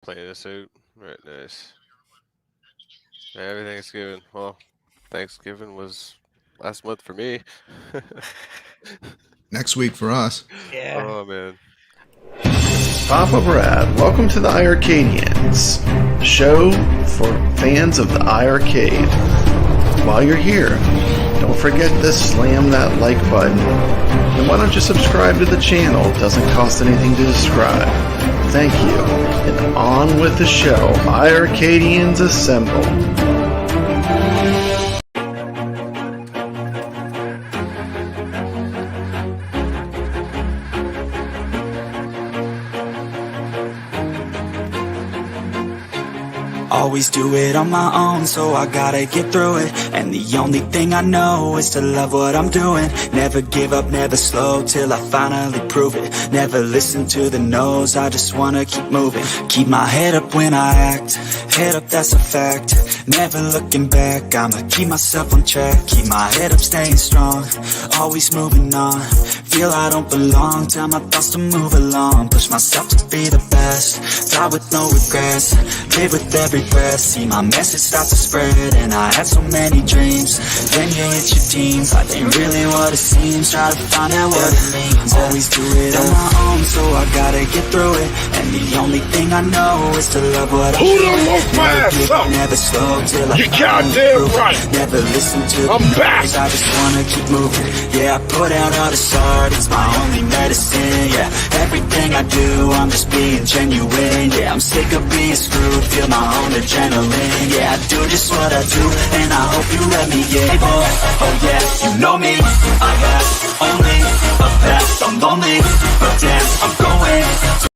Playing a suit. Right, nice. Happy Thanksgiving. Well, Thanksgiving was last month for me. Next week for us. Yeah. Oh man. Papa Brad, welcome to the iiRcadians, the show for fans of the iiRcade. While you're here, don't forget to slam that like button. And why don't you subscribe to the channel? It doesn't cost anything to subscribe. Thank you. And on with the show, iiRcadians assemble. Always do it on my own, so I gotta get through it. And the only thing I know is to love what I'm doing. Never give up, never slow, till I finally prove it. Never listen to the no's, I just wanna keep moving. Keep my head up when I act, head up, that's a fact. Never looking back, I'ma keep myself on track. Keep my head up, staying strong, always moving on. Feel I don't belong, tell my thoughts to move along. Push myself to be the best, die with no regrets. Live with every breath, see my message start to spread. And I had so many dreams, then you hit your teens. Life ain't really what it seems, try to find out what it means. Always do it on my own, so I gotta get through it. And the only thing I know is to love what I'm doing. Never give up, never slow, till I finally prove it. Never listen to the noise, I just wanna keep moving. Yeah, I put out all this art, it's my only medicine. Yeah, everything I do, I'm just being genuine. Yeah, I'm sick of being screwed, feel my own adrenaline. Yeah, I do just what I do, and I hope you let me in. Oh yeah, you know me, I have only a past. I'm lonely, but damn, I'm going.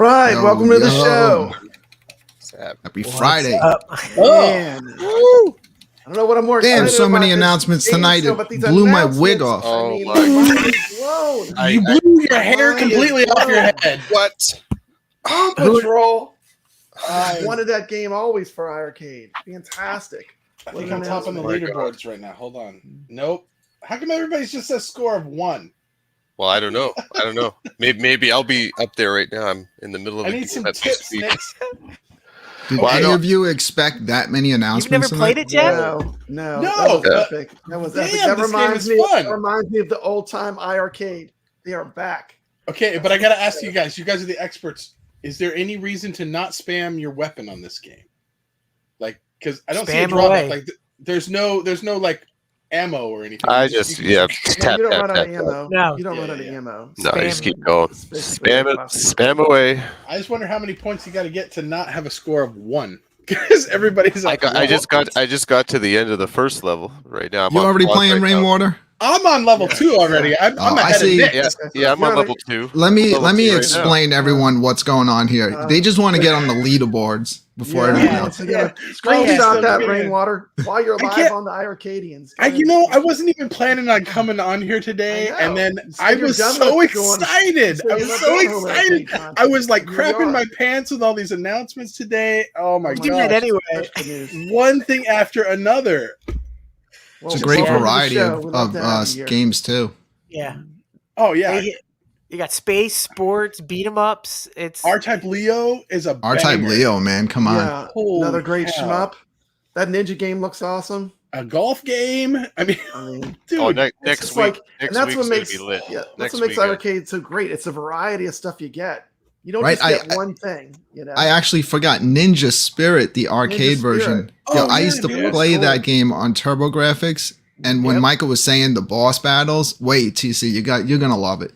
right, Yo, welcome to the yo. show. Happy Friday. Man, I don't know what I'm more excited Damn, so many about announcements this game tonight. show, It but these blew my wig announcements, off. Oh I mean, my my mind is blown. You blew your hair Mine completely is off your blown. head. What? Moon Patrol. I Wanted that game always for iiRcade. Fantastic. think I'm topping the leaderboards right now. Hold on. Nope. How come everybody's just a score of 1? Well, I don't know. Maybe I'll be up there right now. I'm in the middle of I a need game some as we tips, speak. Nick. Did Well, I any know- of you expect that many You've announcements never played tonight? it yet? No. No, That was epic. That was epic. damn, That this game reminds is me. fun. That reminds me of the old time iiRcade. They are back. Okay, but I gotta ask you guys. You guys are the experts. Is there any reason to not spam your weapon on this game? Like, because I don't see a Spam drawback. away. Like, there's no like ammo or anything. I You just you No, tap you don't tap run out tap. of ammo. No. You don't Yeah, run out of yeah. ammo. No, I just Spam. keep going. It's basically Spam a it. classic. Spam away. I just wonder how many points you got to get to not have a score of 1. Because everybody's like, I just got to the end of the first level right now. You already playing right now. Rainwater? I'm on level 2 already. I'm I ahead see. of Nick. Yeah, I'm on level 2. Let me Level 2 right explain to everyone what's going on here. They just want to get on the leaderboards before anything else. Screenshot that Yeah. Rainwater while you're I live can't- on the iiRcadians. I wasn't even planning on coming on here today, I know. and then So I you're was done so with going- excited. so I you're was not so doing home excited. arcade content. I was like Here you crapping are. my pants with all these announcements today. Oh my Oh my Do that god! anyway. That's good news. One thing after another. Well, It's a great welcome to the variety show. of We'd love to have you here. games too. Yeah. Oh yeah, You got space, sports, beat 'em ups. It's R-Type Leo is a R-Type banger. Leo, man, come on. Yeah, Holy another great cow. shmup. That ninja game looks awesome. A golf game. I mean, I mean, dude. Oh, it's next just week. like, Next and that's week's what gonna makes be lit. yeah, that's Next what makes weekend. iiRcade so great. It's a variety of stuff you get. You don't Right, just get I- one thing. You know, I actually forgot Ninja Spirit, the arcade Spirit. version. Oh, Yo, I yeah, used to dude. play Cool. that game on TurboGrafx, and when Yep. Michael was saying the boss battles, wait, TC, you're gonna love it.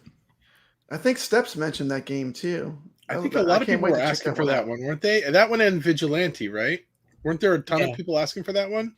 I think Steps mentioned that game too. I think a lot of can't people wait were to check asking for that out. one, weren't they? That one and Vigilante, right? Weren't there a ton Yeah. of people asking for that one?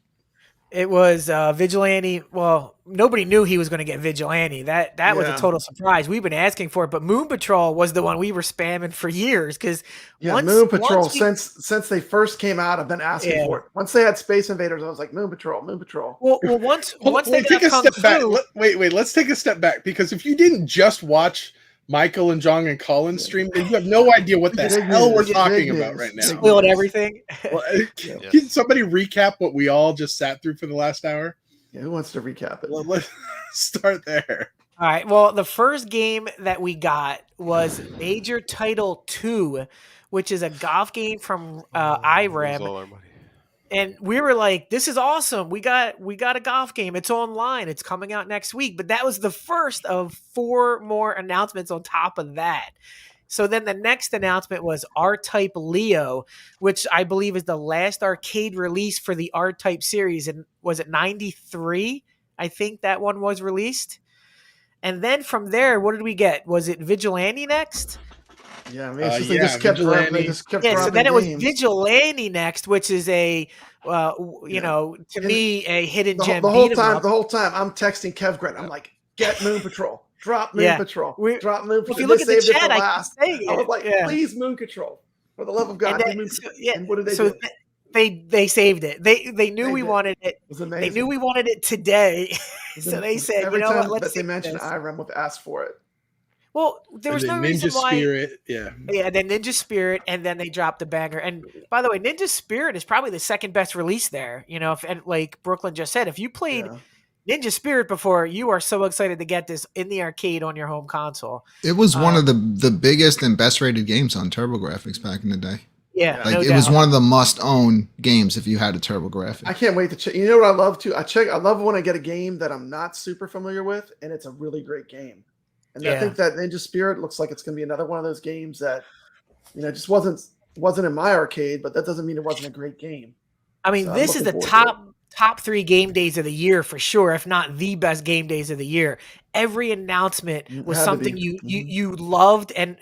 It was Vigilante. Well, nobody knew he was going to get Vigilante. That was a Yeah. total surprise. We've been asking for it, but Moon Patrol was the one we were spamming for years because Yeah, Moon Patrol. Since they first came out, I've been asking Yeah. for it. Once they had Space Invaders, I was like, Moon Patrol, Moon Patrol. well once they take got a Kung step back. Fu, Wait. Let's take a step back because if you didn't just watch Michael and Jong and Colin's stream, then you have no idea what the Big hell we're news, talking big about news, right big now. spoiled everything. Well, can somebody recap what we all just sat through for the last hour? Yeah, who wants to recap it? Well, let's start there. All right. Well, the first game that we got was Major Title 2, which is a golf game from Lose IREM. all our money. And we were like, this is awesome. We got a golf game. It's online. It's coming out next week. But that was the first of 4 more announcements on top of that. So then the next announcement was R-Type Leo, which I believe is the last arcade release for the R-Type series. And was it 93? I think that one was released. And then from there, what did we get? Was it Vigilante next? Yeah, I mean, it's just, yeah, they just kept Vigilante. they just kept Yeah, so dropping then it was games. Vigilante next, which is a, to me, a hidden gem. The whole beat 'em time, up. I'm texting kevgret. I'm like, get Moon Patrol, drop Moon Yeah. Patrol, We- drop Moon If Patrol. you They look at the saved it for chat, I keep last. saying I was it. like, Yeah. please Moon Control, for the love of God, And give then- Moon so, Patrol. yeah, And what did they so do? It they saved it. They knew They we did. wanted it. was amazing. They knew we wanted it today. It was So they said, every you know time what? Let's that they save mentioned this. IREM, would ask for it. Well, there was And no then reason Ninja why. Spirit. Yeah. Yeah, and then Ninja Spirit, and then they dropped the banger. And by the way, Ninja Spirit is probably the second best release there. You know, and like Brooklyn just said, if you played Yeah. Ninja Spirit before, you are so excited to get this in the arcade on your home console. It was one of the biggest and best rated games on TurboGrafx back in the day. Yeah, Like no it was doubt. one of the must own games if you had a TurboGrafx. I can't wait to check. You know what I love too? I love when I get a game that I'm not super familiar with, and it's a really great game. And I Yeah. think that Ninja Spirit looks like it's going to be another one of those games that, just wasn't in my arcade, but that doesn't mean it wasn't a great game. I mean, So I'm this is the looking forward to top 3 game days of the year for sure, if not the best game days of the year. Every announcement was Had to something be. you loved and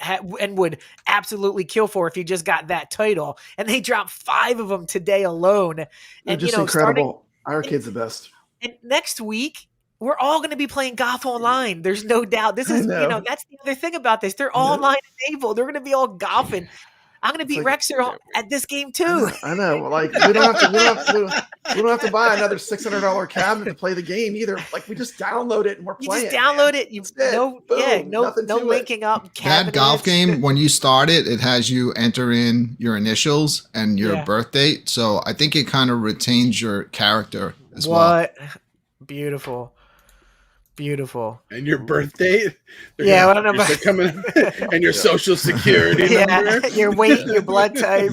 would absolutely kill for if you just got that title. And they dropped 5 of them today alone. They're And just starting incredible. Arcade's the best. and next week, we're all going to be playing golf online. There's no doubt. This is, know. that's the other thing about this. They're all online enabled. They're going to be all golfing. I'm going to beat like- Rexer at this game too. I know. Like we don't have to buy another $600 cabinet to play the game either. Like we just download it and we're You playing. just download man. it. You That's it. Boom. no Nothing to it. linking up. That golf cabinets. game, when you start it, it has you enter in your initials and your Yeah. birth date. So I think it kind of retains your character as well. What? Beautiful. Beautiful. And your birth date. Yeah, I don't know They're coming, and your social security Yeah, number. your weight, your blood type.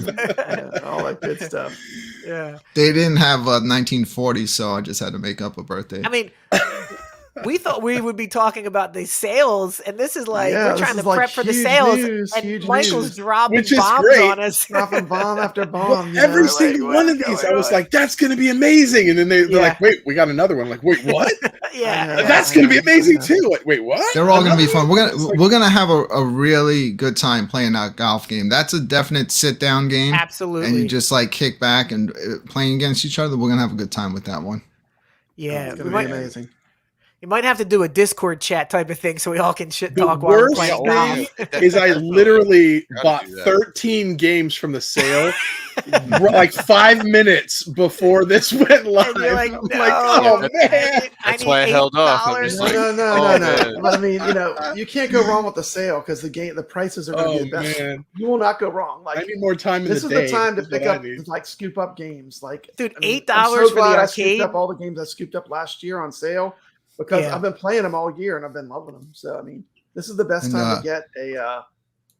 All that good stuff. Yeah. They didn't have 1940, so I just had to make up a birthday. I mean, we thought we would be talking about the sales, and this is like Yeah, we're this trying to is like prep for the huge sales, news, and huge Michael's news. dropping Which is bombs great. on us. Dropping bomb after bomb. Well, you every know, single like, one of what's these, I going was on? like, "That's going to be amazing," and then they're Yeah. like, "Wait, we got another one." Like, wait, what? Yeah. That's going to be amazing too. Like, wait, what? They're all going to be fun. We're It's like- gonna have a really good time playing that golf game. That's a definite sit down game, Absolutely. and you just like kick back and playing against each other. We're gonna have a good time with that one. yeah. It's We gonna be might, amazing. you might have to do a Discord chat type of thing so we all can shit The talk while we're worst playing thing golf. is I literally Gotta bought do that. 13 games from the sale like 5 minutes before this went live. And you're like, I'm no. like, oh Yeah, man. That's why I held off. I'm just No, like, no, no, oh, no, no. man. But I mean, you know, you can't go wrong with the sale because the prices are going to Oh be the best. man. You will not go wrong. I Like need more time in this the is day. the time to is pick what I up, need. like, scoop up games. Like, Dude, I mean, $8 I'm so for the glad I arcade. scooped up all the games I scooped up last year on sale because Yeah. I've been playing them all year and I've been loving them. So I mean, this is the best And, time to get a,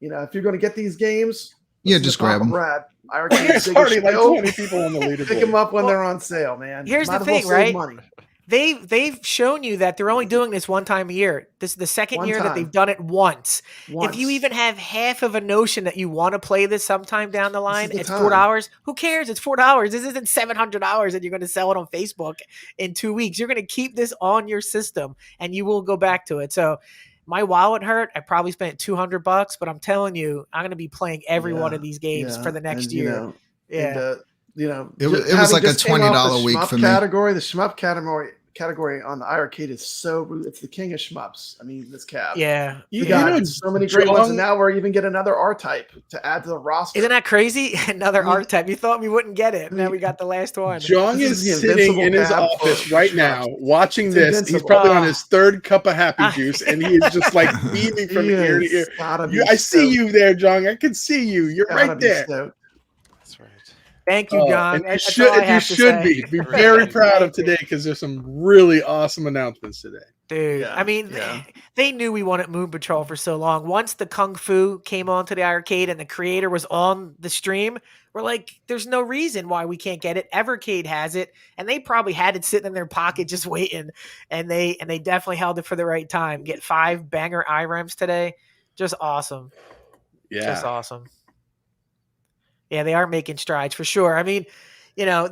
you know, if you're going to get these games, Yeah, listen to just grab Papa them. Brad. There's iiRcadians already like Spiel. 20 people on the leaderboard. Pick them up when Well, they're on sale, man. here's Might the as well thing, save right? Money. They've shown you that they're only doing this one time a year. This is the second One year that time. they've done it once. Once. If you even have half of a notion that you want to play this sometime down the line, the it's time. $4. Who cares? It's $4. This isn't $700 and you're going to sell it on Facebook in 2 weeks. You're going to keep this on your system and you will go back to it. So my wallet hurt. I probably spent $200, but I'm telling you, I'm going to be playing every one of these games yeah, for the next and, year. You know, Yeah. and, you know, It was having like a just came off $20 the week shmup for me. category. The shmup category on the iiRcade is so it's the king of shmups. I mean, this cab. Yeah. You, We you got know, so many great ones, and John- now we're even getting another R type to add to the roster. Isn't that crazy? Another I mean- art type. You thought we wouldn't get it. And then we got the last one. Jong This is is the sitting invincible in his tab office for right shmups. now watching It's this. He's invincible. probably on his third cup of happy Ah. juice, and he is just like beaming from He ear to is ear. gotta be I see stoked. you there, Jong. I can see you. You're Gotta right be there. stoked. That's right. Thank you, Oh, John. and you That's should, all I and you have to should say. be very proud of Thank you. today because there's some really awesome announcements today. Dude, Yeah, I mean, yeah. they knew we wanted Moon Patrol for so long. Once the Kung Fu came onto the iiRcade and the creator was on the stream, we're like, there's no reason why we can't get it. iiRcade has it, and they probably had it sitting in their pocket just waiting, and they definitely held it for the right time. Get 5 banger iRems today, just awesome, just awesome. Yeah, they are making strides for sure. I mean, you know,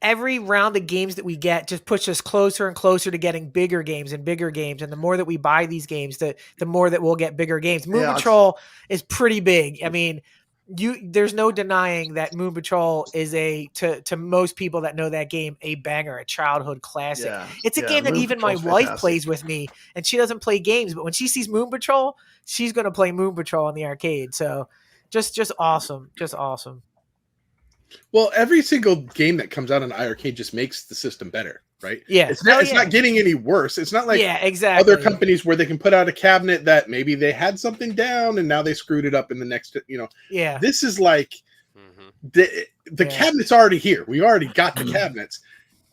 every round of games that we get just puts us closer and closer to getting bigger games and bigger games. And the more that we buy these games, the more that we'll get bigger games. Moon Yeah, Patrol is pretty big. I mean, there's no denying that Moon Patrol is to most people that know that game, a banger, a childhood classic. Yeah, It's a yeah, game that Moon even Patrol's my wife fantastic. plays with me, and she doesn't play games, but when she sees Moon Patrol, she's going to play Moon Patrol in the arcade. So just awesome. Just awesome. Well, every single game that comes out on iiRcade just makes the system better, right? Yeah. It's not, Oh, it's yeah. not getting any worse. It's not like Yeah, exactly. other companies where they can put out a cabinet that maybe they had something down and now they screwed it up in the next, Yeah. this is like Mm-hmm. the Yeah. cabinet's already here. We already got the cabinets.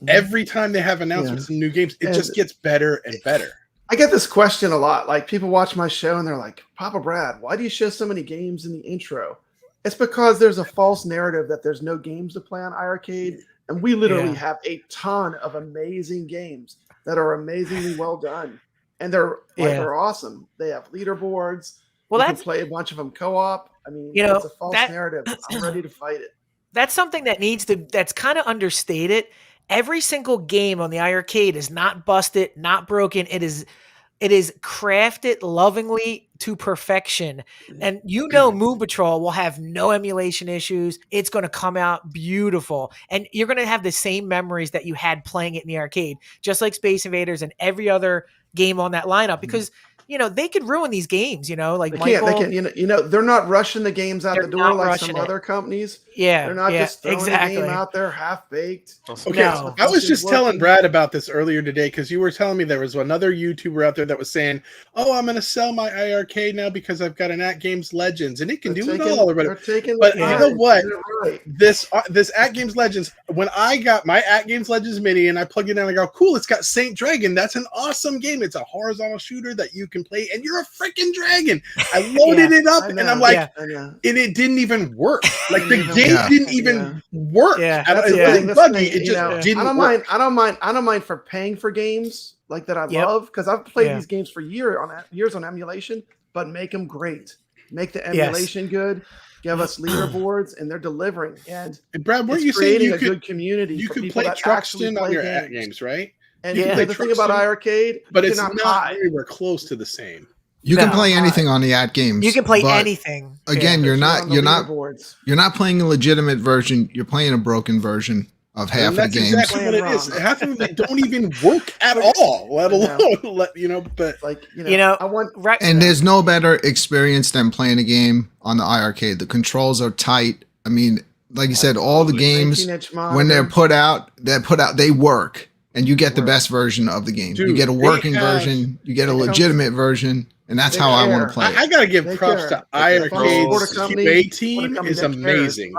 Every time they have announcements and new games, it And- just gets better and better. I get this question a lot. Like people watch my show and they're like, Papa Brad, why do you show so many games in the intro? It's because there's a false narrative that there's no games to play on iiRcade. And we literally Yeah. have a ton of amazing games that are amazingly well done. And they're awesome. They have leaderboards. Well, you can that's play a bunch of them co-op. I mean, You know, it's a false that- narrative. I'm ready to fight it. that's something that's kind of understated. Every single game on the iiRcade is not busted, not broken. It is crafted lovingly to perfection. And Moon Patrol will have no emulation issues. It's going to come out beautiful. And you're going to have the same memories that you had playing it in the arcade, just like Space Invaders and every other game on that lineup, because they could ruin these games, like They Michael. can't. They're not rushing the games out the door like some other companies. Yeah. They're not just throwing the game out there half-baked. Okay, No. I was just telling Brad about this earlier today because you were telling me there was another YouTuber out there that was saying, "Oh, I'm going to sell my iiRcade now because I've got an At Games Legends and it can do it all." Or whatever. But you know what? Right. This At Games Legends. When I got my At Games Legends Mini and I plug it in, I go, "Cool! It's got Saint Dragon. That's an awesome game. It's a horizontal shooter that you can play, and you're a freaking dragon." I loaded it up, and I'm like, and it didn't even work. Like the game didn't even work. Yeah, it wasn't buggy. It just didn't work. I don't mind for paying for games like that. I love because I've played these games for years on emulation, but make them great. Make the emulation good. Give us leaderboards, and they're delivering. And Brad, weren't you saying you a could good community? You for could people play that Truxton on play your At Games, right? And the thing about iiRcade, but it's not anywhere close to the same. You can play anything on the At Games. You can play anything. Again, you're not playing a legitimate version. You're playing a broken version of half of the games. That's exactly what it is. Half of them don't even work at all, let alone But I want. And there's no better experience than playing a game on the iiRcade. The controls are tight. I mean, like you said, all the games when they're put out, they work, and you get the best version of the game. Dude, you get a working version. You get a legitimate version. And that's how I want to play it. I got to give props to iiRcade's QA team is amazing.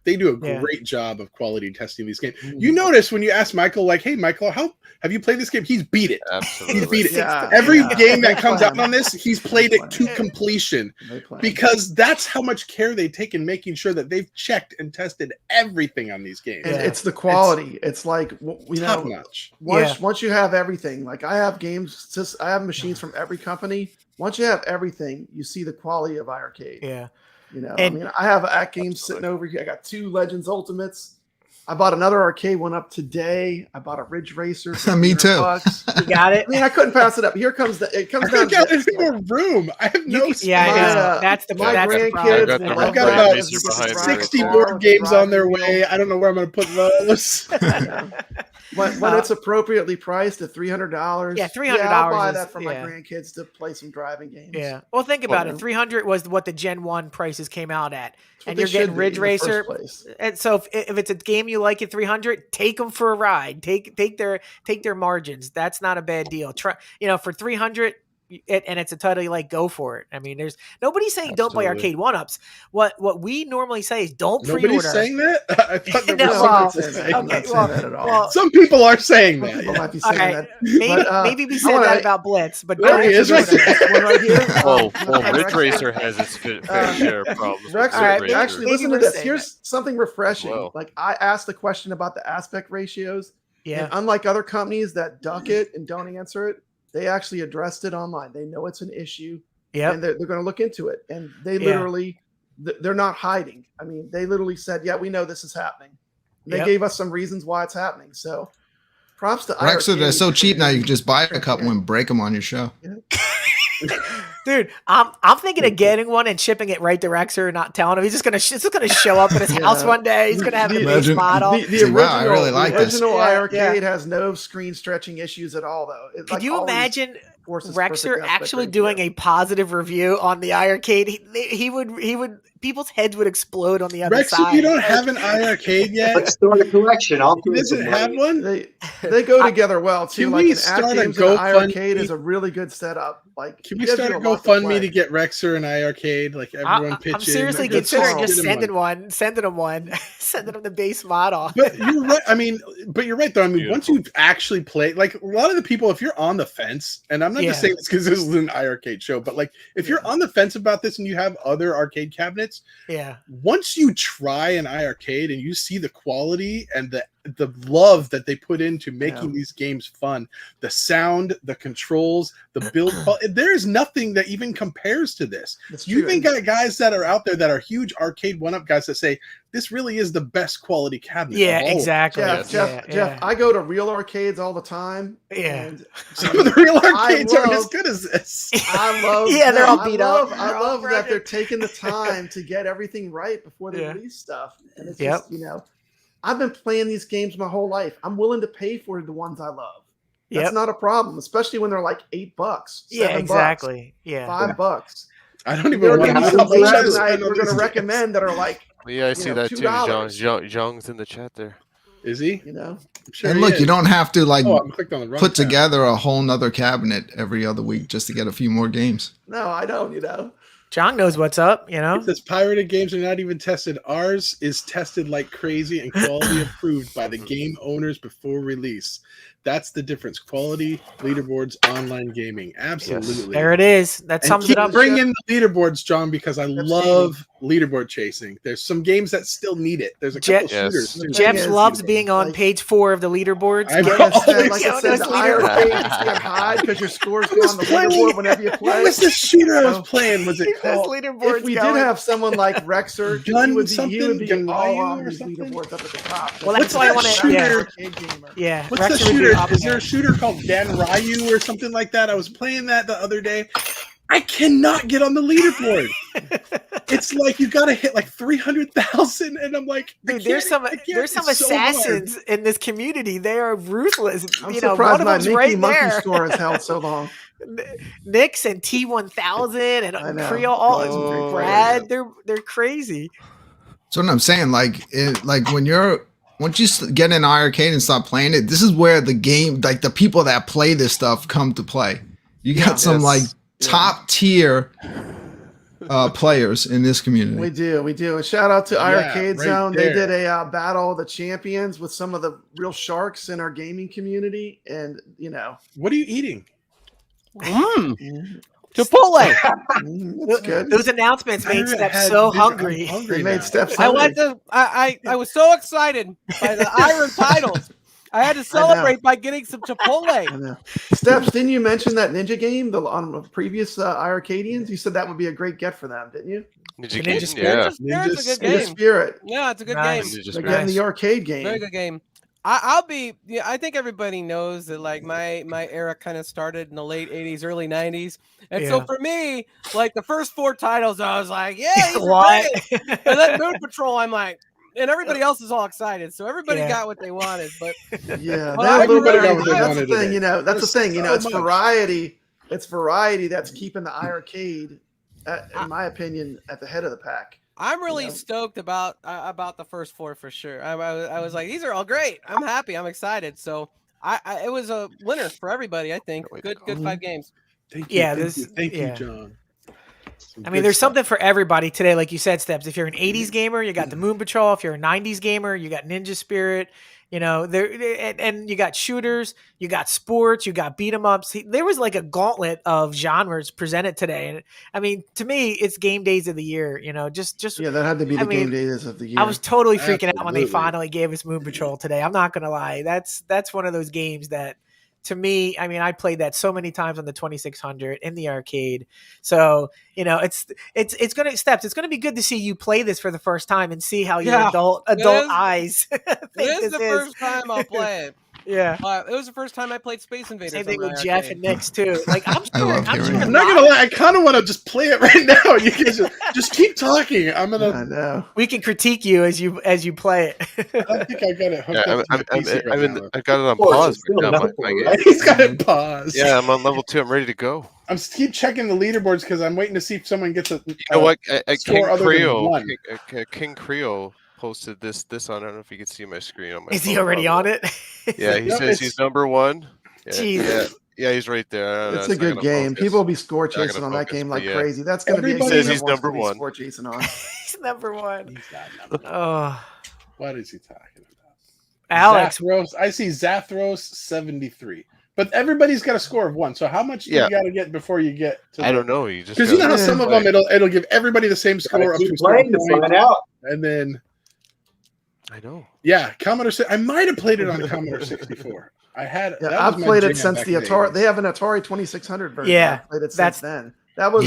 They do a great job of quality testing these games. You notice when you ask Michael, like, "Hey, Michael, how have you played this game?" He's beat it. Absolutely. He's beat it. Every game that comes out on this, he's played it to completion because that's how much care they take in making sure that they've checked and tested everything on these games. And it's the quality. It's like top notch. Once you have everything, like I have games, I have machines from every company. Once you have everything, you see the quality of iiRcade. Yeah. I have At Games sitting over here. I got 2 Legends Ultimates. I bought another arcade one up today. I bought a Ridge Racer. Me too. You got it. I mean, I couldn't pass it up. Here comes it comes down. There's more room. I have no space. That's the grandkids. I've got about 60 board games on their way. I don't know where I'm going to put those. When it's appropriately priced at $300, $300. I'll buy that for my grandkids to play some driving games. Yeah. Well, think about it. $300 was what the Gen 1 prices came out at, and you're getting Ridge Racer. And so if it's a game you like at $300, take them for a ride. Take their margins. That's not a bad deal. For $300. And it's a title you like, go for it. I mean, there's nobody's saying don't play arcade one-ups. What we normally say is don't pre-order. Nobody's saying that? I thought there was I'm not saying that at all. Some people are saying that. People might be saying that. Maybe we said that about Blitz, but there he is right here. Well, Ridge Racer has its fair share of problems. Actually, listen to this. Here's something refreshing. Whoa. Like I asked the question about the aspect ratios. Yeah. And unlike other companies that duck it and don't answer it, they actually addressed it online. They know it's an issue, and they're going to look into it. And they literally, they're not hiding. I mean, they literally said, "Yeah, we know this is happening." And they gave us some reasons why it's happening. So, props to iiRcade. They're so cheap now. You can just buy a couple and break them on your show. Dude, I'm thinking of getting one and shipping it right to Rexer and not telling him. It's just gonna show up at his house one day. He's gonna have a base model. The original, I really like this. Original iiRcade has no screen stretching issues at all, though. Could you imagine Rexer actually doing a positive review on the iiRcade? He would. People's heads would explode on the other side. You don't have an iiRcade yet? Let's start a collection. He doesn't have one? They go together well, too. Can like we an start At a Games and GoFundMe? iiRcade is a really good setup. Like, can we start a GoFundMe to get Rexer and iiRcade? Like everyone pitch in. I'm seriously considering just sending him the base model. But you're right. I mean, you're right though. I mean, once you've actually played, like a lot of the people, if you're on the fence, and I'm not just saying this because this is an iiRcade show, but like if you're on the fence about this and you have other arcade cabinets, once you try an iiRcade and you see the quality and the love that they put into making these games fun. The sound, the controls, the build. There is nothing that even compares to this. You even got guys that are out there that are huge arcade one-up guys that say this really is the best quality cabinet. Yeah, exactly. Jeff, I go to real arcades all the time. Yeah, and some of the real arcades aren't as good as this. I love. They're all beat up. I love that they're taking the time to get everything right before they release stuff. And it's just, I've been playing these games my whole life. I'm willing to pay for the ones I love. That's not a problem, especially when they're like $8, $7, exactly. $5. I don't even want to some games tonight we're going to recommend that are like. Yeah, I see that too. Zhang's in the chat there. Is he? You know. Sure and look, you don't have to like put tab. together a whole nother cabinet every other week just to get a few more games. No, I don't. You know. John knows what's up, you know. It says pirated games are not even tested. Ours is tested like crazy and quality approved by the game owners before release. That's the difference. Quality, leaderboards, online gaming. Absolutely. Yes. There it is. That sums it up. Bring in the leaderboards, John, because I love leaderboard chasing. There's some games that still need it. There's a couple shooters. Jeff loves being on page 4 of the leaderboards. Like I said, the iiRcade get high because your scores go on the leaderboard whenever you play. What was the shooter I was playing? Was it called? If we did have someone like Rexer, he would be all on these leaderboards up at the top. Well, that's why I want to. Yeah. What's the shooter? Is there a shooter called Dan Ryu or something like that? I was playing that the other day. I cannot get on the leaderboard. It's like you got to hit like 300,000, and I'm like, dude, there's some assassins in this community. They are ruthless. I'm surprised my Mickey Monkey score has held so long. Nix and T1000 and Creole, Brad, they're crazy. So what I'm saying, like once you get in iiRcade and start playing it, this is where the game, like the people that play this stuff come to play. You got some top tier players in this community. We do. And shout out to iiRcade Zone. They did a battle of the champions with some of the real sharks in our gaming community. And what are you eating? Chipotle. That's good. Those announcements made Steps so hungry. They made Steps hungry. I was so excited by the Iron titles. I had to celebrate by getting some Chipotle. I know. Steps, didn't you mention that Ninja game on previous iiRcadians? You said that would be a great get for them, didn't you? Ninja Spirit? Yeah. Ninja Spirit's a good game. Spirit. Yeah, it's a good game. They're getting the arcade game. Very good game. I think everybody knows that like my era kind of started in the late 80s, early 90s. And so for me, like the first 4 titles, I was like, what? And then Moon Patrol, I'm like, and everybody else is all excited. So everybody got what they wanted. But everybody got what they wanted. That's the thing, it's variety. It's variety that's keeping the iiRcade, in my opinion, at the head of the pack. I'm really stoked about the first 4 for sure. I was like, these are all great. I'm happy. I'm excited. So it was a winner for everybody. I think good 5 games. Thank you. Thank you, John. I mean, there's something for everybody today, like you said, Steps. If you're an 80s gamer, you got the Moon Patrol. If you're a 90s gamer, you got Ninja Spirit. And you got shooters, you got sports, you got beat 'em ups. There was like a gauntlet of genres presented today, and I mean, to me, it's game days of the year. Just that had to be the game days of the year. I was totally freaking out when they finally gave us Moon Patrol today. I'm not gonna lie, that's one of those games that, to me, I mean, I played that so many times on the 2600 in the arcade. So, it's gonna be good to see you play this for the first time and see how your adult eyes think it is the first time I'll play it. Yeah, it was the first time I played Space Invaders. Same thing with Jeff and Nix too. Like I'm not gonna lie, I kind of want to just play it right now. You guys just keep talking. I know. We can critique you as you play it. I don't think I got it hooked up. I got it on pause. He's got it paused. Yeah, I'm on level 2. I'm ready to go. I'm keep checking the leaderboards because I'm waiting to see if someone gets a. You know what? King Creole posted this on. I don't know if you can see my screen on my Is he already on it? Yeah, he says he's number 1. Yeah, he's right there. It's a good game. People will be score chasing on that game like crazy. That's going to be. He says he's number 1. Score chasing on. He's number 1. He's not number 1. Oh, what is he talking about? Alex, Zathros, I see Zathros 73. But everybody's got a score of 1. So how much do you got to get before you get to? I don't know. You just because you know how some of them it'll give everybody the same score up to playing to find out, and then. I know. Yeah, Commodore. I might have played it on Commodore 64. I had. Yeah, I've played it since the Atari. They have an Atari 2600 version. Yeah, I've played it since then. That was,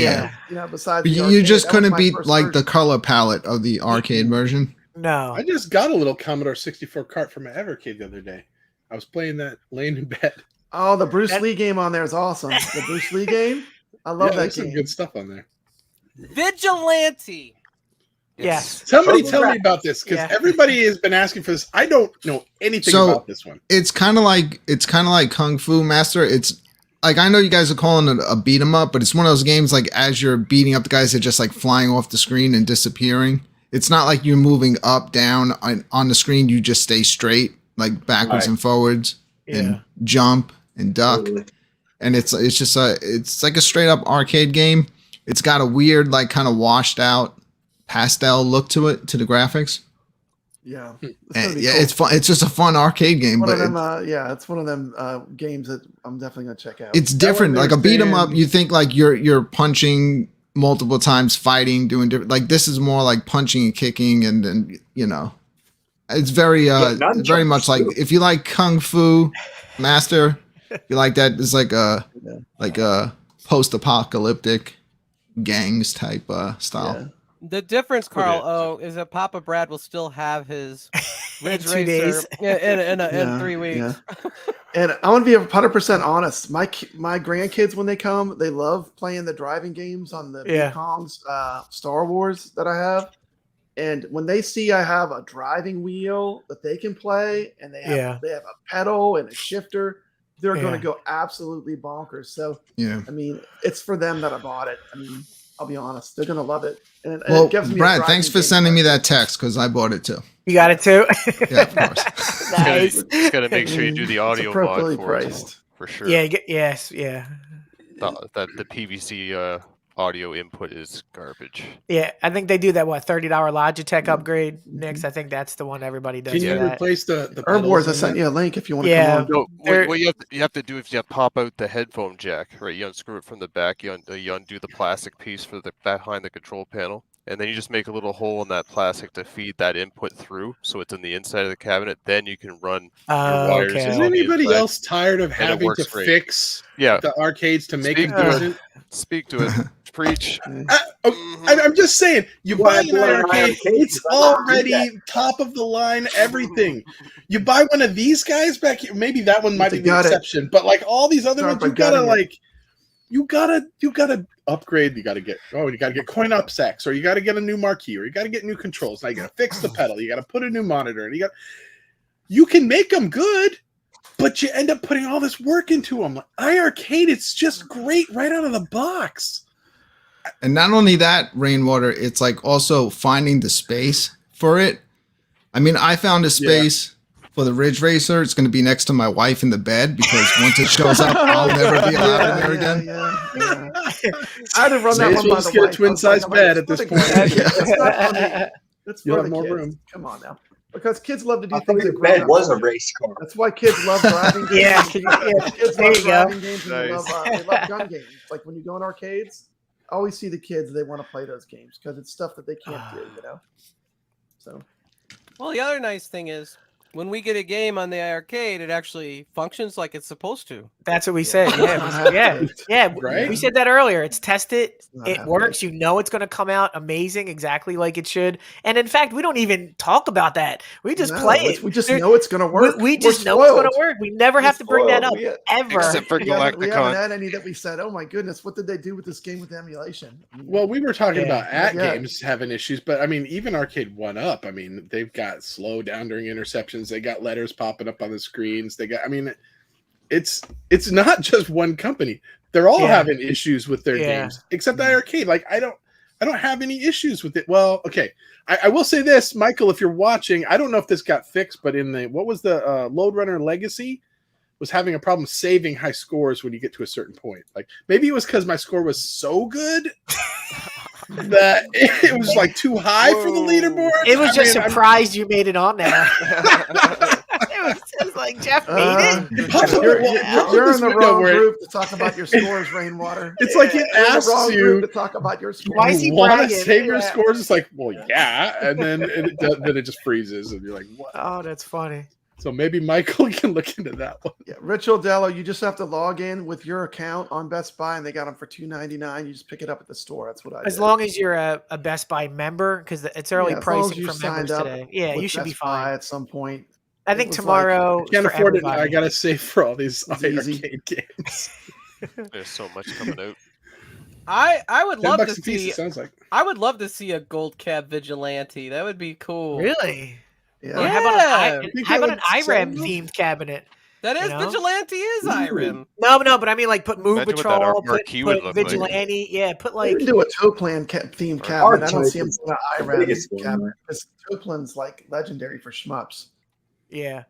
besides the you arcade, just couldn't beat like version. the color palette of the arcade version. No, I just got a little Commodore 64 cart from my iiRcade the other day. I was playing that laying in bed. Oh, the Bruce Lee game on there is awesome. The Bruce Lee game, I love that there's game. some good stuff on there. Vigilante. Yes. Somebody tell me about this because everybody has been asking for this. I don't know anything about this one. It's kind of like Kung Fu Master. It's like, I know you guys are calling it a beat 'em up, but it's one of those games like as you're beating up the guys, they're just like flying off the screen and disappearing. It's not like you're moving up, down on the screen. You just stay straight, like backwards and forwards, and jump and duck. And it's just it's like a straight up arcade game. It's got a weird, like, kind of washed out pastel look to it, to the graphics. Yeah, and, it's fun. It's just a fun arcade game. One but of them, it's one of them games that I'm definitely gonna check out. It's different. Like a beat 'em up, you think like you're punching multiple times, fighting, doing different. Like this is more like punching and kicking, and then it's very very much like if you like Kung Fu Master, you like that. It's like a post-apocalyptic gangs type style. Yeah. The difference, Carl, is that Papa Brad will still have his Ridge Racer in 3 weeks. Yeah. And I want to be 100% honest. My grandkids, when they come, they love playing the driving games on the Kong's Star Wars that I have. And when they see I have a driving wheel that they can play, and they have a pedal and a shifter, they're going to go absolutely bonkers. So, I mean, it's for them that I bought it. I mean, I'll be honest, they're gonna love it. And it gives me Brad, thanks for sending me that text because I bought it too. You got it too? Yeah, of course. Nice. Just gotta make sure you do the audio mod for sure. Yeah, The PVC audio input is garbage. Yeah, I think they do that $30 Logitech upgrade next. I think that's the one everybody does. Can you replace the Herb Wars? I sent you a link if you want to come on. No, what you have to do is you have to pop out the headphone jack, right? You unscrew it from the back, you undo the plastic piece for the behind the control panel, and then you just make a little hole in that plastic to feed that input through, so it's in the inside of the cabinet. Then you can run your wires. Okay. Is anybody else tired of having to fix the arcades to make it decent? Speak to it. Preach. I'm just saying, you buy an arcade, it's already top of the line, everything. You buy one of these guys back here, maybe that one might be the exception, but like all these other ones, you gotta upgrade. You gotta get coin up sacks, or you gotta get a new marquee, or you gotta get new controls. Now you gotta fix the pedal, you gotta put a new monitor, and you can make them good, but you end up putting all this work into them. Like iiRcade, it's just great right out of the box. And not only that, Rainwater, it's like also finding the space for it. I mean, I found a space for the Ridge Racer. It's going to be next to my wife in the bed because once it shows up, I'll never be allowed in there again. I had to run that one by the way. Get a twin-size bed at this point. That's for the kids. Room. Come on now. Because kids love to do things. The bed was a race car. That's why kids love driving games. Kids love driving games, and they love gun games. Like when you go in arcades, I always see the kids, they want to play those games because it's stuff that they can't do, So, well, the other nice thing is when we get a game on the iiRcade, it actually functions like it's supposed to. That's what we said. Yeah. Right? We said that earlier. It's tested. It works. You know it's going to come out amazing, exactly like it should. And in fact, we don't even talk about that. We just play it. We just know it's going to work. We just know it's going to work. We never have to bring that up ever. Except for Galacticon. We haven't had any that we said, oh my goodness, what did they do with this game with emulation? Well, we were talking about games having issues, but I mean, even Arcade 1-Up, I mean, they've got slow down during interceptions. They got letters popping up on the screens. It's not just one company. They're all having issues with their games, except iiRcade. Like I don't have any issues with it. Well, okay. I will say this, Michael, if you're watching, I don't know if this got fixed, but in the Lode Runner Legacy was having a problem saving high scores when you get to a certain point. Like maybe it was because my score was so good that it was like too high for the leaderboard. It was surprised you made it on there. It was like Jeff made it. You're in the wrong group to talk about your scores, Rainwater. It's like it asks you to talk about your scores. Why is he want to bragging? save your scores? It's like, well, yeah, and then it just freezes, and you're like, what? Oh, that's funny. So maybe Michael can look into that one. Yeah, Rich Odello, you just have to log in with your account on Best Buy, and they got them for $2.99. You just pick it up at the store. That's what I did. As long as you're a Best Buy member, because it's early pricing for members today. Yeah, you should be fine at some point. I think tomorrow. I can't afford it. I gotta save for all these iiRcade games. There's so much coming out. I would love to piece, see. it sounds like. I would love to see a gold cab vigilante. That would be cool. Really? Yeah. Or how about an IREM themed cabinet? That is vigilante is IREM. No, but I mean like put Moon Patrol, put vigilante. Like. Yeah, put like. You can do a Toplan themed cabinet. I don't see him doing an IREM cabinet because Toplan's like legendary for shmups. Yeah.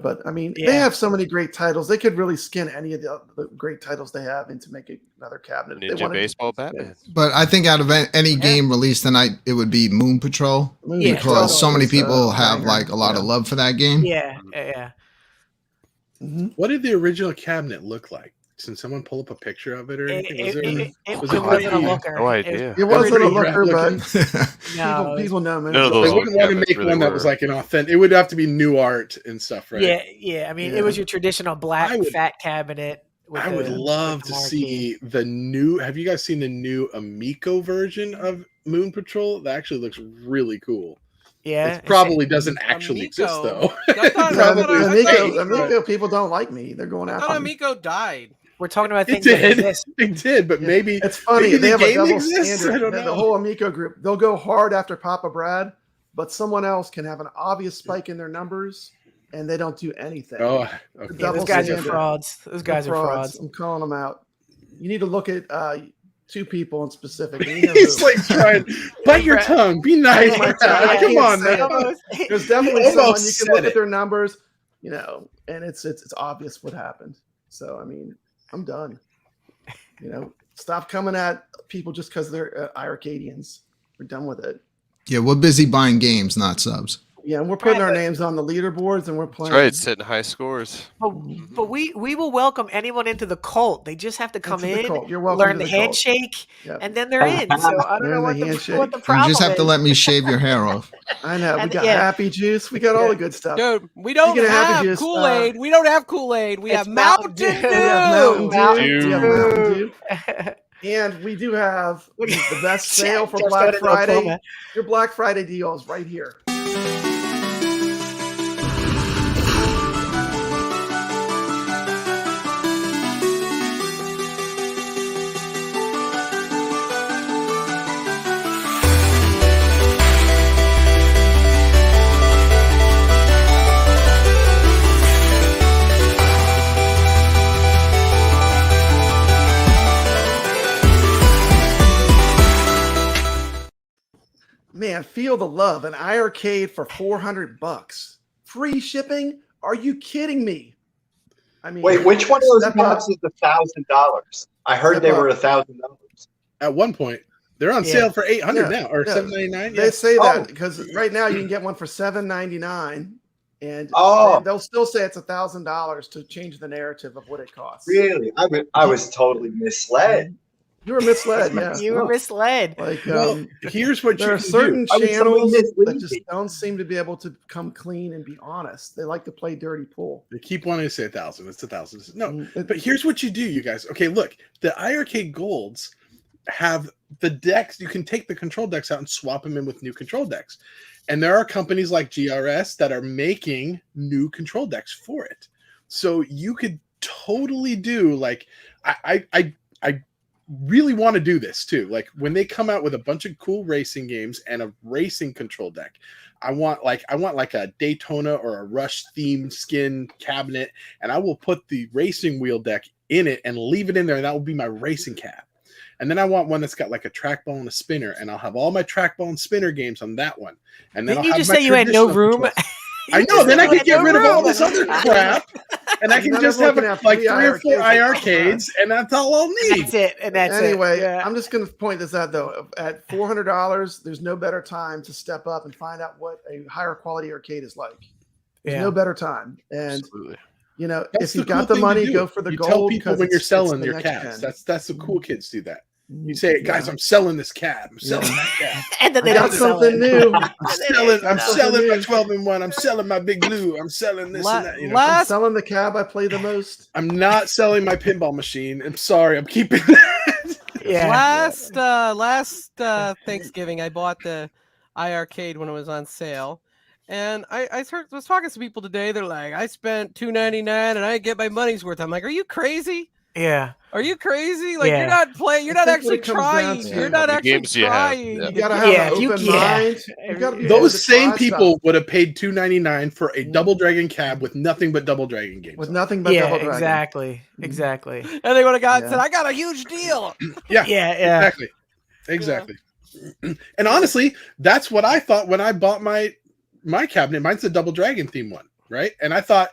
But I mean, they have so many great titles. They could really skin any of the great titles they have into make another cabinet. Ninja Baseball Batman. But I think out of any game released tonight, it would be Moon Patrol because so many people have like a lot of love for that game. Yeah. Mm-hmm. What did the original cabinet look like? Can someone pull up a picture of it or anything? It wasn't a looker. No idea. It wasn't a looker, but people know. They wouldn't want to make one that was like an authentic. It would have to be new art and stuff, right? Yeah. I mean, it was your traditional black fat cabinet. I would love to see the new. Have you guys seen the new Amico version of Moon Patrol? That actually looks really cool. Yeah, it probably doesn't actually exist though. Amico people don't like me. They're going after me. Amico died. We're talking about things that exist. It did, but maybe it's funny. Maybe they have a double exists. standard. The whole Amico group, they'll go hard after Papa Brad, but someone else can have an obvious spike in their numbers, and they don't do anything. Oh, okay. Those guys are frauds. Those guys are frauds. I'm calling them out. You need to look at two people in specific. He's like trying, bite your tongue, be nice. Come on, man. There's definitely someone you can look at their numbers, and it's obvious what happened. So I mean, I'm done. Stop coming at people just because they're iiRcadians. We're done with it. Yeah, we're busy buying games, not subs. Yeah, and we're putting our names on the leaderboards, and we're playing. That's right, setting high scores. But we will welcome anyone into the cult. They just have to come in, learn the handshake, and then they're in. So I don't know what the problem is. You just have to let me shave your hair off. I know. We got Happy Juice. We got all the good stuff. Dude, we don't have Kool-Aid. We don't have Kool-Aid. We have Mountain Dew. We have Mountain Dew. And we do have the best sale for Black Friday. Your Black Friday deal is right here. Man, feel the love. An iiRcade for $400. Free shipping? Are you kidding me? I mean, wait, which one of those maps is $1,000? I heard they were $1,000. At one point, they're on sale for $800 now, or $799. They say that because right now you can get one for $799, and they'll still say it's $1,000 to change the narrative of what it costs. Really? I was totally misled. You were misled, yeah. You were misled. Like, here's what there are certain channels that just don't seem to be able to come clean and be honest. They like to play dirty pool. They keep wanting to say 1,000. It's 1,000. No, but here's what you do, you guys. Okay, look, the iiRcade Golds have the decks. You can take the control decks out and swap them in with new control decks. And there are companies like GRS that are making new control decks for it. So you could totally do like I really want to do this too. Like when they come out with a bunch of cool racing games and a racing control deck, I want like a Daytona or a Rush themed skin cabinet, and I will put the racing wheel deck in it and leave it in there, and that will be my racing cab. And then I want one that's got like a trackball and a spinner, and I'll have all my trackball and spinner games on that one. And then Didn't you just say you had no room? I know. Then I can get rid of all this other crap, and I can just have like 3 or 4 iiRcades, and that's all I'll need. That's it. And that's anyway, it. Yeah. I'm just going to point this out though. At $400, there's no better time to step up and find out what a higher quality arcade is like. There's no better time. And Absolutely. you know, That's if you the cool got the thing to money, do. go for the you gold. tell people when you're selling the your next cabs. gen. That's the cool kids do that. You say, guys, I'm selling this cab. I'm selling that cab. And then they I got don't sell something it. new. I'm selling my 12-in-1. I'm selling my Big Blue. I'm selling this and that. You know? I'm selling the cab I play the most. I'm not selling my pinball machine. I'm sorry. I'm keeping that. Last Thanksgiving, I bought the iiRcade when it was on sale. And I was talking to people today. They're like, I spent $2.99 and I get my money's worth. I'm like, are you crazy? Yeah. Are you crazy? Like you're not playing. You're not actually trying. You're not actually trying. You gotta have an open mind. You gotta be Those same people would have paid $2.99 for a Double Dragon cab with nothing but Double Dragon games. With nothing but Double Dragon. Exactly. And they would have said, I got a huge deal. Yeah. Exactly. Yeah. And honestly, that's what I thought when I bought my cabinet. Mine's the Double Dragon theme one, right? And I thought,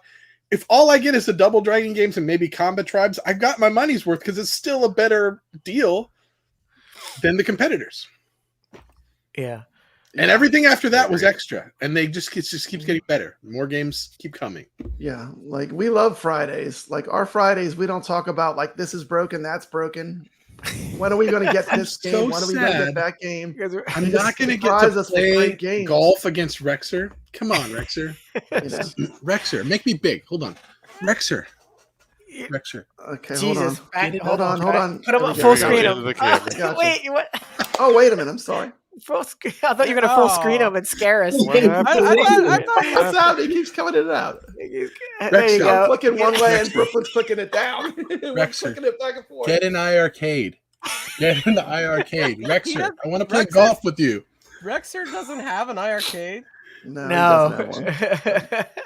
if all I get is the Double Dragon games and maybe Combat Tribes, I got my money's worth because it's still a better deal than the competitors. Yeah. And everything after that was extra. And it just keeps getting better. More games keep coming. Yeah. Like we love Fridays. Like our Fridays, we don't talk about like this is broken, that's broken. When are we going to get this game? So when are we going to get that game? I'm not going to get to play golf against Rexer. Come on, Rexer. Rexer, make me big. Hold on. Rexer. Okay, Jesus. Hold on. Put him on full screen. Wait, what? Oh, wait a minute. I'm sorry. Full screen. I thought you were going to full screen him and scare us. I thought what's out? He keeps coming in and out. There you go. I'm clicking one way and Brooklyn's clicking it down. Rexer, clicking it back and forth. Get an iiRcade. Get in the iiRcade. Rexer, I want to play golf with you. Rexer doesn't have an iiRcade. No.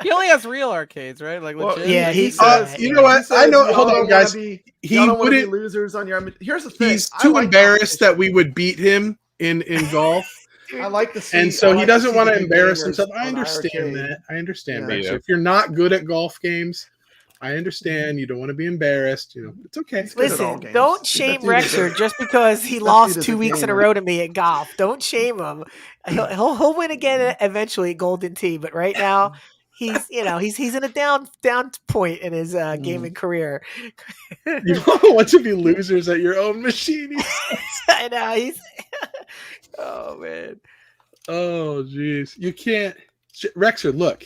He only has real arcades, right? Like legit. Yeah, you know what? I know. Hold on, guys. He wouldn't be losers on your. Here's the thing. He's too embarrassed that we would beat him in golf. I like to see, and so he doesn't want to embarrass himself. I understand that. I understand, Rexer. If you're not good at golf games, I understand you don't want to be embarrassed. You know, it's okay. Listen, don't shame Rexer just because he lost 2 weeks in a row to me at golf. Don't shame him. He'll win again eventually at Golden Tee, but right now he's in a down point in his gaming career. You don't want to be losers at your own machine. I know oh man. Oh geez, you can't. Rexer, look.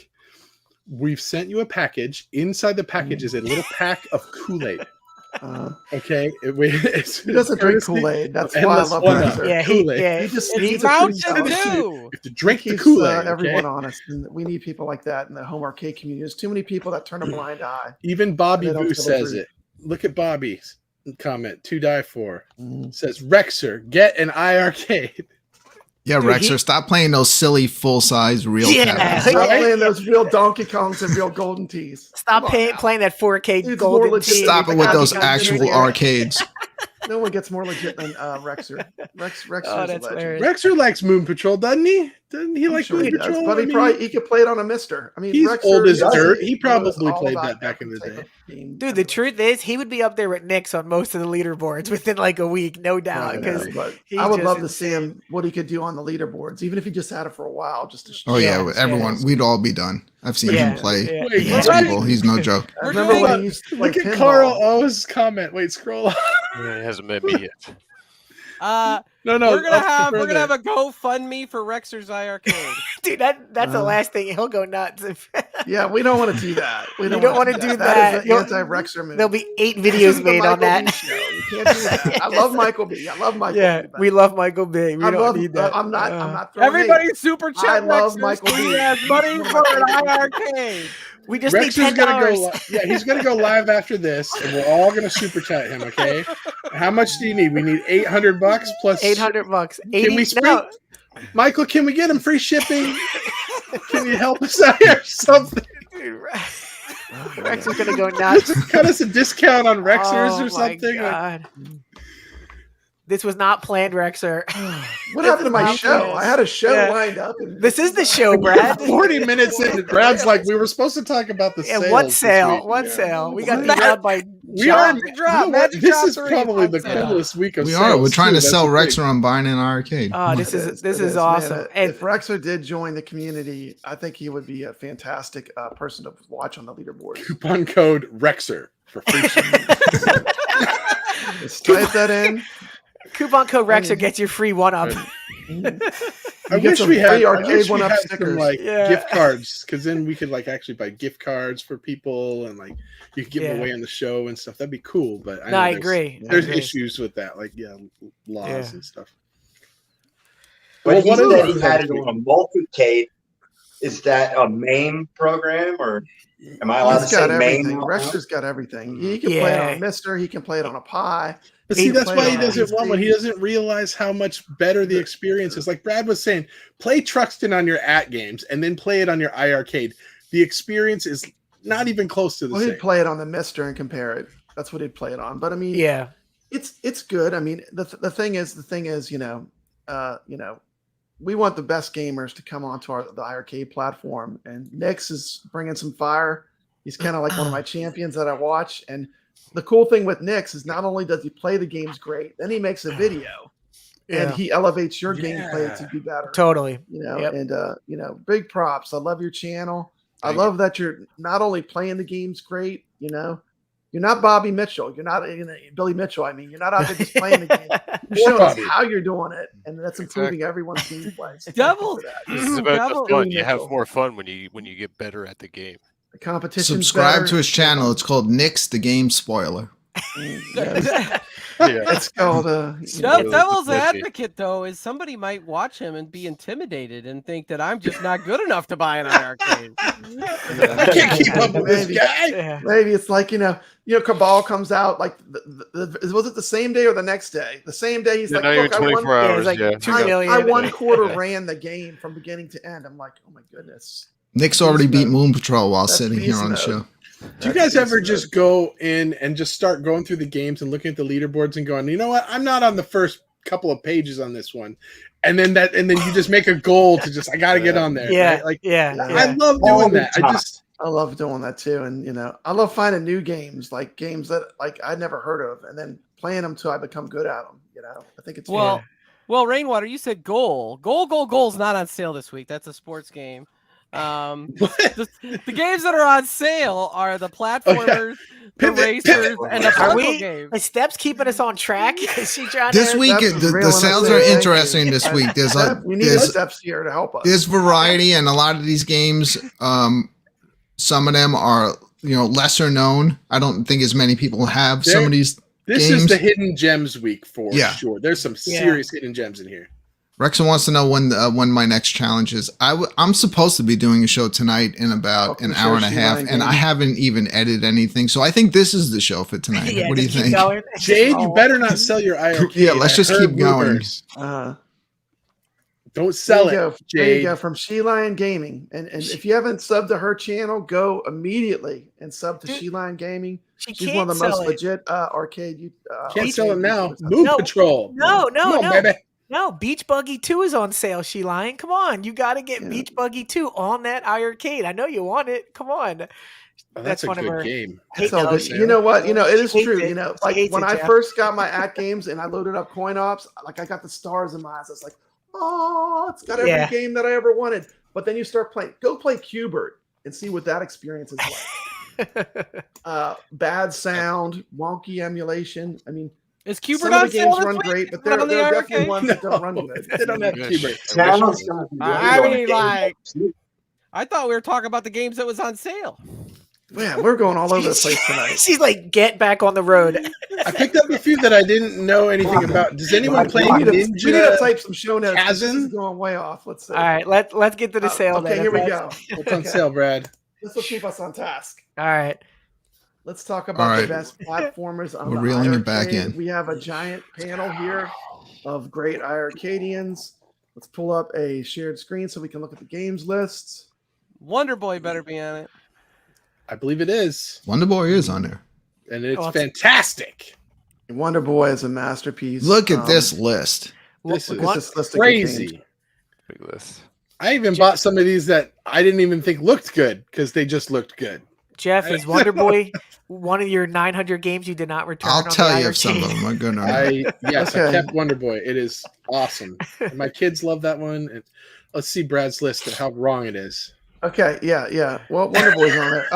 We've sent you a package. Inside the package is a little pack of Kool-Aid. Okay, he doesn't drink Kool-Aid. That's why I love Rexer. Yeah, Kool-Aid. He vouches too. You have to drink the Kool-Aid. Everyone honest. And we need people like that in the home arcade community. There's too many people that turn a blind eye. Even Bobby Boo says it. Look at Bobby's comment. To die for says Rexer, get an iiRcade. Yeah, dude, Rexer, stop playing those silly full-size real cabinets. Stop playing those real Donkey Kongs and real Golden Tees. Stop playing that 4K Golden Tee. Stop it with those actual arcades. No one gets more legit than Rexer. Rexer likes Moon Patrol, doesn't he? Doesn't he like Moon Patrol? But he could play it on a Mister. I mean, he's Rexer old as dirt. He probably played that back in the day. Dude, the truth is, he would be up there with Nick's on most of the leaderboards within like a week, no doubt. Because I would love to see him what he could do on the leaderboards, even if he just had it for a while, just to show. Oh yeah, everyone, we'd all be done. I've seen him play against people. He's no joke. I remember when he used to play Look at Carl O's comment. Wait, scroll up. Yeah, he hasn't met me yet. No. We're gonna have a GoFundMe for Rexer's iiRcade. Dude, that's the last thing. He'll go nuts. Yeah, we don't want to do that. We don't want to do that. That is an anti-Rexer move. There'll be 8 videos made on that. We can't do that. I love Michael B. Yeah, we love Michael B. We don't need that. I'm not. Everybody super chat. I love Michael B. He has money for an iiRcade. We just Rexer's need $10. He's gonna go live after this, and we're all gonna super chat him. Okay, how much do you need? We need $800 plus $800. Can we spring? Michael, can we get him free shipping? Can you help us out here or something? Rexer's gonna go nuts. Cut us a discount on Rexers or something. God. This was not planned, Rexer. What happened to my show? I had a show lined up. This is the show, Brad. 40 minutes in, Brad's like, we were supposed to talk about the sale. One sale. We got derailed by We are Magic Drop. This Drop is 3, probably the 5 coolest week of We sales. are. We're trying to That's sell the thing. Rexer on buying an arcade. Oh, this is awesome. Man, And if Rexer did join the community, I think he would be a fantastic person to watch on the leaderboard. Coupon code Rexer for free shipping. Just type that in. coupon code Rexer gets you free 1-up. I wish we had arcade one-up some stickers. like gift cards, because then we could like actually buy gift cards for people, and like you could give them away on the show and stuff. That'd be cool. But I agree. There's issues with that, like laws and stuff. But he said he had it on a multi-cade. Is that a MAME program, or am I allowed to say MAME? Rexer's got everything. He can play it on a Mister. He can play it on a Pi. But see, that's why he doesn't want one. He doesn't realize how much better the experience is. Like Brad was saying, play Truxton on your @games and then play it on your iiRcade. The experience is not even close to the same. He'd play it on the Mister and compare it. That's what he'd play it on. But I mean, it's good. I mean, the thing is, we want the best gamers to come onto the iiRcade platform, and Nix is bringing some fire. He's kind of like one of my champions that I watch. And the cool thing with Nix is not only does he play the games great, then he makes a video and he elevates your gameplay to be better. Totally. And big props. I love your channel. I love that you're not only playing the games great, you're not Bobby Mitchell. You're not Billy Mitchell. I mean, you're not out there just playing the game. You're showing us how you're doing it, and that's improving everyone's gameplay. So this is about the fun. You have more fun when you get better at the game. The competition. Subscribe to his channel. It's called Nix the Game Spoiler. It's called Devil's advocate, though, is somebody might watch him and be intimidated and think that I'm just not good enough to buy an iiRcade. I can't keep up with this guy. Maybe it's like Cabal comes out like was it the same day or the next day? The same day he's like, look, I won 24 hours. I 1/4 ran the game from beginning to end. I'm like, oh my goodness. Nick's already beat Moon Patrol while sitting here on the show. Do you guys ever just go in and just start going through the games and looking at the leaderboards and going, you know what? I'm not on the first couple of pages on this one. And then you just make a goal to just, I got to get on there. Yeah. Right? I love doing that. I love doing that too. And, I love finding new games, like games that like I'd never heard of, and then playing them till I become good at them. I think it's well, Rainwater, you said Goal's not on sale this week. That's a sports game. The games that are on sale are the platformers, the racers, and the puzzle games. Is Steps keeping us on track? Is she trying this week, the sales are interesting this week. We need Steps here to help us. There's variety, and a lot of these games, some of them are lesser known. I don't think as many people have some of these. This games. Is the hidden gems week for sure. There's some serious hidden gems in here. Rexon wants to know when my next challenge is. I'm supposed to be doing a show tonight in about an hour and a half, and I haven't even edited anything. So I think this is the show for tonight. What do you think? Jade, you better not sell your iiRcade. Yeah, let's just keep going. Don't sell it, Jade. There you go, from She Lion Gaming. And if you haven't subbed to her channel, go immediately and sub to She Lion Gaming. She's one of the most legit arcade. Can't sell it now. Moon Patrol. No. Baby. No, Beach Buggy 2 is on sale, She Lion. Come on. You got to get Beach Buggy 2 on that iiRcade. I know you want it. Come on. That's a good game. It's all good. You know what? It is true. Like when I first got my @games and I loaded up coin ops, like I got the stars in my eyes. I was like, oh, it's got every game that I ever wanted. But then you start playing. Go play Qbert and see what that experience is like. Bad sound, wonky emulation. I mean, is Qbert some of the games run great, but there are definitely ones that don't run good. They don't have Qbert. I thought we were talking about the games that was on sale. Man, we're going all over the place tonight. She's like, get back on the road. I picked up a few that I didn't know anything about. Does anyone play Ninja? We need to type some show notes. This is going way off. Let's see. All right, let's get to the sale. Okay, here we go. What's on sale, Brad? This will keep us on task. All right. Let's talk about the best platformers on We're reeling it back iiRcade. in. We have a giant panel here of great iiRcadians. Let's pull up a shared screen so we can look at the games lists. Wonder Boy better be on it. I believe it is. Wonder Boy is on there. And it's fantastic. Wonder Boy is a masterpiece. Look at this list. This is crazy. Big list. I even bought some of these that I didn't even think looked good because they just looked good. Jeff, is Wonder Boy one of your 900 games you did not return? I'll tell you if some of them are good or not. I kept Wonder Boy. It is awesome. And my kids love that one. And let's see Brad's list of how wrong it is. Okay, yeah. Well, Wonder Boy's on there.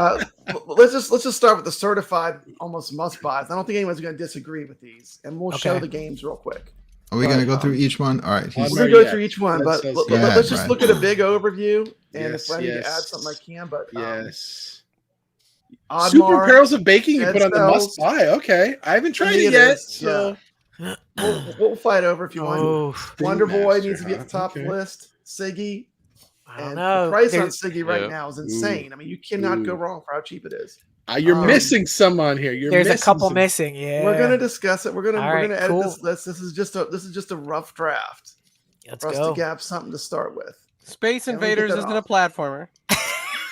Let's just start with the certified almost must buys. I don't think anyone's going to disagree with these, and we'll show the games real quick. Are we going to go through each one? All right. We're going to go through each one, but let's just look at a big overview. And if I need to add something, I can. But Super Barrels of Baking you put on the must buy. Okay, I haven't tried it yet, so we'll fight over if you want. Wonder Boy needs to be at the top of the list. Siggy. And the price on Siggy right now is insane. I mean, you cannot go wrong for how cheap it is. You're missing some on here. There's a couple missing. Yeah, we're gonna discuss it. We're gonna edit this list. This is just a rough draft. Let's for us to have something to start with. Space Invaders isn't a platformer.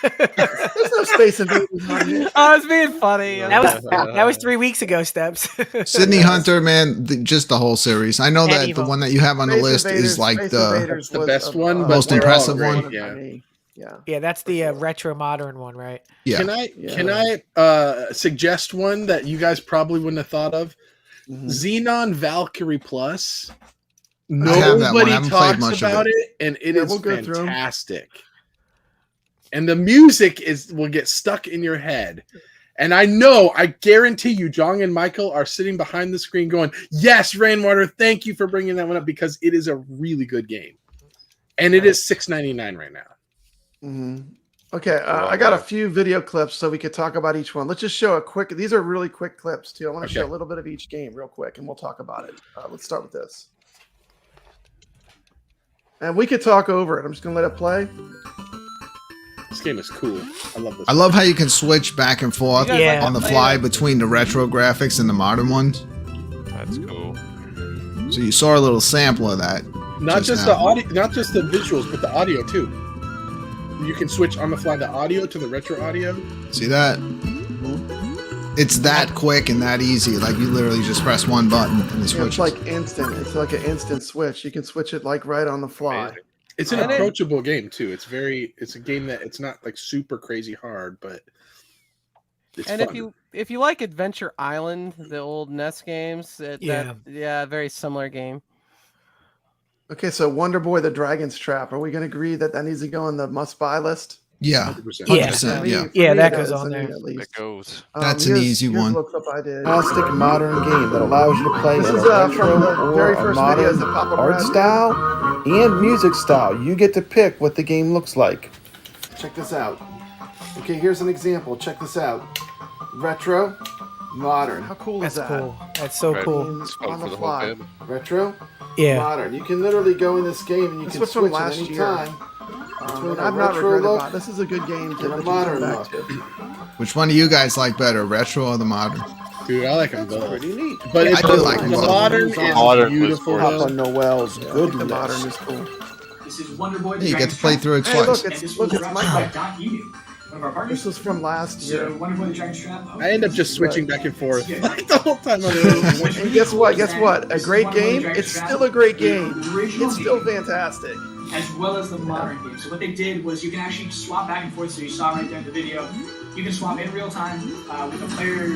There's no Space Invaders on here. I was being funny. That was 3 weeks ago, Steps. Sydney Hunter, man, just the whole series. I know that the one that you have on the list is like the best one, most impressive one. Yeah, that's the retro modern one, right? Yeah. Can I suggest one that you guys probably wouldn't have thought of? Xenon Valkyrie Plus. Nobody talks about it, and it is fantastic. And the music will get stuck in your head. And I guarantee you, Jong and Michael are sitting behind the screen going, yes, Rainwater, thank you for bringing that one up, because it is a really good game. And it is $6.99 right now. Okay, I got a few video clips so we could talk about each one. Let's just show a quick, these are really quick clips too. I want to show a little bit of each game real quick, and we'll talk about it. Let's start with this. And we could talk over it. I'm just going to let it play. This game is cool. I love this. I love how you can switch back and forth on the fly between the retro graphics and the modern ones. That's cool. So you saw a little sample of that. Not just the audio, not just the visuals, but the audio too. You can switch on the fly the audio to the retro audio. See that? It's that quick and that easy. Like you literally just press one button and it switches. It's like instant. It's like an instant switch. You can switch it like right on the fly. It's an approachable game too. It's a game that it's not like super crazy hard, but it's fun. if you like Adventure Island, the old NES games, very similar game. Okay, so Wonder Boy the Dragon's Trap. Are we going to agree that needs to go on the must-buy list? Yeah, 100%. Yeah, that goes on there. That goes. That's an easy one. Plastic modern game that allows you to play in a retro or a modern art style and music style. You get to pick what the game looks like. Check this out. Okay, here's an example. Check this out. Retro, modern. How cool is that? Cool. That's so cool. On the fly. Retro, modern. You can literally go in this game and you can switch at any time. I've not regretted about. This is a good game to modern back to. Which one do you guys like better, retro or the modern? Dude, I like them both. Pretty neat. But I do like them the both. modern is beautiful. Papa Noel's good. The modern is cool. This is Wonder Boy. You get to play through it Hey, twice. look, it's Michael. One of our partners. This was from last year. So Wonder Boy the Dragon's Trap. I end up just switching back and forth like the whole time. And guess what? A great game. It's still a great game. It's still fantastic. As well as the modern game. So what they did was you can actually swap back and forth. So you saw right there in the video. You can swap in real time with a player 2.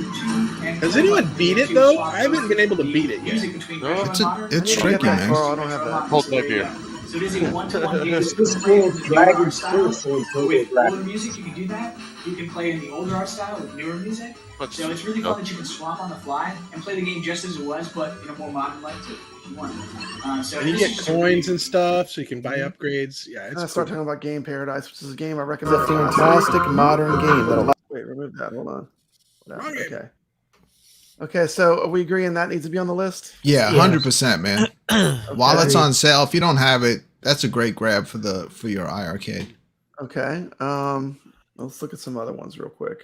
Has anyone beat it though? I haven't been able to beat it yet. It's tricky, man. I don't have that. Hold up here. So it is a 1-to-1 game. This is called Dragon's Curse. With older music, you can do that. You can play in the older art style with newer music. So it's really fun that you can swap on the fly and play the game just as it was, but in a more modern light too, if you want. And you get coins and stuff, so you can buy upgrades. Yeah, it's start talking about Game Paradise, which is a game I recommend. It's a fantastic modern game that allows. Wait, remove that. Hold on. Okay. Okay, so are we agreeing that needs to be on the list? Yeah, 100%, man. While it's on sale, if you don't have it, that's a great grab for your iiRcade. Okay. Let's look at some other ones real quick.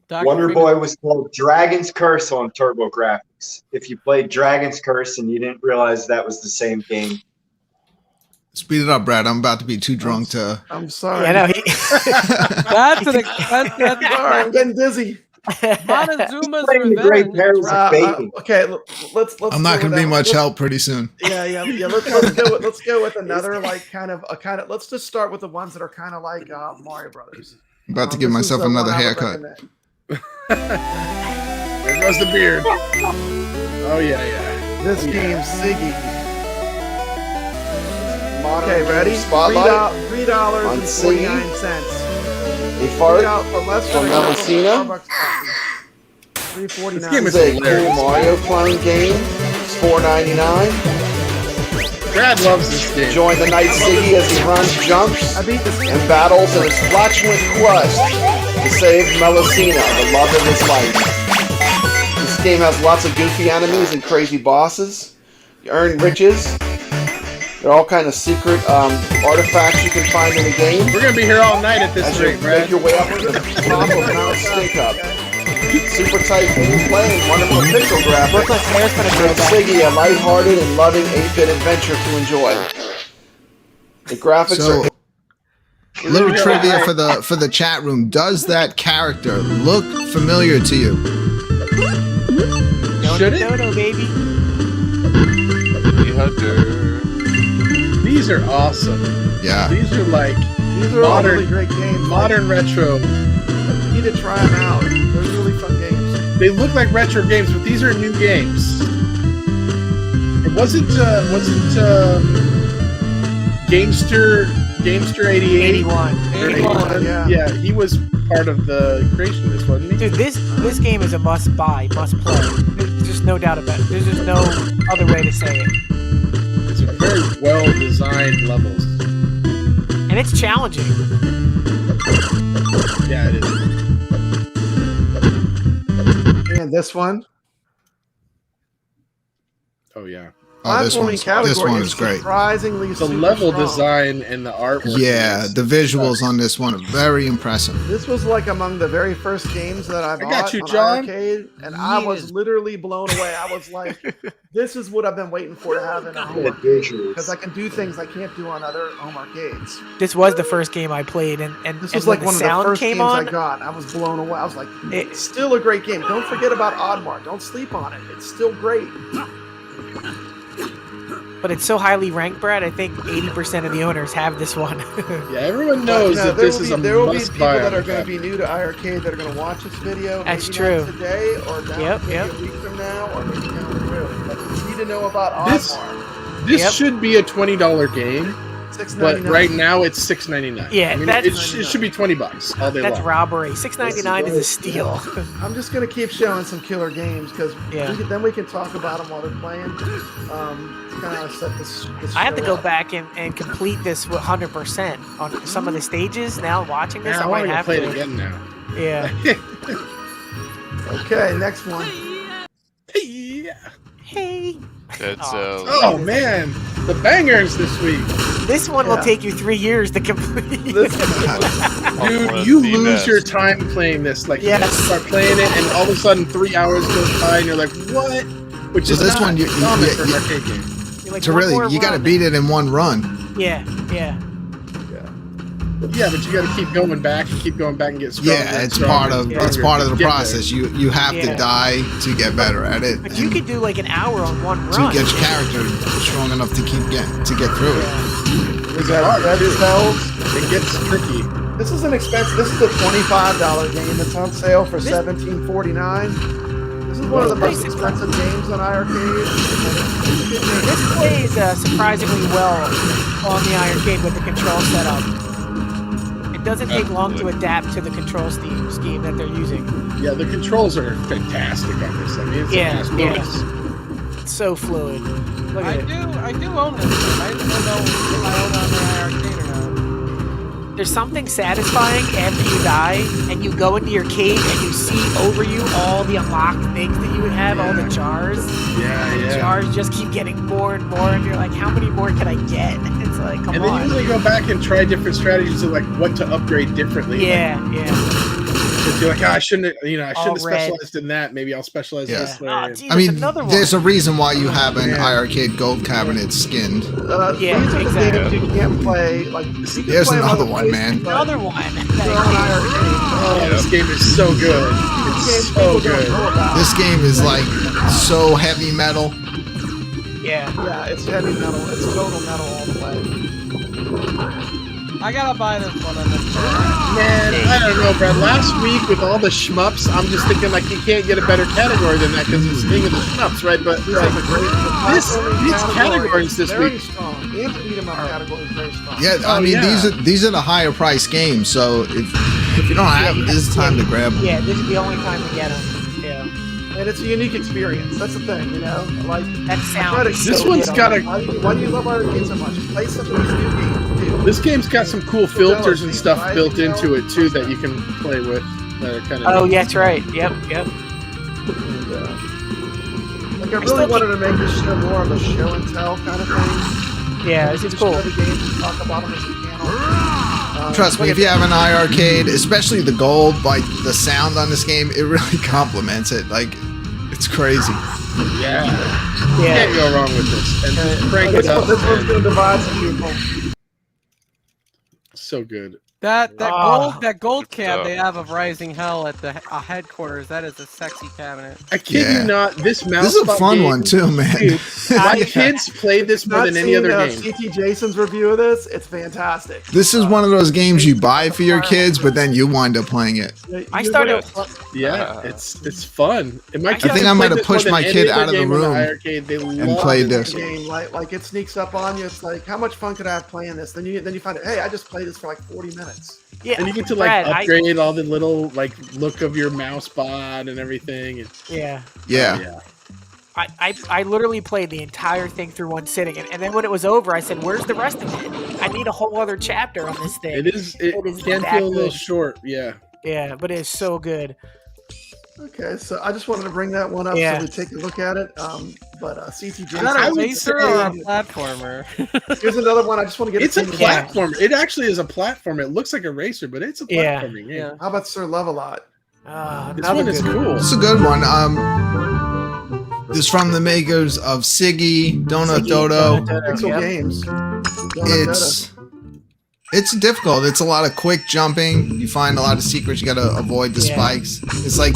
Wonder Boy was called Dragon's Curse on TurboGrafx. If you played Dragon's Curse and you didn't realize that was the same game. Speed it up, Brad. I'm about to be too drunk to. I'm sorry. Yeah, no, That's an expensive. Sorry, I'm getting dizzy. Montezuma's Playing the Great Revenge. Perils of Bacon. Okay, let's. I'm not going to be much help pretty soon. Yeah. Let's go with another like kind of. Let's just start with the ones that are kind of like Mario Brothers. I'm about to give myself another haircut. There goes the beard. Oh yeah. This game, Siggy. Okay, ready? Spotlight. $3.49. A fart for less from Menace. $3.49. This This is a cool Mario clone game. It's $4.99. Brad loves this game. Join the Knight Siggy as he runs, jumps, I beat this game. and battles in his flatulent quest to save Melusina, the love of his life. This game has lots of goofy enemies and crazy bosses. You earn riches. There are all kind of secret artifacts you can find in the game. We're gonna be here all night at this As you rate, Brad. make your way up to the top of Mount Stink Up. Super tight gameplay and wonderful pixel graphics. Make Siggy a lighthearted and loving 8-bit adventure to enjoy. The graphics So, are... a little trivia for the chat room. Does that character look familiar to you? Should it? No, baby. These are awesome. Yeah. These are like These are all really great games. modern retro. You need to try them out. They're really fun games. They look like retro games, but these are new games. It wasn't Gamester 88? 81. Yeah, he was part of the creation of this, wasn't he? Dude, this game is a must buy, must play. There's just no doubt about it. There's just no other way to say it. It's a very well designed levels. And it's challenging. Yeah, it is. And this one. Oh, Oh yeah. this one is great. Surprisingly, The level design and the artwork. Yeah, the visuals on this one are very impressive. This was like among the very first games that I bought got you, on John. iiRcade, and I was literally blown away. I was like, "This is what I've been waiting for to have in a home arcade because I can do things I can't do on other home arcades." This was the first game I played, and This was like when one the of the sound first came games on, I got. I was blown away. I was like, "It's still a great game. Don't forget about Oddmar. Don't sleep on it. It's still great." but it's so highly ranked, Brad. I think 80% of the owners have this one. Yeah, everyone knows that this is a there will be must people buy. that are going to be new to iiRcade that are going to watch this video. That's maybe true. Not today or down maybe a week from now or maybe down the road. But you need to know about Oddmar. This should be a $20 game, but $6.99. right now it's $6.99. Yeah, I mean, that's- it should be $20 all day That's long. robbery. $6.99 is a steal. I'm just going to keep showing some killer games because then we can talk about them while they're playing. Kind of set this I have to show go up. back and complete this 100% on some of the stages. Now watching this, Man, I I want might to have play to. it again now. Yeah. Okay, next one. Hey. It's Oh man, the bangers this week. This one will take you 3 years to complete. Dude, you lose your time playing this. Like, you just start playing it, and all of a sudden 3 hours goes by, and you're like, "What?" Which So is this not one, common for an arcade game. Like, to one really, more you got to run. beat it in one run. Yeah. Yeah, but you got to keep going back and get stronger. Yeah, it's part of the process. You have to die to get better at it. But you could do like an hour on one to run. get your character strong enough to get through it. That tells. It gets tricky. This is an expensive. This is a $25 game. It's on sale for $17.49. This is one of the most expensive games on iiRcade. This plays surprisingly well on the iiRcade with the control setup. It doesn't take long to adapt to the control scheme that they're using. Yeah, the controls are fantastic on this. I mean, it's It's so fluid. Look at it. I do own this. I don't know if I own it on the iiRcade or not. There's something satisfying after you die and you go into your cave and you see over you all the unlocked things that you would have, all the jars. The jars just keep getting more and more, and you're like, how many more can I get? It's like, come and on. then you really go back and try different strategies of like what to upgrade differently. Because you're like, I shouldn't have specialized in that. Maybe I'll specialize in this way. I mean, there's a reason why you have an iiRcade gold cabinet skinned. These are the games you can't play. Like, there's another one, man. Another one. Oh, this game is so good. So good. This game is like so heavy metal. Yeah. Yeah, it's heavy metal. It's total metal all the way. I gotta buy this one on this. Man, I don't know, Brad. Last week with all the shmups, I'm just thinking like you can't get a better category than that because it's the thing of the shmups, right? But these categories this week, strong. And the beat 'em up category is very strong. Yeah, I mean these are the higher price games. So if you don't have it, this is time to grab them. Yeah, this is the only time to get them. Yeah. And it's a unique experience. That's the thing, you know. Like that sounds. This one's got a. Why do you love arcade so much? Play some of these new games too. This game's got some cool filters and stuff built into it too that you can play with. That are kind of. Oh, yeah, that's right. Yep. And, like I really wanted to make this show more of a show and tell kind of thing. Yeah, this is cool. Show the games and talk about them as a panel. Trust me, if you have an iiRcade, especially the gold, like the sound on this game, it really complements it. Like, it's crazy. Yeah. You can't go wrong with this. And crank it up. This one's going to divide some people. So good. That gold cab they have of Rising Hell at the headquarters, that is a sexy cabinet. I kid you not, this mouse. This is a fun one too, man. Dude, my kids play this more than any other game. CT Jason's review of this, it's fantastic. This is one of those games you buy for your kids, but then you wind up playing it. I started. Yeah, it's fun. I think I might have pushed my kid out of the room and played this. Game. Like it sneaks up on you. It's like, how much fun could I have playing this? Then you find out, hey, I just played this for like 40 minutes. Yeah, and you get to like upgrade all the little like look of your mouse bod and everything. And, yeah. I literally played the entire thing through one sitting, and then when it was over, I said, "Where's the rest of it? I need a whole other chapter on this thing." It can feel a little short, yeah. Yeah, but it is so good. Okay, so I just wanted to bring that one up so we take a look at it. But CT Jason, is that a racer or a platformer? Here's another one. I just want to get. It's a platform. It actually is a platform. It looks like a racer, but it's a platforming. Yeah. How about Sir Love-A-Lot? This one is cool. It's a good one. This is from the makers of Siggy, Donut Dodo. Pixel Games. It's difficult. It's a lot of quick jumping. You find a lot of secrets. You got to avoid the spikes. It's like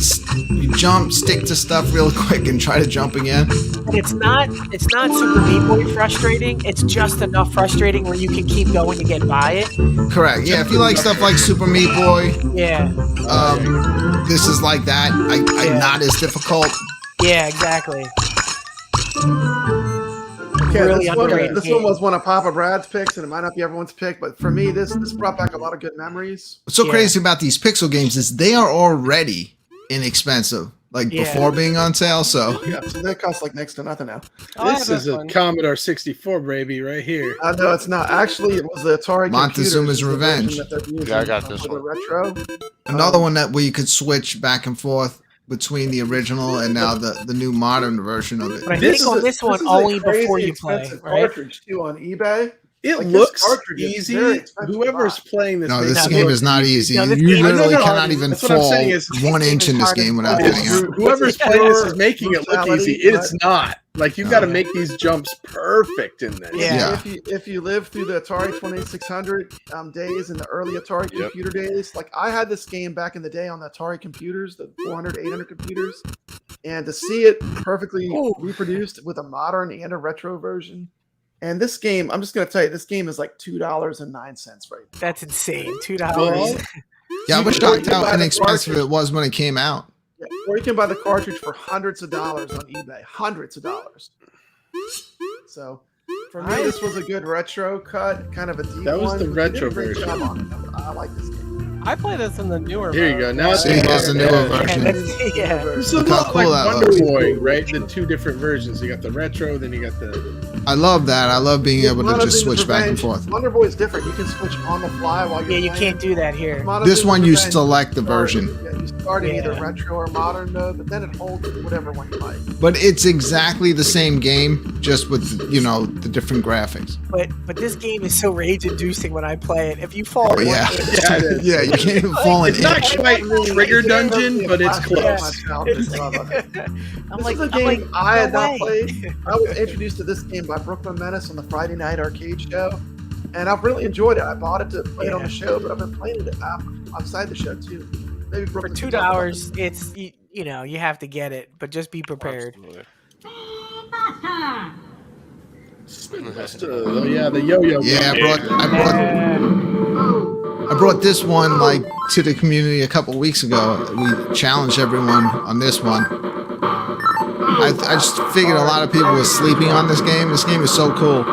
you jump, stick to stuff real quick, and try to jump again. It's not Super Meat Boy frustrating. It's just enough frustrating where you can keep going to get by it. Correct. Yeah, if you like stuff like Super Meat Boy, this is like that. Not as difficult. Yeah, exactly. Okay, really this one was one of Papa Brad's picks, and it might not be everyone's pick, but for me, this brought back a lot of good memories. What's so crazy about these pixel games is they are already inexpensive, before being on sale. So they cost like next to nothing now. This is a Commodore 64 baby right here. No, it's not. Actually, it was the Atari Montezuma's Revenge. Yeah, I got this one. Retro. Another one where you could switch back and forth between the original and now the new modern version of it. But I think on this one only before you play, right? Cartridge too on eBay. It looks easy. Whoever's playing this, this game is not easy. You literally cannot even fall 1 inch in this game without getting out. Whoever's playing this is making it look easy. It's not. Like you've got to make these jumps perfect in this. Yeah. If you live through the Atari 2600 days and the early Atari computer days, like I had this game back in the day on the Atari computers, the 400, 800 computers, and to see it perfectly reproduced with a modern and a retro version. And this game, I'm just going to tell you, this game is like $2.09 right now. That's insane. $2. Yeah, I was shocked how inexpensive it was when it came out. Yeah, or you can buy the cartridge for hundreds of dollars on eBay. Hundreds of dollars. So, for me, this was a good retro cut, kind of a deep one. That was the retro version. I like this game. I play this in the newer Here you go. Now it's the newer version. It's a lot like Wonder Boy, right? The two different versions. You got the retro, then you got the... I love that. I love being able to just switch back and forth. Wonder Boy is different. You can switch on the fly while you're playing. You can't do that here. This one, you select the version. Yeah, you start in either retro or modern mode, but then it holds whatever one you like. But it's exactly the same game, just with, the different graphics. But this game is so rage-inducing when I play it. If you fall... Yeah, you can't even fall in. It's not quite Trigger Dungeon, but it's close. I'm like, I had not played. I was introduced to this game by Brooklyn Menace on the Friday night arcade show, and I've really enjoyed it. I bought it to play it on the show, but I've been playing it outside the show too. maybe For Brooklyn $2, it's you know, you have to get it, but just be prepared. Oh yeah, the yo-yo. Yeah, I brought this one like to the community a couple weeks ago. We challenged everyone on this one. I just figured a lot of people were sleeping on this game. This game is so cool.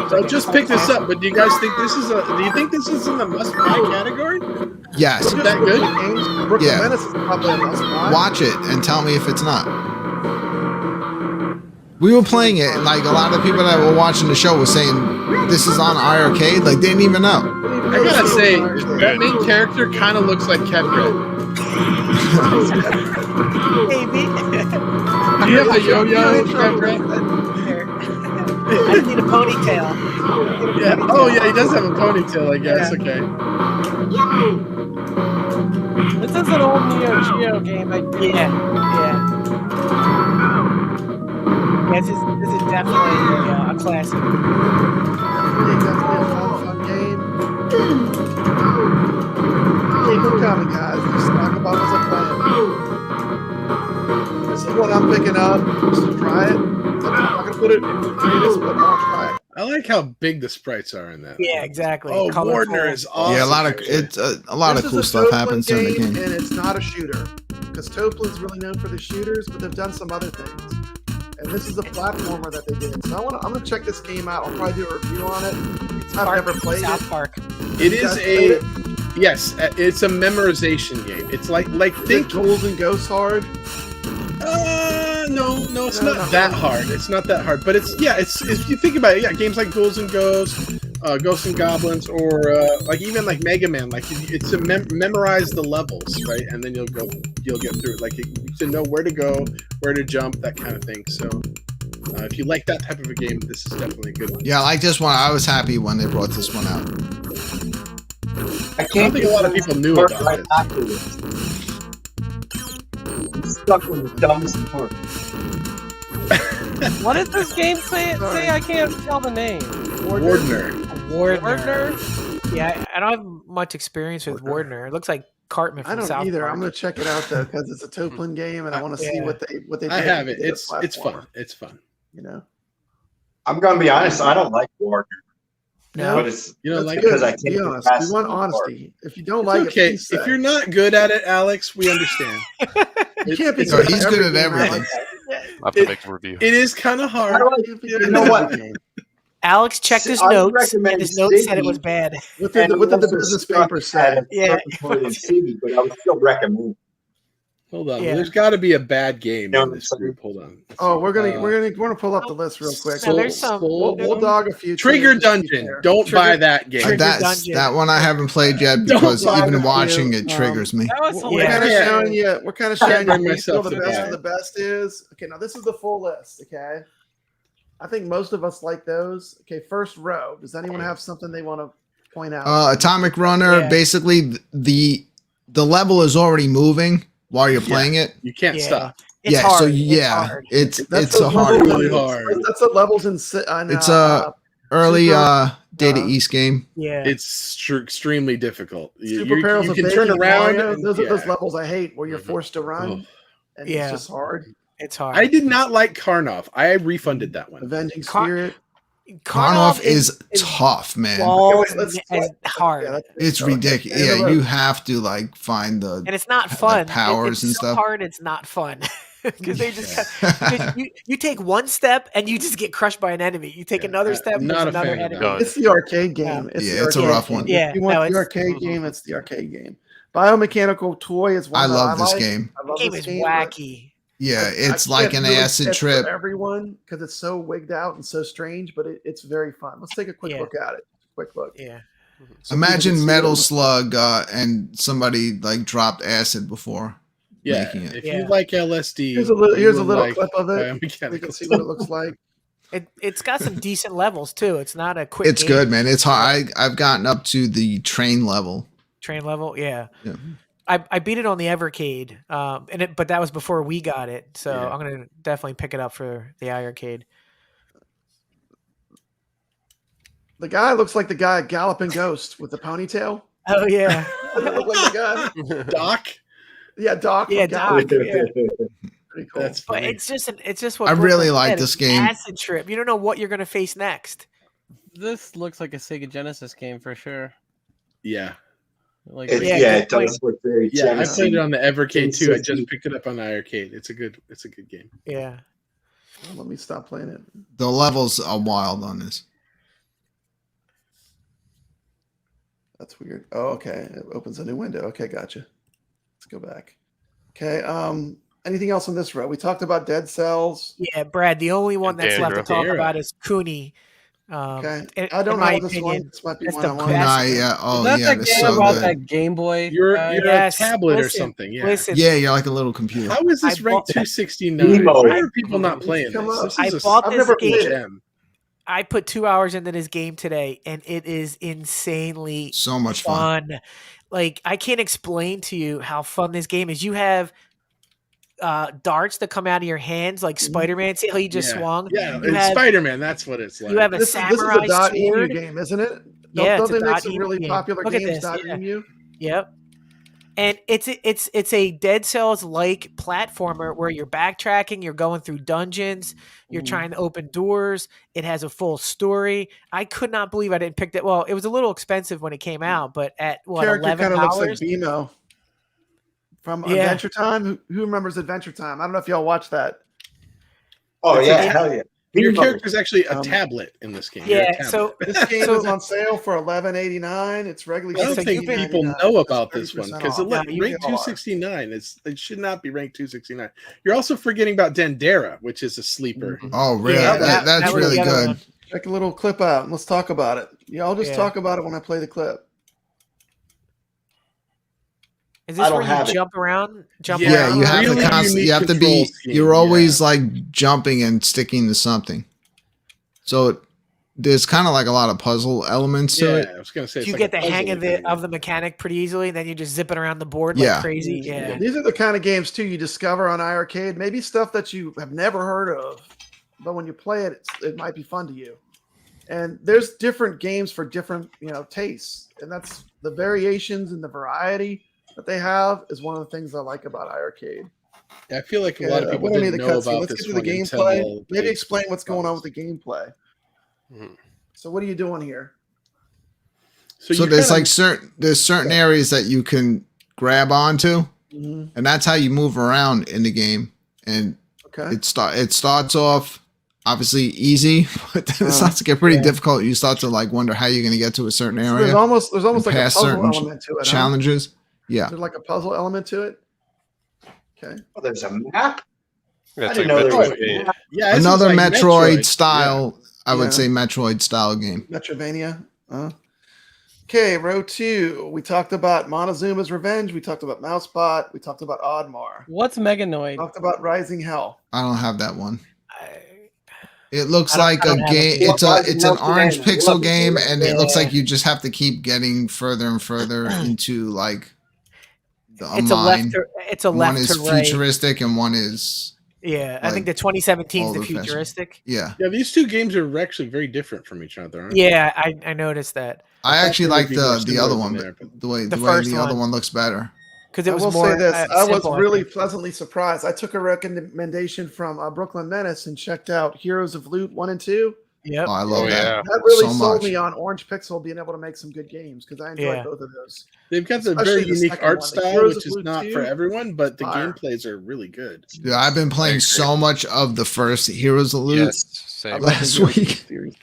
So I just picked this up, but do you guys think this is do you think this is in the must-buy category? Yes. Is that good? Yeah. Menace is probably a must-buy. Watch it and tell me if it's not. We were playing it, and like a lot of people that were watching the show were saying this is on iiRcade. Like they didn't even know. I gotta say, that main character kind of looks like kevgret. Maybe. Do you have the yo-yo, kevgret? I need a ponytail. Yeah. Oh yeah, he does have a ponytail. I guess. Yeah. Okay. This is an old Neo Geo game. Yeah. This is definitely a classic. Definitely a fun game. Keep them coming, guys. Just talk about what's a plan. This is what I'm picking up. Just to try it. I'm not gonna put it in the greatest, but I'll try it. I like how big the sprites are in that. Yeah, exactly. Oh, Colorful. Wardner is awesome. Yeah, a lot of cool stuff happens in the game. And it's not a shooter because Toplin's really known for the shooters, but they've done some other things. And this is a platformer that they did. So I'm gonna check this game out. I'll probably do a review on it. I've never played South Park. It is yes, it's a memorization game. It's like think Ghouls and Ghosts hard. No, it's not that hard. It's not that hard, but it's if you think about it, games like Ghouls and Ghosts, Ghosts and Goblins, or like even like Mega Man, like it's to memorize the levels, right? And then you'll get through it, like to know where to go, where to jump, that kind of thing. So if you like that type of a game, this is definitely a good one. Yeah, I like this one. I was happy when they brought this one out. I don't think a lot of people knew about it. I'm stuck with the dumbest part. What does this game say? I can't tell the name. Wardner. Yeah, I don't have much experience with Wardner. It looks like Cartman from I don't South either. Park. I'm gonna check it out though because it's a Toplin game and I want to see what they. I have it. It's fun. It's fun. You know. I'm gonna be honest. I don't like Wardner. No, but it's like because good. I can't be honest. We want honesty. If you don't like okay. it, If you're not good at it, Alex, we understand. You can't be. He's good at everything. I'll have to make a review. It is kind of hard. You know what? Alex checked his notes, and his notes said it was bad. What did the business paper say? Yeah. But I would still recommend. Hold on. Yeah. There's got to be a bad game in this group. Hold on. Oh, we're gonna pull up the list real quick. So there's some. We'll dog a few. Trigger Dungeon. Don't buy that game. That one I haven't played yet because even watching it triggers me. That was We're kind of showing you. We're kind of showing you myself the to best that. of the best is. Okay, now this is the full list. Okay, I think most of us like those. Okay, first row. Does anyone have something they want to point out? Atomic Runner. Basically, the level is already moving while you're playing it. You can't stop. It's hard. So It's it's a hard really hard. That's the levels in. It's a early Data East game. Yeah, it's extremely difficult. Super Perils you of can Baking turn around. Mario. And, Those are those levels I hate where you're forced to run. And Yeah. it's just hard. it's hard. I did not like Karnov. I refunded that one. Avenging Spirit. Karnov is tough, man. Let's hard. Yeah, It's ridiculous. Yeah, you have to like find the And it's not fun. powers it's and so stuff. hard. It's not fun because they just you take one step and you just get crushed by an enemy. You take another step, and not there's a another fan of enemy. that. It's the arcade game. It's a rough one. Yeah, If you want no, the it's- arcade game, it's the arcade game. Biomechanical Toy is one I that love this like. game. I love Game this is game, but wacky. Yeah, it's I like can't an really acid pitch for trip. everyone because it's so wigged out and so strange, but it's very fun. Let's take a quick look at it. Quick look. Yeah. So people can Imagine see Metal what- Slug and somebody like dropped acid before Yeah, making it. if you like LSD, Here's a little you will little like clip of it. Biomechanical You can see what it looks like. It's got some decent levels too. It's not a quick. It's game. good, man. It's hard. I've gotten up to the train level. Train level, yeah. Yeah. I beat it on the iiRcade, but that was before we got it. So I'm gonna definitely pick it up for the iiRcade. The guy looks like the guy at Galloping Ghost with the ponytail. Oh yeah, Doesn't look like the gun. Doc. Yeah, Doc. Yeah, Doc. Yeah. Pretty cool. That's But funny. it's just what I really Brooklyn like said, this it's an game. acid trip. You don't know what you're gonna face next. This looks like a Sega Genesis game for sure. Yeah. Like It does look very I played it on the iiRcade too. I Genesis. just picked it up on iiRcade. It's a good game. Yeah. Let me stop playing it. The levels are wild on this. That's weird. Oh, okay. It opens a new window. Okay, gotcha. Let's go back. Okay. Anything else on this row? We talked about Dead Cells. Yeah, Brad. The only one that's left to talk Dandruff. about is Cooney. Okay. In I don't my know this one. opinion, This might be that's one the I want. best. Kunai, yeah. Oh, That's yeah. that That's game so about good. that Game Boy. You're yes, a tablet or listen, something. Yeah. Listen, Yeah, you're like a little computer. How is this I ranked bought- 269? Emo. Why are people not playing Come this? up. This I is bought I've this never game. played it. gem. I put 2 hours into this game today, and it is insanely So much fun. Like, I can't explain to you how fun this game is. You have darts that come out of your hands, like Spider-Man. See how he just swung? Yeah, You it's have- Spider-Man. That's what it's like. You have a This is samurai a dot emu sword. game, isn't it? Yeah, Don't it's a they make dot some emu really game. popular Look at games? this, Dot yeah. emu. Yep. And it's a Dead Cells like platformer where you're backtracking, you're going through dungeons, you're trying to open doors. It has a full story. I could not believe I didn't pick that. Well, it was a little expensive when it came out, but at what, Character kind of looks like $11? BMO from Yeah. Adventure Time. Who remembers Adventure Time? I don't know if y'all watched that. Oh It's yeah, a- hell yeah. Your Emo. character's actually a tablet in this game. You're a Yeah, tablet. so This game So- is on sale for $11.89. It's regularly. I don't so think you've been- people $16.99. know That's about this one 30% because off. No, look, you ranked can- 269. It should not be ranked 269. You're also forgetting about Dendera, which is a sleeper. Oh, really? Yeah, that's that was really the other good. one. Check a little clip out and let's talk about it. Yeah, I'll just Yeah. talk about it when I play the clip. Is I this don't where have you it. jump around? Yeah, you have Really to constantly. unique You have to be. control scheme, You're always yeah. like jumping and sticking to something. So there's kind of like a lot of puzzle elements to it. I was gonna say it's You like get a the hang puzzle of kind the mechanic pretty easily, and then you just zip it around the board Yeah. like crazy. Yeah. These are the kind of games too you discover on iiRcade. Maybe stuff that you have never heard of, but when you play it, it might be fun to you. And there's different games for different tastes, and that's the variations and the variety that they have is one of the things I like about iiRcade. I feel like a lot of people we don't need didn't the know cutscene. about Let's this get to the one gameplay. until Maybe they- explain what's going on with the gameplay. Mhm. So what are you doing here? So you there's kinda- like certain areas that you can grab onto, Mhm. and that's how you move around in the game. And Okay. it starts off obviously easy, but then it starts to get pretty difficult. You start to like wonder how you're going to get to a certain So area. there's almost and like a past puzzle certain element to it. Huh? challenges. Yeah. There's like a puzzle element to it. Okay. Oh, there's a map. Yeah, I it's didn't like know there was Metroid. a map. Yeah, this is Another like Metroid style, I would Yeah. say Metroid style game. Metrovania. Okay, row 2. We talked about Montezuma's Revenge. We talked about Mousebot. We talked about Oddmar. What's Meganoid? Talked about Rising Hell. I don't have that one. I- It looks I don't- like I a don't have game. it. It's an orange I pixel love it. game, and it looks Yeah. like you just have to keep getting further and further into like the It's a left. mine. It's a One left is to right. futuristic, and one is Yeah, I like, think the 2017 is the older-fashioned. futuristic. yeah. Yeah, these two games are actually very different from each other, aren't Yeah, I noticed that I actually there would like be more the other similar one, than there, but the way The the first other one. one looks better. because it I was will more. say this. I was simple, really think. pleasantly surprised. I took a recommendation from Brooklyn Menace and checked out Heroes of Loot 1 and 2. Yep. Oh, I love Oh, that. yeah. That really So sold much. me on Orange Pixel being able to make some good games because I enjoyed Yeah. both of those. They've got the Especially very the unique second art one, the style, Heroes which of is Loot not 2 for everyone, but the fire. gameplays are really good. Yeah, I've been playing so much of the first Heroes of Loot Yes, I same. love the last Heroes week. series.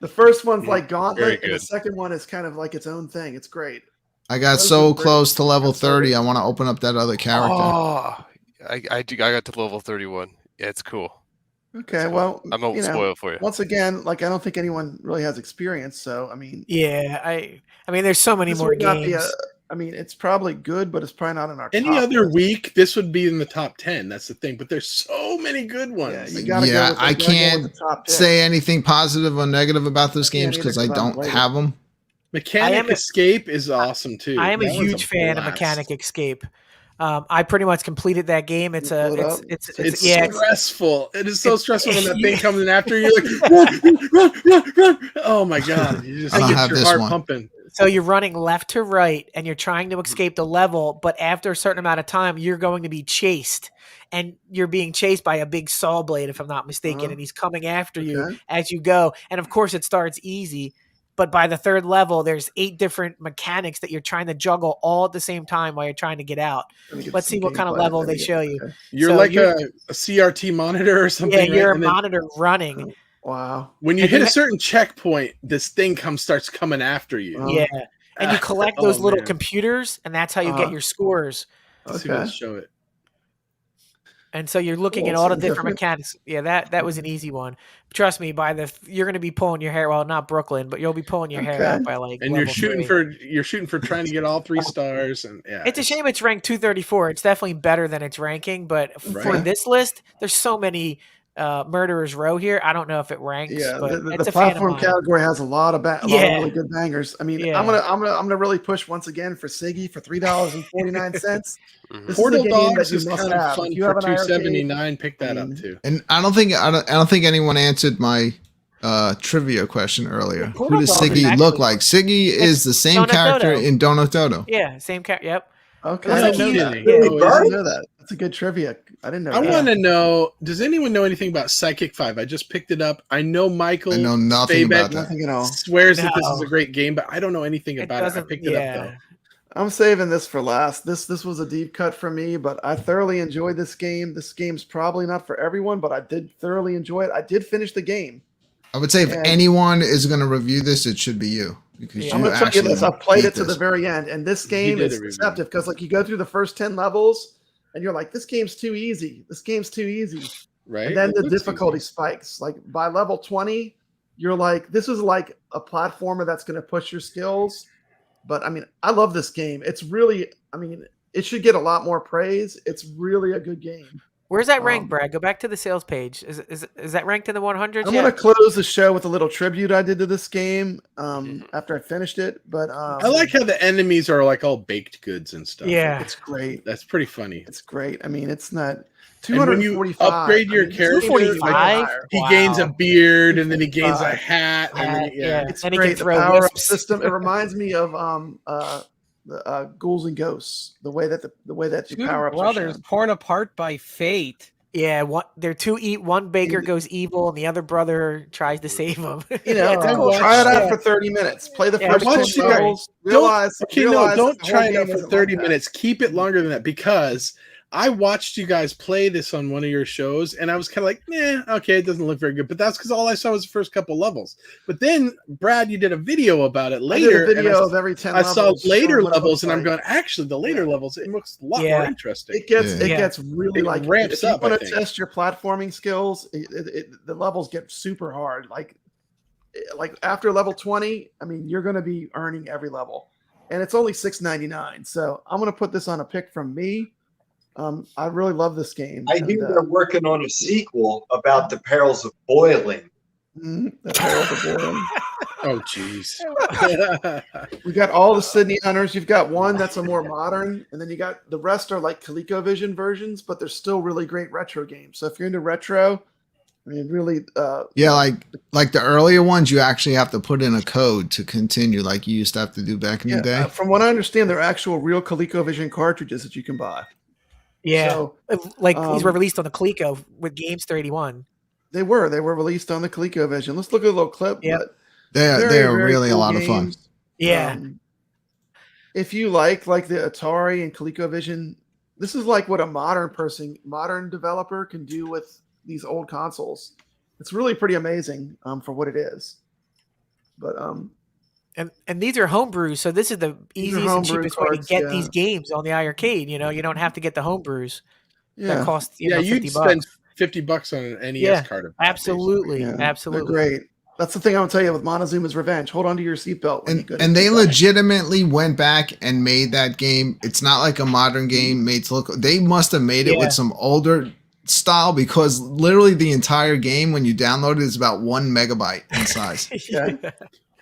The first one's Yeah, like very Gauntlet, and the good. second one is kind of like its own thing. It's great. I got Those so are great. close to level That's so 30. good. I want to open up that other character. Oh, I got to level 31. Yeah, it's cool. Okay, well, I'm gonna spoil it for you. once again, like I don't think anyone really has experience, so I mean, Yeah, I mean, there's so many this more would not games. be I mean, it's probably good, but it's probably not in our Any top other list. week, this would be in the top 10. That's the thing. But there's so many good ones. Yeah, you gotta Yeah, go with I you gotta go can't with the top pick. say anything positive or negative about those Yeah, games neither, because I 'cause I haven't don't played have them. Mechanic I am a- Escape is awesome too. I am a That one's huge fan of blast. Mechanic Escape. I pretty much completed that game. It's stressful. It is so stressful when that thing comes in after you. You're like, run. Oh my god! You just get your heart pumping. So you're running left to right, and you're trying to escape the level. But after a certain amount of time, you're going to be chased, and you're being chased by a big saw blade, if I'm not mistaken, and he's coming after you as you go. And of course, it starts easy. But by the third level, there's 8 different mechanics that you're trying to juggle all at the same time while you're trying to get out. Let's see what kind of level they show you. You're like a CRT monitor or something. Yeah, you're a monitor running. Wow. When you hit a certain checkpoint, this thing starts coming after you. Yeah. And you collect those little computers, and that's how you get your scores. Let's see, let's show it. And so you're looking at all the different mechanics. Yeah, that was an easy one. Trust me, you're going to be pulling your hair. Well, not Brooklyn, but you'll be pulling your hair out by like. And you're shooting for trying to get all 3 stars. And it's a shame it's ranked 234. It's definitely better than its ranking, but for this list, there's so many Murderers Row here. I don't know if it ranks. Yeah, but the platform category has a lot of really good bangers. I mean, I'm gonna really push once again for Siggy for $3.49. Portal Dogs is kind of fun for $2.79. Pick that up too. And I don't think anyone answered my trivia question earlier. Who does Siggy look like? Siggy is the same character in Donut Dodo. Yeah, same character. Yep. Okay, I didn't know that. That's a good trivia. I didn't know. I want to know. Does anyone know anything about Psychic 5? I just picked it up. I know Michael. I know nothing about that. Nothing at all. Swears that this is a great game, but I don't know anything about it. I picked it up though. I'm saving this for last. This was a deep cut for me, but I thoroughly enjoyed this game. This game's probably not for everyone, but I did thoroughly enjoy it. I did finish the game. I would say if anyone is going to review this, it should be you. Because I'm gonna tell you this. I've played it to the very end, and this game is deceptive because like you go through the first 10 levels. And you're like, this game's too easy. This game's too easy. Right. And then the difficulty spikes. Like by level 20, you're like, this is like a platformer that's going to push your skills. But I mean, I love this game. It's really, I mean, it should get a lot more praise. It's really a good game. Where's that ranked, Brad? Go back to the sales page. Is that ranked in the 100s? I'm going to close the show with a little tribute I did to this game after I finished it. But I like how the enemies are like all baked goods and stuff. Yeah, it's great. That's pretty funny. It's great. I mean, it's not 245. When you upgrade your character, like, he gains a beard and then he gains a hat. And then, it's great. The power-up system. It reminds me of the Ghouls and Ghosts, the way that you power up. Brothers torn apart by fate. Yeah, they're two. One baker goes evil, and the other brother tries to save him. Try it out for 30 minutes. Play the first 10 levels. Don't try it out for 30 minutes. Keep it longer than that because I watched you guys play this on one of your shows, and I was kind of like, okay, it doesn't look very good. But that's because all I saw was the first couple levels. But then, Brad, you did a video about it later. I did a video of every 10 levels. I saw later levels, and I'm going, actually, the later levels, it looks a lot more interesting. It gets really ramps up. If you want to test your platforming skills, the levels get super hard. Like after level 20, I mean, you're going to be earning every level. And it's only $6.99. So I'm going to put this on a pick from me. I really love this game. I hear they're working on a sequel about the perils of boiling. The perils of boiling. Oh, jeez. We got all the Sydney Hunters. You've got one that's a more modern, and then you got the rest are like ColecoVision versions, but they're still really great retro games. So if you're into retro, I mean, really, like the earlier ones, you actually have to put in a code to continue, like you used to have to do back in the day. From what I understand, they're actual real ColecoVision cartridges that you can buy. Yeah, so, these were released on the Coleco with Gamester 81. They were released on the ColecoVision. Let's look at a little clip. Yeah, they're really cool a lot games. Of fun. Yeah, if you like the Atari and ColecoVision, this is like what a modern developer can do with these old consoles. It's really pretty amazing for what it is. But And these are homebrews, so this is the easiest and cheapest way to get these games on the iiRcade. You know, you don't have to get the homebrews. That cost you'd spend $50 on an NES card. Absolutely, absolutely. They're great. That's the thing I'm gonna tell you with Montezuma's Revenge. Hold on to your seatbelt. And they legitimately went back and made that game. It's not like a modern game made to look. They must have made it with some older style because literally the entire game when you download it is about 1 megabyte in size.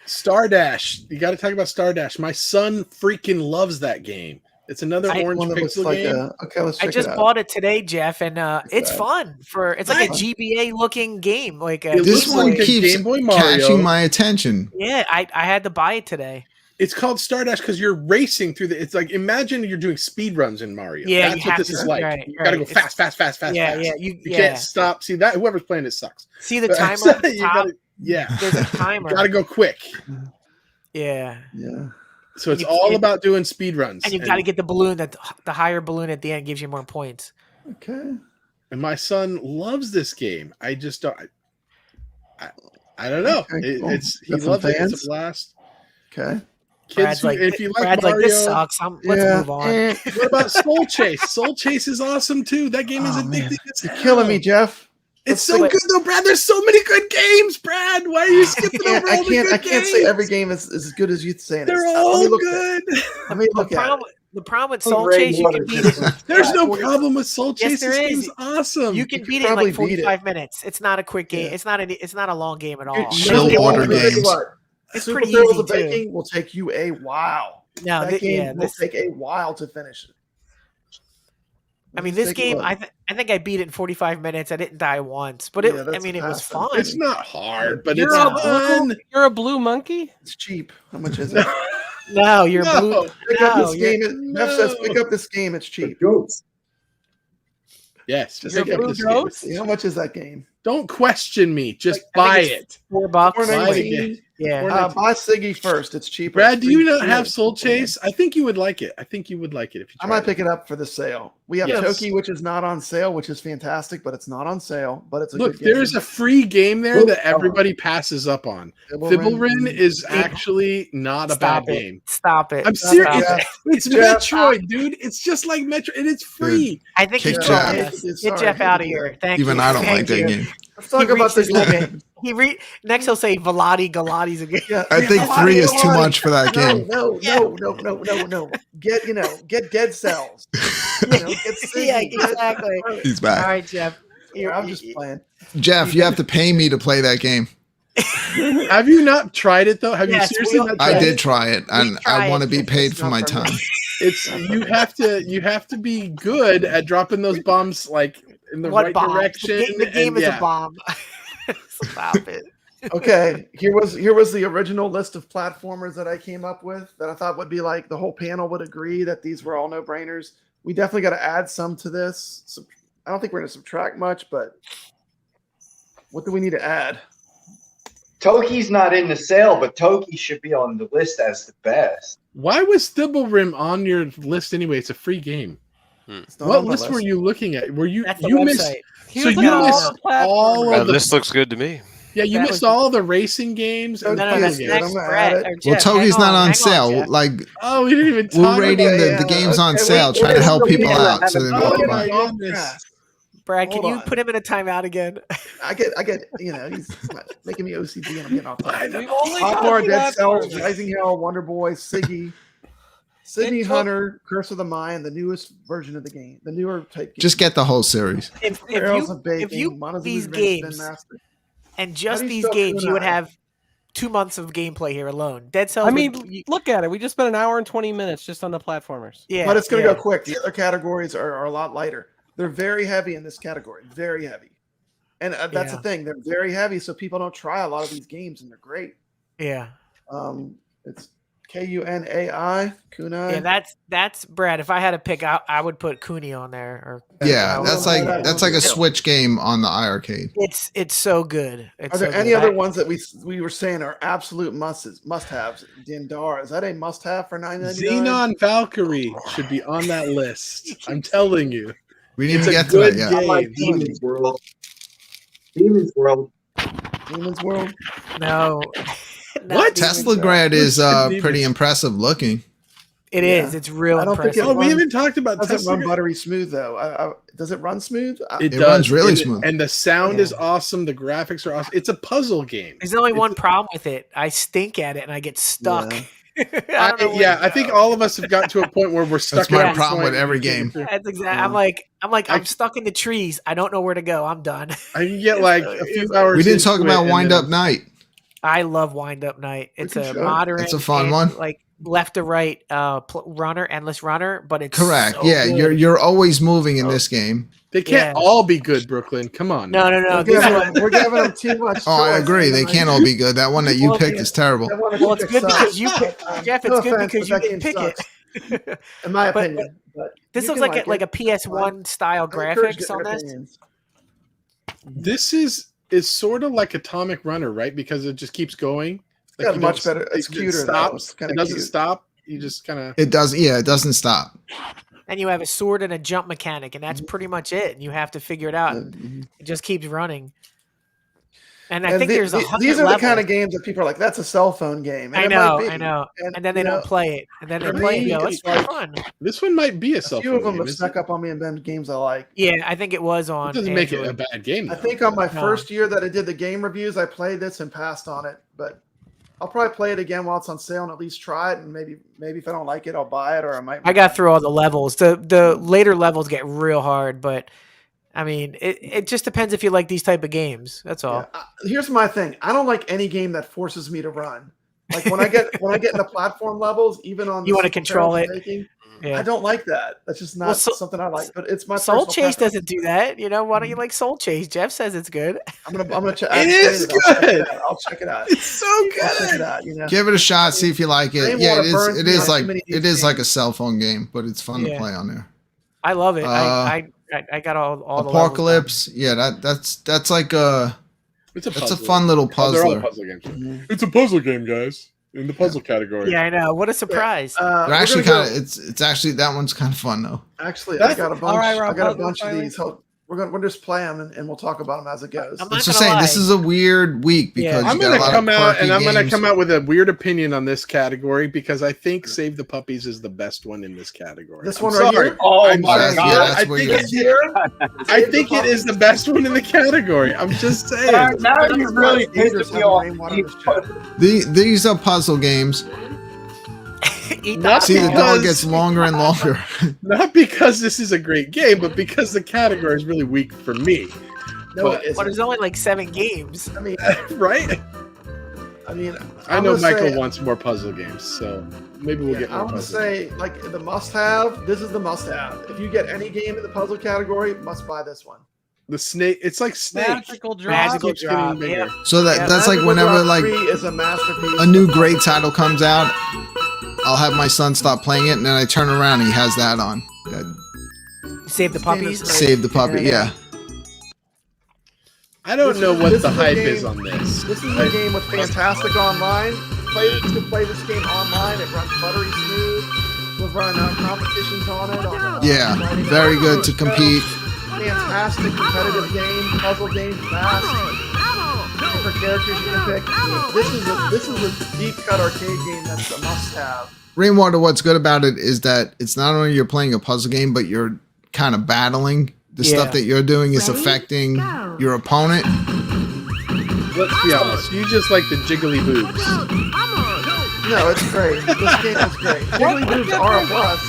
Star Dash. You got to talk about Star Dash. My son freaking loves that game. It's another orange pixel game. Okay, let's check I just bought it today, Jeff, and it's fun. It's like a GBA looking game. Like this one keeps catching my attention. Yeah, I had to buy it today. It's called Stardash because you're racing through it's like imagine you're doing speed runs in Mario. Yeah, that's what this is like. Right, you gotta go fast. Yeah, fast. You can't stop. See that whoever's playing it sucks. See the timer at the top? There's a timer. You gotta go quick. Yeah. So it's all about doing speed runs. And you got to get the balloon. The higher balloon at the end gives you more points. Okay. And my son loves this game. I just don't. I don't know. Okay, cool. He loves it. It's a blast. Okay. Kids, if you like Mario, this sucks. Let's move on. What about Soul Chase? Soul Chase is awesome too. That game is addicting. You're killing me, Jeff. It's so good though, Brad. There's so many good games, Brad. Why are you skipping over all the good games? I can't say every game is as good as you saying. They're all good. Let me look at it. The problem with Soul Chase, you can beat it. There's no problem with Soul Chase. Yes, there this is. game's awesome. You can beat it in like 45 minutes. It's not a quick game. It's not a long game at all. Chill order games. It's Super pretty Barrels easy of Baking will take you a while. No, that game will take a while to finish it. I mean, this game, I think I beat it in 45 minutes. I didn't die once, but it was fun. It's not hard, but it's fun. You're a blue monkey? It's cheap. How much is it? No, you're blue. Pick up this game. Jeff says, pick up this game. It's cheap. Yes. Just pick up this game. See, how much is that game? Don't question me. Just buy it. $4. $4.19. Yeah. Buy Siggy first. It's cheaper. Brad, do you not have Soul Chase? I think you would like it. If you I might pick it up for the sale. We have Toki, which is not on sale, which is fantastic, but it's not on sale. But it's a good game. There's a free game there that everybody passes up on. Fibblerin is actually not a bad game. Stop it. I'm serious. It's Metroid, dude. It's just like Metroid, and it's free. I think Kick get Jeff out of here. Thank you. Even I don't like that game. Let's talk about this game. Next he'll say Galati's again. Yeah, I think 3 is too much for that game. No. Get Dead Cells. Yeah, exactly. He's back. All right, Jeff. I'm just playing. Jeff, you have to pay me to play that game. Have you not tried it though? Have you seriously not tried I did try it, and I want to be paid for my time. It's you have to be good at dropping those bombs like in the right direction. The game is a bomb. Stop it. Okay, here was the original list of platformers that I came up with that I thought would be like the whole panel would agree that these were all no-brainers. We definitely got to add some to this. I don't think we're going to subtract much, but what do we need to add? Toki's not in the sale, but Toki should be on the list as the best. Why was Thibblerim on your list anyway? It's a free game. What list were you looking at? Were you missed? So you missed all of the. This looks good to me. Yeah, you missed all the racing games. No, that's next, Brett. Well, Toki's not on sale. We didn't even talk we're rating the games on sale, trying to help people out. So Brad, can you put him in a timeout again? I get. He's making me OCD, and I'm getting off. Hotbar, Dead Cells, Rising Hell, Wonder Boy, Siggy, Sydney Hunter, Curse of the Mind, the newest version of the game, the newer type game. Just get the whole series. If you these games and just these games, you would have 2 months of gameplay here alone. Dead Cells. I mean, look at it. We just spent an hour and 20 minutes just on the platformers. Yeah, but it's going to go quick. The other categories are a lot lighter. They're very heavy in this category. Very heavy. And that's the thing. They're very heavy, so people don't try a lot of these games, and they're great. Yeah. It's Kunai. Kunai. Yeah, that's Brad. If I had to pick, I would put Kuni on there. That's like a Switch game on the iiRcade. It's so good. Are there any other ones that we were saying are absolute must-haves? Dindar, is that a must-have for $9.99? Xenon Valkyrie should be on that list. I'm telling you. We didn't get to that yet. I like Demon's World. Demon's World. No. What? Teslagrad is pretty impressive looking. It is. It's real impressive. We haven't talked about Tesla. Does it run buttery smooth though? Does it run smooth? It runs really smooth. And the sound is awesome. The graphics are awesome. It's a puzzle game. There's only one problem with it. I stink at it and I get stuck. Yeah. I think all of us have gotten to a point where we're stuck. That's my problem with every game. That's exactly. I'm stuck in the trees. I don't know where to go. I'm done. I can get like a few hours. We didn't talk about Wind Up Night. I love Wind Up Night. It's a modern. It's a fun one. Like left to right runner, endless runner, but it's correct. So yeah, good. you're always moving in this game. They can't all be good, Brooklyn. Come on. No. We're giving them too much. Oh, I agree. They can't all be good. That one that you picked is terrible. Well, it's good because you picked Jeff. It's good because you didn't pick it. In my opinion, but this looks like a PS1 style graphics on this. This is sort of like Atomic Runner, right? Because it just keeps going. It's got much better. It's cuter. It doesn't stop. You just kind of. It does. Yeah, it doesn't stop. And you have a sword and a jump mechanic, and that's pretty much it. And you have to figure it out. And it just keeps running. And I think there's these are the kind of games that people are like, "That's a cell phone game." And I know. And then they don't play it. And then they play it and go, "It's fun." This one might be a cell phone game. A few of them have snuck up on me and been games I like. Yeah, I think it was on. It doesn't make it a bad game. I think on my first year that I did the game reviews, I played this and passed on it. But I'll probably play it again while it's on sale and at least try it. And maybe if I don't like it, I'll buy it, or I might. I got through all the levels. The later levels get real hard, but I mean, it just depends if you like these type of games. That's all. Yeah. Here's my thing. I don't like any game that forces me to run. Like when I get in the platform levels, even on you want to control it. I don't like that. That's just not something I like. But it's my Soul Chase doesn't do that. You know, why don't you like Soul Chase? Jeff says it's good. I'm gonna check. It is good. I'll check it out. It's so good. I'll check it out. You know, give it a shot. See if you like it. Yeah, it is like a cell phone game, but it's fun to play on there. I love it. I got all the Apocalypse. Yeah, that's like a. It's a fun little puzzler. They're all puzzle games. It's a puzzle game, guys. In the puzzle category. Yeah, I know. What a surprise! They're actually kind of. It's actually that one's kind of fun though. Actually, I got a bunch. I got a bunch of these. We'll just play them and we'll talk about them as it goes. I'm just saying this is a weird week because I'm going to come out and I'm going to come out with a weird opinion on this category because I think Save the Puppies is the best one in this category. This one right here. Oh my god! I think it's here. I think it is the best one in the category. I'm just saying. Now you really pissed me off. These are puzzle games. See, the dog gets longer and longer. Not because this is a great game, but because the category is really weak for me. But there's only like 7 games. I mean, right? I mean, I know Michael wants more puzzle games, so maybe we'll get more. I'm gonna say, like the must-have. This is the must-have. If you get any game in the puzzle category, must buy this one. The Snake. It's like Snake. Magical Drop. Yeah. So that's like whenever like is a masterpiece. A new great title comes out. I'll have my son stop playing it, and then I turn around and he has that on. Save the Puppies? Save the Puppy, yeah. I don't know what the hype is on this. This is a game with fantastic online. You can play this game online. It runs buttery smooth. We'll run competitions on it. Yeah, very good to compete. Fantastic competitive game, puzzle game, fast. Different characters you can pick. This is a deep cut arcade game that's a must-have. Rainwater, what's good about it is that it's not only you're playing a puzzle game, but you're kind of battling. The stuff that you're doing is affecting your opponent. Let's be honest, you just like the jiggly boobs. No, it's great. This game is great. Jiggly boobs are a plus.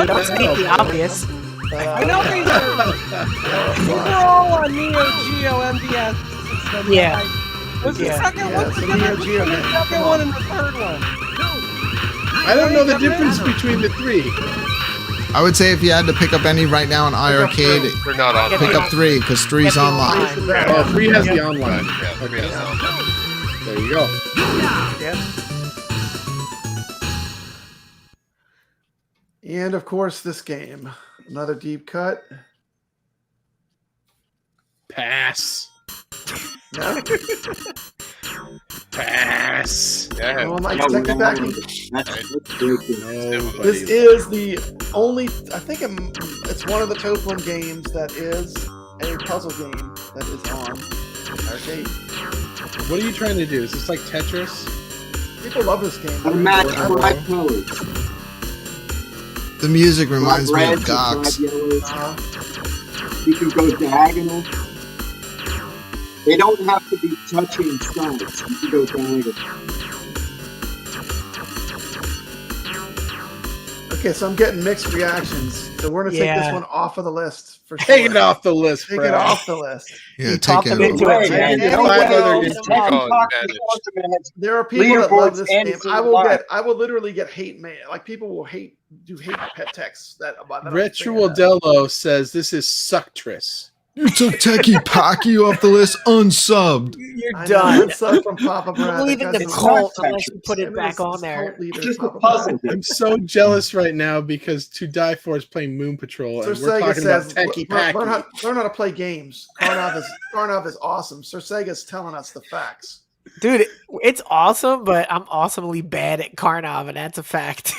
Don't state the obvious. I know these are all on Neo Geo MDS. Yeah. What's the second one? What's the second one and the third one? I don't know the difference between the 3. I would say if you had to pick up any right now on iiRcade, They're not on. pick up 3 because 3's online. Oh, 3 has the online. There you go. And of course, this game. Another deep cut. Pass. No? Pass. Yeah. No one likes Tekken. This is the only. I think it's one of the Toplin games that is a puzzle game that is on arcade. What are you trying to do? Is this like Tetris? People love this game. The music reminds me of Gox. You can go diagonal. They don't have to be touching sides. You can go diagonal. Okay, so I'm getting mixed reactions. So we're gonna take this one off of the list for sure. Take it off the list, Take it off the list. Yeah, talk them into it. There are people that love this game. I will literally get hate mail. Like people will hate pet texts that Ritual Dello says this is Suctress. You took Techie Pocky off the list, unsubbed. You're done. Unsub from Papa Brad. You're leaving the cult unless you put it back on there. Just a puzzle. I'm so jealous right now because To Die For is playing Moon Patrol, and we're talking about Techie Packy. Learn how to play games. Karnov is awesome. Sir Sega's telling us the facts. Dude, it's awesome, but I'm awesomely bad at Karnov, and that's a fact.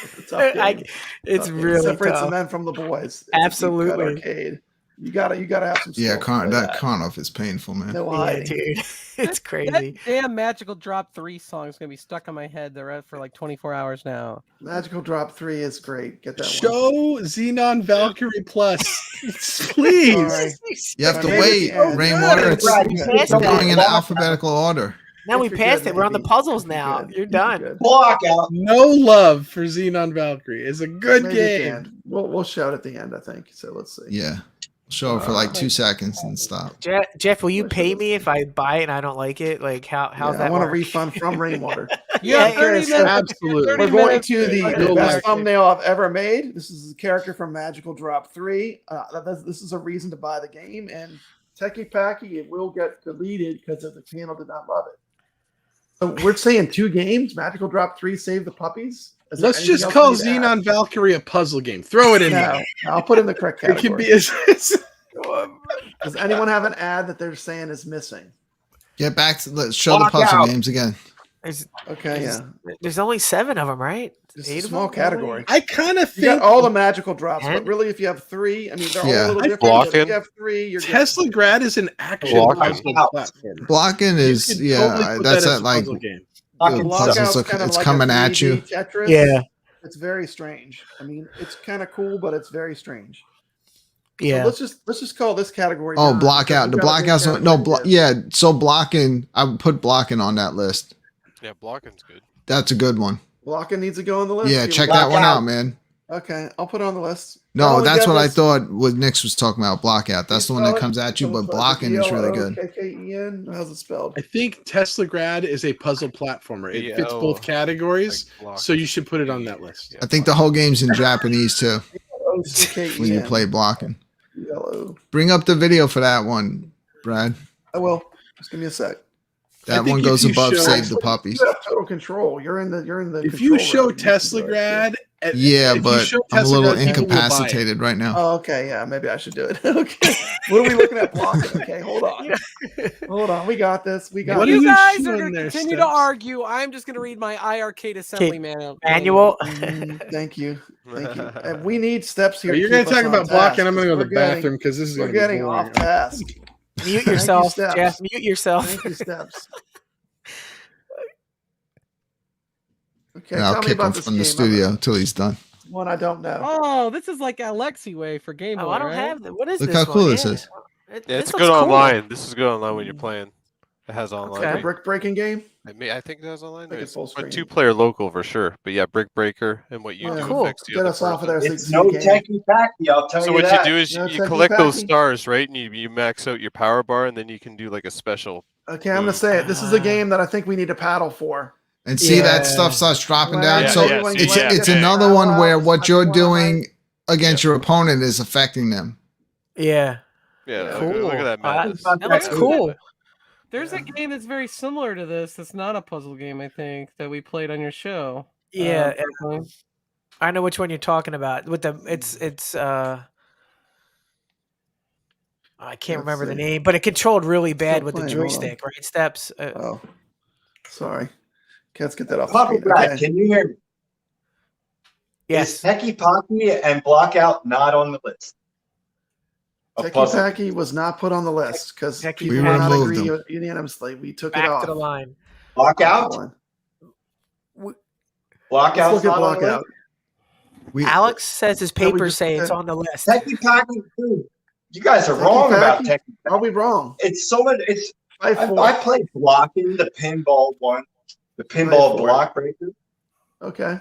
It's really separates tough. the men from the boys. It's Absolutely. arcade. You gotta have some. Yeah, Karnov is painful, man. No yeah, dude, it's crazy. That damn Magical Drop 3 song is gonna be stuck in my head for like 24 hours now. Magical Drop 3 is great. Get that Show Xenon Valkyrie Plus, please. You have to wait, Rainwater. It's going in alphabetical order. Now we passed it. We're on the puzzles now. You're done. Block out. No love for Xenon Valkyrie. It's a good game. We'll shout at the end, I think. So let's see. Yeah. Show it for like 2 seconds and stop. Jeff, will you pay me if I buy it and I don't like it? Like how's that? I want work? a refund from Rainwater. Absolutely. We're going to the best thumbnail I've ever made. This is a character from Magical Drop 3. This is a reason to buy the game. And Techie Packy, it will get deleted because the panel did not love it. So we're saying 2 games. Magical Drop 3, Save the Puppies. Let's just call Xenon Valkyrie a puzzle game. Throw it in there. I'll put it in the correct category. It can be. Does anyone have an ad that they're saying is missing? Get back to let's show the puzzle games again. There's only 7 of them, right? It's a small category. I kind of think you got all the magical drops, but really, if you have 3, I mean, they're all a little different. If you have 3, you're Tesla Grad is an action platform. Blocking is that's that like puzzle. It's like coming at you. Tetris. Yeah, it's very strange. I mean, it's kind of cool, but it's very strange. Yeah, so let's just call this category. Oh, block out. The block out. So blocking. I would put blocking on that list. Yeah, blocking's good. That's a good one. Blocking needs to go on the list. Yeah, check that one out, man. Okay, I'll put it on the list. No, that's what I thought what Nix was talking about. Block out. That's the one that comes at you, but blocking is really good. KKEN. How's it spelled? I think Tesla Grad is a puzzle platformer. It fits both categories, so you should put it on that list. I think the whole game's in Japanese too. When you play blocking. Bring up the video for that one, Brad. I will. Just give me a sec. That one goes above Save the Puppies. You have total control. You're in the. If you show Tesla Grad, but I'm a little incapacitated right now. Oh, okay, yeah, maybe I should do it. Okay, what are we looking at blocking? Okay, hold on, we got this. We got. You guys are going to continue to argue. I'm just going to read my iRcade assembly manual. Thank you. And we need steps here. You're going to talk about blocking. I'm going to go to the bathroom because this is. We're getting off task. Mute yourself, Jeff. Mute yourself. Thank you, Steps. Okay, and I'll kick him from the studio until he's done. One I don't know. Oh, this is like Alexi way for Game Boy. I don't have that. What is this? Look how cool this is. It's good online. This is good online when you're playing. It has online. Okay. Brick breaking game. I think it has online. It's a screen. 2-player local for sure. But yeah, Brick Breaker and what you do affects the Get us off of there. It's no Techie Packy, I'll tell you that. So what you do is you collect those stars, right? And you max out your power bar, and then you can do like a special. Okay, I'm gonna say it. This is a game that I think we need to paddle for. And see that stuff starts dropping down. So it's another one where what you're doing against your opponent is affecting them. Yeah. Yeah. Cool. Look at that, man. That looks cool. There's a game that's very similar to this. It's not a puzzle game, I think, that we played on your show. Yeah, I know which one you're talking about. With the I can't remember the name, but it controlled really bad with the joystick, right? Steps. Oh, sorry. Let's get that off. Papa Brad, can you hear me? Yes. Is Techie Packy and Blockout not on the list? Techie Packy was not put on the list because we removed them unanimously. We took back it off. to the line. Blockout. Blockout. Look at Blockout. Alex says his papers say it's on the list. Techie Packy too. You guys are wrong about Techie. Are we wrong? It's so much. I played blocking the pinball one, the pinball block breaker. Okay.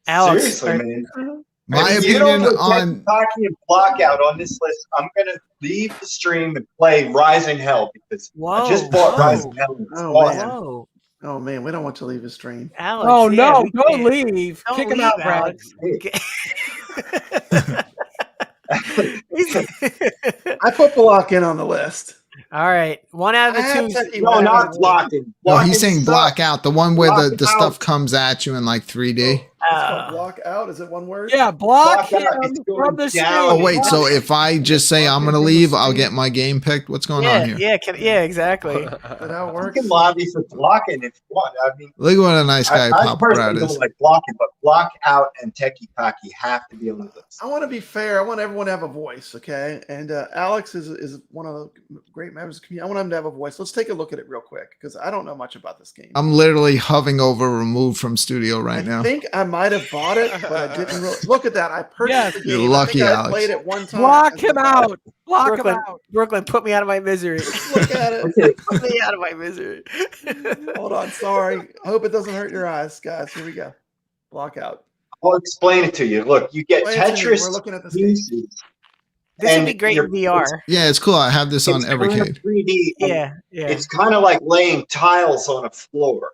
Alex, Seriously, man. My if you don't opinion put on Hockey and Blockout on this list, I'm gonna leave the stream and play Rising Hell because I just bought Rising Hell. It's awesome. Oh man, we don't want to leave the stream. Alex, Oh no, don't leave. Don't Kick him leave, out, Brad. Alex. I put block in on the list. All right, 1 out of the 2. No, not blocking. No, he's saying block out, the one where the Block stuff out. comes at you in like 3D. It's called block out. Is it one word? Yeah, block him out. It's going from the stream. Oh wait, so if I just say I'm gonna leave, I'll get my game picked. What's going on here? Yeah, exactly. That how it You works? can lobby for blocking if you want. I mean, Look what a nice guy I Papa Brad personally is. don't like blocking, but block out and Techie Cocky have to be on the list. I want to be fair. I want everyone to have a voice, okay? And Alex is one of the great members of the community. I want him to have a voice. Let's take a look at it real quick because I don't know much about this game. I'm literally hovering over removed from studio right now. I think I might have bought it, but I didn't really look at that. I purchased the You're game. lucky, I think Alex. I played it one time. Block him out. Block Brooklyn, him out. Brooklyn, put me out of my misery. Look at it. Put me out of my misery. Hold on, sorry. I hope it doesn't hurt your eyes, guys. Here we go. Block out. I'll explain it to you. Look, you get Explain it to me. Tetris We're looking at this pieces. This would and be great in you're- VR. Yeah, it's cool. I have this on It's kind iiRcade. of 3D. and Yeah. It's kind of like laying tiles on a floor.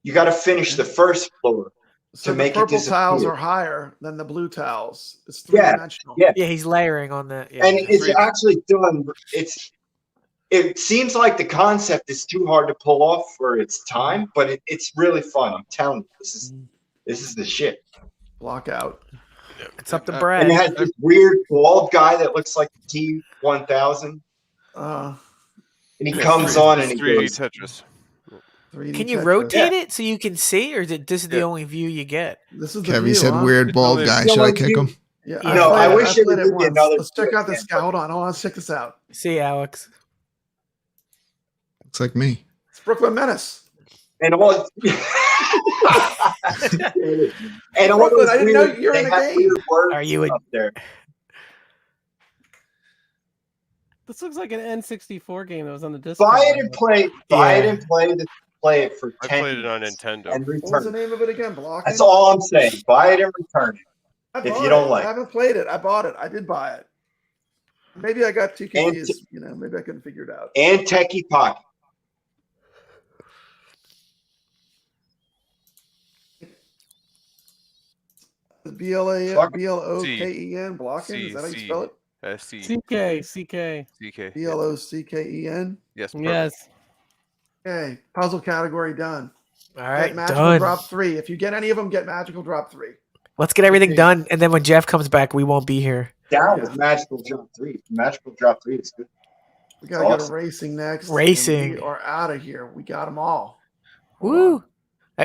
You got to finish the first floor So to the make it purple disappear. tiles are higher than the blue tiles. It's Yeah, three-dimensional. yeah. Yeah, he's layering on that. Yeah. And it's actually done. It seems like the concept is too hard to pull off for its time, but it's really fun. I'm telling you, this is the shit. Block out. It's up to And Brad. it has this weird bald guy that looks like the T-1000, and he comes on and he 3D goes, Tetris. 3D Can you Tetris. rotate it so you can see, or is it this is the only view you get? This is the Kevin view, said huh? weird bald guy. Should I kick him? Yeah, You know, I played wish it played would be once. another Let's check out view this again, guy. Hold on, let's check this out. See, Alex. Looks like me. It's Brooklyn Menace. and all, and all Brooklyn, those I didn't know weird, you were they in the have game. weird words Are you a- up there. This looks like an N64 game that was on the disc. Buy it and play. Buy it and play it for I 10 played it on minutes Nintendo. and What was the return. name of it again? Blocking? That's all I'm saying. Buy it and return it. I if bought you don't it. like I it. haven't played it. I bought it. I did buy it. Maybe I got too And confused. Maybe I couldn't figure it out. And Techie Pocket. The BLOKEN blocking. Is that how you spell it? CK. BLOCKEN. Yes. Yes. Okay. Puzzle category done. All right, Get magical done. drop 3. If you get any of them, get magical drop 3. Let's get everything done, and then when Jeff comes back, we won't be here. Down with Magical Drop 3. Magical Drop 3 is good. We gotta go to racing next. and Racing. We are out of here. We got them all. Woo!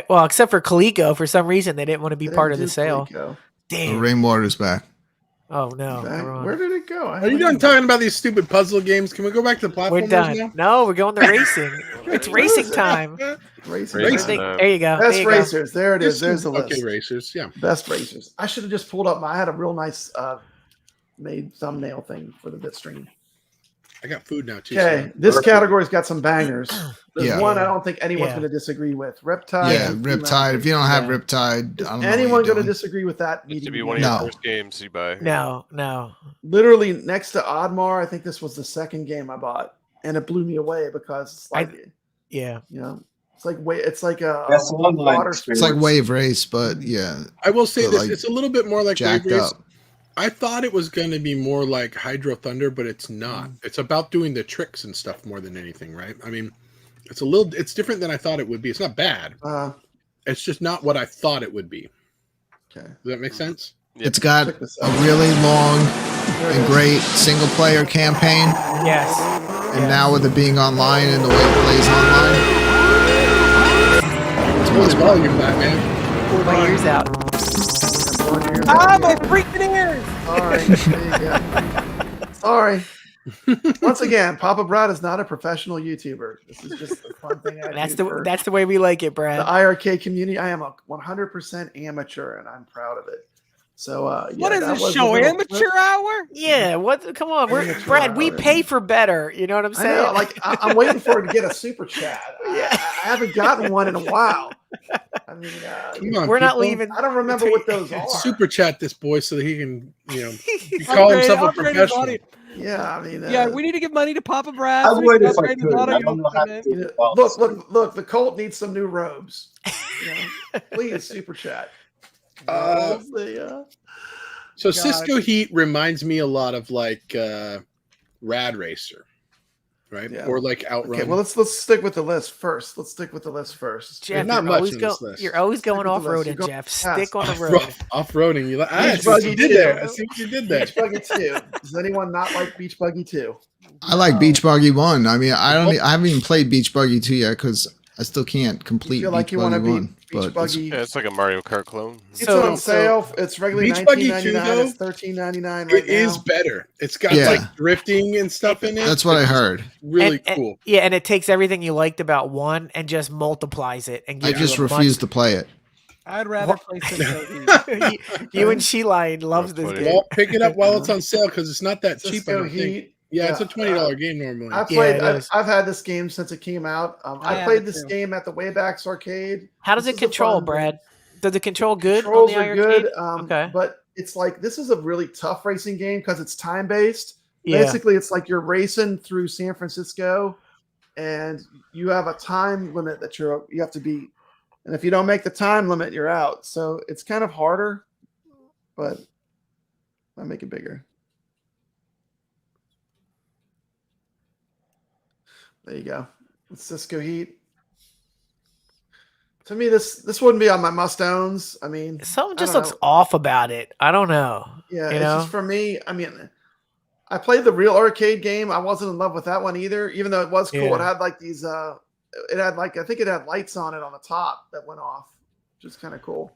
Well, except for Coleco, for some reason they didn't want to be They part of didn't the do sale. Coleco. Damn. Rainwater's back. Oh no! never mind. Where did it go? Are you done talking about these stupid puzzle games? Can we go back to the platformers We're done. now? No, we're going to racing. It's racing time. Racing. Racing. There you go. Best there you racers. There it is. Just There's the list. Okay, racers. Yeah. Best racers. I should have just pulled up. I had a real nice made thumbnail thing for the bit stream. I got food now too. Okay, so- this category's got some bangers. There's Yeah. one I don't think anyone's Yeah. going to disagree with. Riptide. Yeah, and Riptide. If you don't have Yeah. Riptide, I don't know. anyone what you're going to doing. disagree with that? This need to to be be one of named. your No. first games you buy. No. Literally next to Oddmar, I think this was the second game I bought, and it blew me away because it's like, Yeah. it's like a That's online water experience. It's like Wave Race, but yeah, I will say So, this: like, it's a little bit more like jacked Wave Race. up. I thought it was going to be more like Hydro Thunder, but it's not. It's about doing the tricks and stuff more than anything, right? I mean, it's different than I thought it would be. It's not bad. It's just not what I thought it would be. Okay. Does that make sense? It's got Check this a out. really long and great single player campaign. Yes. And now with it being online and the way it plays online, it's Holy much better. volume, that man. Pull my ears out. Ah, my freaking ears! Sorry. There you go. Sorry. Once again, Papa Brad is not a professional YouTuber. This is just a fun thing I That's do for that's the way we like it, the Brad. iiRcade community. I am a 100% amateur, and I'm proud of it. So, What is that this was a show? little Amateur clip. hour? Yeah. What? Come on, Amateur Brad. We hour. pay for better. You know what I'm I saying? know, like I'm waiting for it to get a super chat. I haven't gotten one in a while. I mean, Come on, we're not people. leaving. I don't remember what those are. Super chat this boy so that he can, call himself a professional. Yeah, I mean, yeah, we need to give money to Papa Brad. I so would he can if I upgrade his could. auto I don't know how to do it. Look, the Colt needs some new robes. Please, super chat. So Cisco Heat reminds me a lot of like Rad Racer, right? Yeah. Or like Outrun. Okay, well let's stick with the list first. Jeff, not much on this list. You're always going off-roading, Jeff. Stick on the road. Off-roading. I see what you did there. Beach Buggy 2. Does anyone not like Beach Buggy 2? I like Beach Buggy 1. I mean, I haven't even played Beach Buggy 2 yet because I still can't complete Beach Buggy 1. It's like a Mario Kart clone. It's on sale. It's regularly $19.99. It's $13.99 right now. It is better. It's got like drifting and stuff in it. That's what I heard. Really cool. And it takes everything you liked about 1 and just multiplies it. And I just refuse to play it. I'd rather play Cisco Heat. You and Sheila loves this game. Well, pick it up while it's on sale because it's not that cheap. Cisco Heat. Yeah, it's a $20 game normally. I've had this game since it came out. I played this game at the Waybacks arcade. How does it control, Brad? Does it control good? Controls on the are good. Okay. But it's like this is a really tough racing game because it's time based. Yeah. Basically, it's like you're racing through San Francisco, and you have a time limit that you have to beat. And if you don't make the time limit, you're out. So it's kind of harder, but I make it bigger. There you go. It's Cisco Heat. To me, this wouldn't be on my must-owns. I mean, something just looks off about it. I don't know. Yeah, it's just for me. I mean, I played the real arcade game. I wasn't in love with that one either, even though it was cool. Yeah. It had like these. It had like I think it had lights on it on the top that went off, which is kind of cool.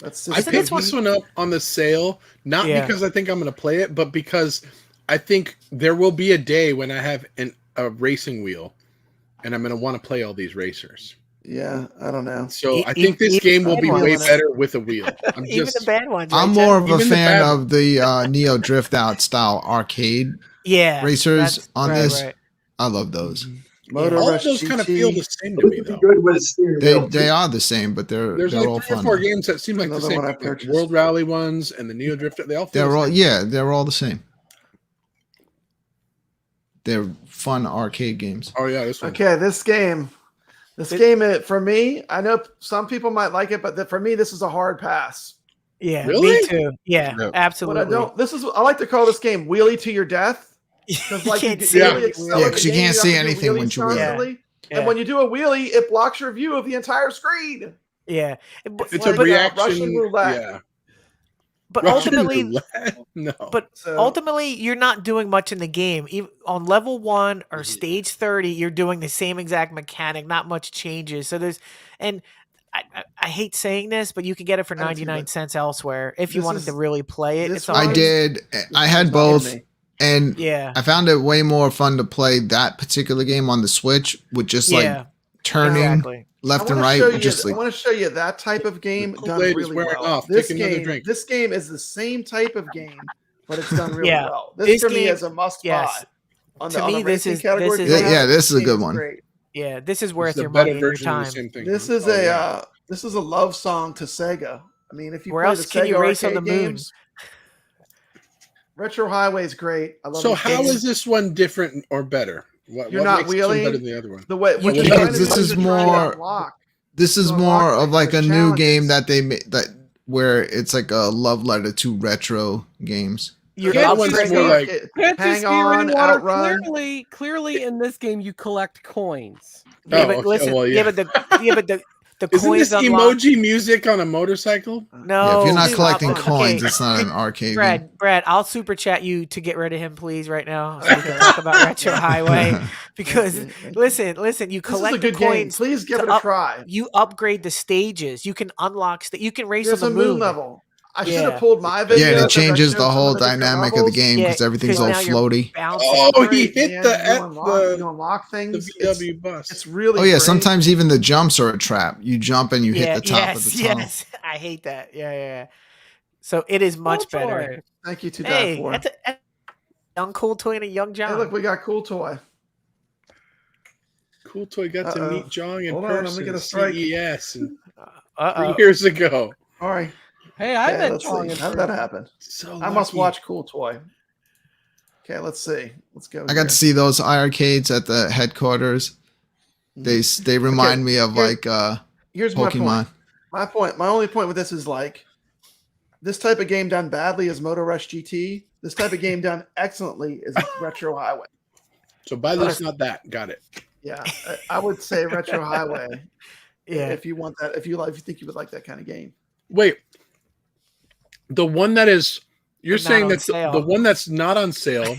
I picked this one up on the sale, not because I think I'm going to play it, but because I think there will be a day when I have a racing wheel, and I'm going to want to play all these racers. Yeah, I don't know. So I think this game will be way better with a wheel. Even the bad ones. I'm more of a fan of the Neo Drift Out style arcade racers on this. Right. I love those. All of those kind of feel the same to me, though. They are the same, but there's like all 3 or fun. 4 games that seem like the same. Like the World Rally ones and the Neo Drift. They all feel they're all the same. They're fun arcade games. Oh yeah, this one. Okay, this game, for me, I know some people might like it, but for me, this is a hard pass. Yeah, me too. Yeah, absolutely. But I like to call this game "Wheelie to Your Death" because like because you can't see anything when you wheel. And when you do a wheelie, it blocks your view of the entire screen. Yeah, it's a reaction. Russian roulette. Yeah. But ultimately, ultimately, you're not doing much in the game. Even on level 1 or stage 30, you're doing the same exact mechanic. Not much changes. So I hate saying this, but you can get it for 99 cents elsewhere if you wanted to really play it. I did. I had both, and I found it way more fun to play that particular game on the Switch with just like turning. Left and right, I want to show you that type of game done really well. This game is the same type of game, but it's done really well. This for me is a must buy. To me, this is a good one. Great. Yeah, this is worth your money and your time. This is a love song to Sega. I mean, if you where play else the can Sega you race on the games, Retro Highway is great. I love. So how is this one different or better? You're not wheeling better than the other one. The way because this is more. This is more of like a new game that they made where it's like a love letter to retro games. Hang on, outrun. Clearly, in this game you collect coins. Yeah, but listen. The Isn't coins this emoji music on a motorcycle? No. Yeah, if you're not collecting coins, it's not an arcade game. Brad, I'll super chat you to get rid of him, please, right now. So we can talk about Retro Highway. Because listen, you collect the coins. Game. Please give it a try. You upgrade the stages. You can unlock you can race There's on the moon level. I should have pulled my video. Yeah, and it changes the whole dynamic of the game because everything's all floaty. Oh, he hit you unlock things. The VW bus. It's really. Oh yeah, great. Sometimes even the jumps are a trap. You jump and you hit the top of the tunnel. Yes, I hate that. Yeah. So it is much better. Thank you to that for. That's a young cool toy and a young John. Hey, look, we got cool toy. Cool Toy got to meet Jong in Hold on, person let me get a at strike. CES 3 years ago. All right. Hey, I met let's Jong see. in How'd person. that happen? So I must lucky. watch Cool Toy. Okay, let's see. Let's go. I got to see those iiRcades at the headquarters. They remind me of here's Pokemon. My point. My only point with this is like this type of game done badly is Motor Rush GT. This type of game done excellently is Retro Highway. So buy this, not that. Got it. Yeah, I would say Retro Highway. Yeah, if you want that, if you think you would like that kind of game. Wait, the one that is you're Not saying on that's sale. the one that's not on sale.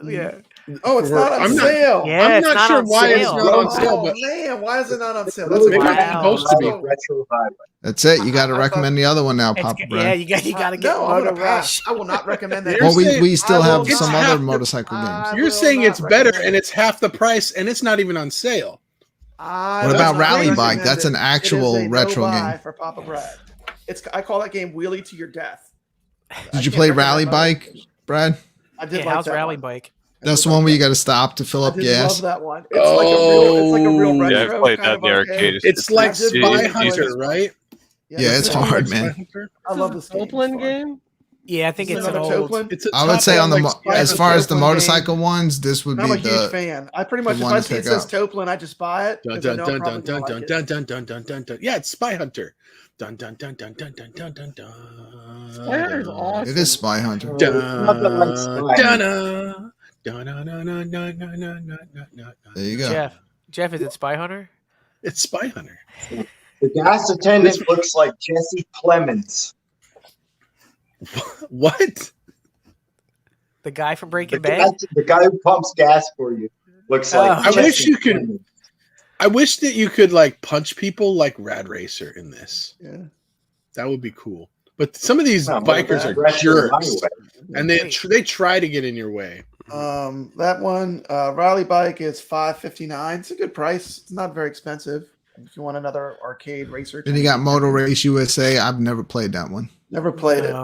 Yeah. Oh, it's not on sale. Yeah, I'm it's not not sure on why it's sale. not on sale, but Man, why is it not on sale? Maybe That's it's supposed to be. Retro Highway. That's it. You got to recommend the other one now, Papa Yeah, Brad. you got to get no, I'm Motor gonna pass. Rush. I will not recommend that. Well, saying- we still I have will It's some half other the- motorcycle games. You're will saying not it's better recommend and it's half the price and it's not even on sale. What about Rally Bike? That's an actual retro game. For Papa Brad. I call that game Wheelie to Your Death. Did you play Rally Bike, Brad? I did. Yeah, like how's that Rally one. Bike? That's the one where you got to stop to fill I up did gas. love that one. It's like a real retro. Yeah, I played kind that of in the arcade. arcade. It's like I did Spy like Hunter, it. right? Yeah, it's hard, man. I love this game. Oakland game? Yeah, I think Is it's it an another old. Toaplan? It's a I would say top on the end, like Spy as Hunter. far as the Toaplan motorcycle ones, this would I'm be a huge fan. I pretty much, if one I to see it pick says up. Toaplan, I just buy it. Dun 'cause I dun know dun I'm dun probably dun gonna dun like dun it. dun dun dun dun dun. Yeah, it's Spy Hunter. Dun dun dun dun dun dun dun dun dun. Spy Hunter's awesome. It is Spy Hunter. Nothing like Spy. There you go. Jeff, is it Spy Hunter? It's Spy Hunter. The gas attendant looks like Jesse Plemons. What? The guy from The Breaking guy, Bad? the guy who pumps gas for you looks like. Oh. I wish Jesse you could. Plemons. I wish that you could like punch people like Rad Racer in this. Yeah. That would be cool. But some of these No, bikers that's are Retro jerks, Highway. and they try to get in your way. That one, Rally Bike is $5.59. It's a good price. It's not very expensive. If you want another arcade racer. Then you got Motor Race USA. I've never played that one. Never played it.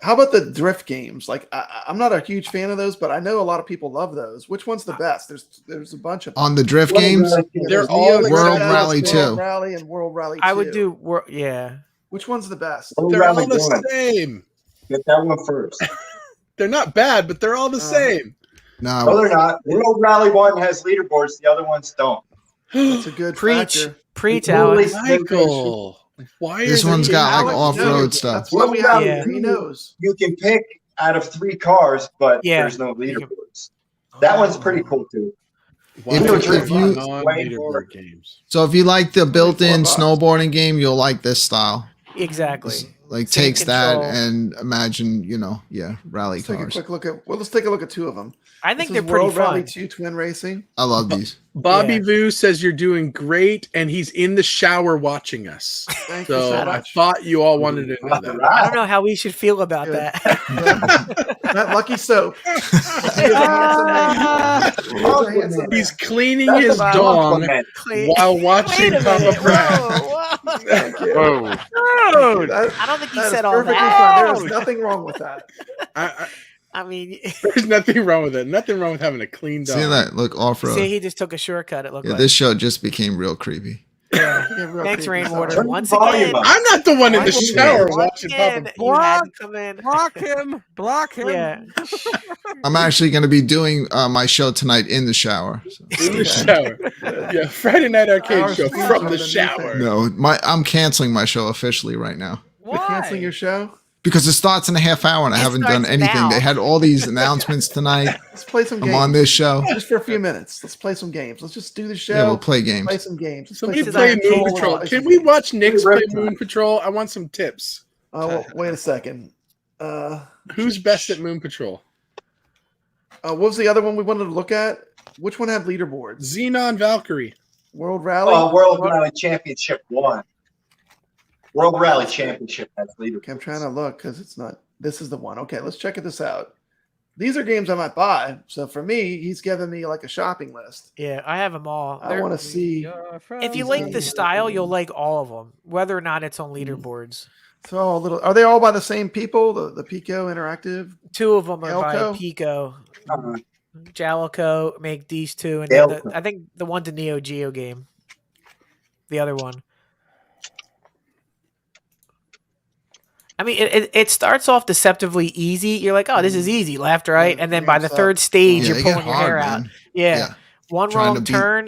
How about the drift games? Like I'm not a huge fan of those, but I know a lot of people love those. Which one's the best? There's a bunch of them. On the drift games, They're all World exactly Rally the same. 2. Rally and World Rally 2. I would do. Yeah. Which one's the best? World They're Rally all the 1. same. Get that one first. They're not bad, but they're all the same. No, No, they're not. World Rally 1 has leaderboards. The other ones don't. That's a good factor. Preach, Totally Alex. Michael, why this are one's they- got like Alex off-road knows. stuff. That's what we have. Yeah. He knows. You can pick out of 3 cars, but Yeah. there's no leaderboards. That one's pretty cool too. Why If- are if they you- non-leaderboard games? So if you like the built-in snowboarding game, you'll like this style. Exactly. Like Same takes that control. and imagine, rally Let's take a cars. quick look at. Well, let's take a look at 2 of them. I think This they're is pretty World Rally fun. 2 Twin Racing. I love these. Bobby Yeah. Vu says you're doing great, and he's in the shower watching us. Thank you So so I much. thought you all wanted to know that. I don't know how we should feel about Good. that. That lucky soap. He's cleaning That's his a dong compliment. while watching Wait a Papa minute. Brad. Whoa, whoa. Thank you. Whoa. I don't think he That is said all perfectly that. fine. There is nothing wrong with that. I mean, There's nothing wrong with it. Nothing wrong with having a clean dog. See that? Look, off-road. see, he just took a shortcut. It looked Yeah, like. this show just became real creepy. Yeah, real Thanks, creepy. Rainwater. Sorry. Once Volume again, up. I'm not the one in the once shower again, watching Papa. you had to come in. Block him. Block him. Yeah. I'm actually going to be doing my show tonight in the shower. So. In the shower. Yeah, Friday Night Arcade Hours show of from the sleep shower. No, I'm canceling my show officially right now You're canceling your show? because it starts in a half hour and I It haven't done starts anything. now. They had all these announcements tonight. Let's play some I'm games. on this show. Just for a few minutes. Let's play some games. Let's just do the show. Yeah, we'll play games. Play some games. Let's Somebody some play games. Moon Let's Patrol. play Can some we games. watch Nick's play Riptide. Moon Patrol? I want some tips. Oh, well, wait a second. Who's best at Moon Patrol? What was the other one we wanted to look at? Which one had leaderboards? Xenon Valkyrie. World Rally? World Rally Championship 1. World Rally Championship has leaderboards. Okay, I'm trying to look because it's not. This is the one. Okay, let's check this out. These are games I might buy. So for me, he's giving me like a shopping list. Yeah, I have them all. I want to see. If you like the style, you'll like all of them, whether or not it's on leaderboards. So a little. Are they all by the same people? The Pico Interactive. 2 of them are by Elko? Pico. Jalico, make these two, and then I think the one's a Neo Geo game. The other one. I mean, it starts off deceptively easy. You're like, oh, this is easy, left, right, and then by the third stage, you're pulling your hair out. Yeah. One wrong turn.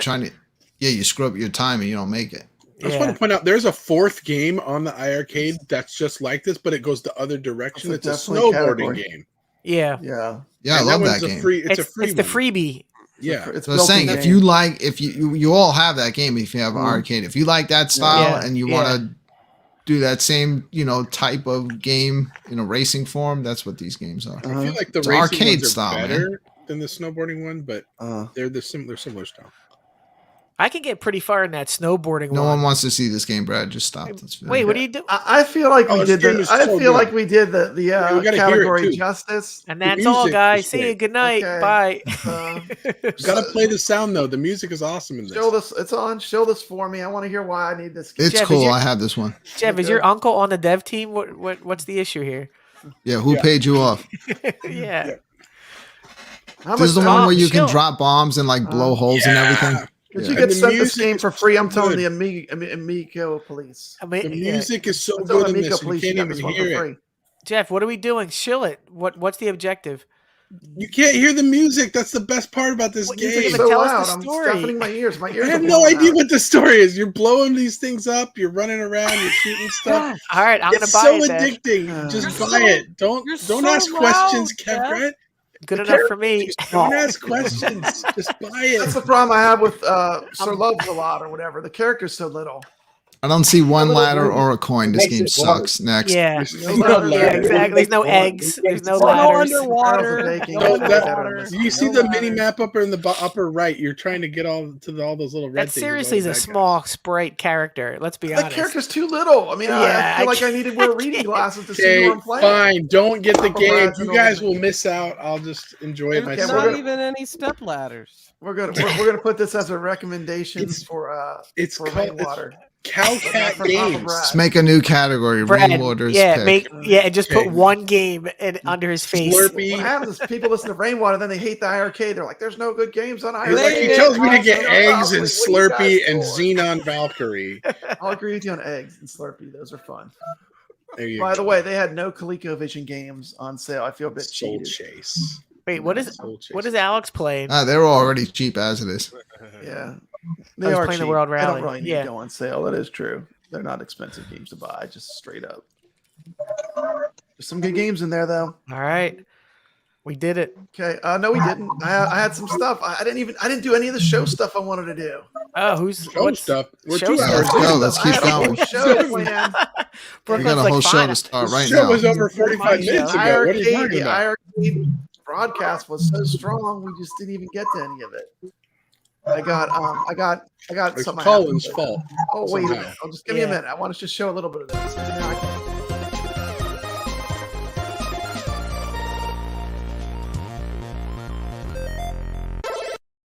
You screw up your time and you don't make it. I just want to point out there's a fourth game on the iiRcade that's just like this, but it goes the other direction. It's a snowboarding game. Yeah. I love that game. It's a free. It's the freebie. Yeah. So I was saying, if you like, if you all have that game, if you have an arcade, if you like that style and you want to do that same, type of game in a racing form, that's what these games are. I feel like the racing arcade ones are better than the snowboarding one, but they're similar style. I can get pretty far in that snowboarding No one wants to see this game, Brad. Just stop. Wait, what are you doing? I feel like we did the. I feel like we did the category justice. And that's all, guys. See you. Good night. Bye. Gotta play the sound though. The music is awesome in this. Show this. It's on. Show this for me. I want to hear why I need this game. It's cool. I have this one. Jeff, is your uncle on the dev team? What's the issue here? Yeah, who paid you off? Yeah. This is the one where you can drop bombs and like blow holes and everything. Did you get sent this game for free? I'm telling the Amico police. The music is so good in this. You can't even hear it. Jeff, what are we doing? Shill it. What's the objective? You can't hear the music. That's the best part about this game. It's so loud. I'm deafening my ears. My ears. I have no idea what the story is. You're blowing these things up. You're running around. You're shooting stuff. All right, I'm gonna buy it. It's so addicting. Just buy it. Don't ask questions, kevgret. Good enough for me. Don't ask questions. Just buy it. That's the problem I have with Sir Loves a Lot or whatever. The character's so little. I don't see one ladder or a coin. This game sucks. Next. Yeah, exactly. There's no eggs. There's no ladders. No underwater. You see the mini map up in the upper right. You're trying to get all those little red things. That seriously is a small sprite character. Let's be honest. The character's too little. I mean, I feel like I need to wear reading glasses to see what I'm playing. Fine. Don't get the game. You guys will miss out. I'll just enjoy it myself. There's not even any step ladders. We're gonna put this as a recommendation for Rainwater. Cowcat Games. Let's make a new category. Rainwater's pick. And just put one game under his face. Slurpee. What happens is people listen to Rainwater, then they hate the iiRcade. They're like, "There's no good games on iiRcade." He tells me to get eggs and Slurpee and Xenon Valkyrie. I'll agree with you on eggs and Slurpee. Those are fun. By the way, they had no ColecoVision games on sale. I feel a bit cheated. Chase. Wait, what is Alex playing? They're already cheap as it is. Yeah. They are playing the World Rally. They don't really need to go on sale. That is true. They're not expensive games to buy, just straight up. There's some good games in there, though. All right, we did it. Okay. No, we didn't. I had some stuff. I didn't do any of the show stuff I wanted to do. Oh, who's show stuff? We're show 2 hours. Let's keep going. We got a whole show to start right now. The show was over 45 minutes ago. What are you talking about? The iiRcade broadcast was so strong, we just didn't even get to any of it. I got it's something. Colin's fault. Oh wait a minute! Just give me a minute. I want to just show a little bit of this.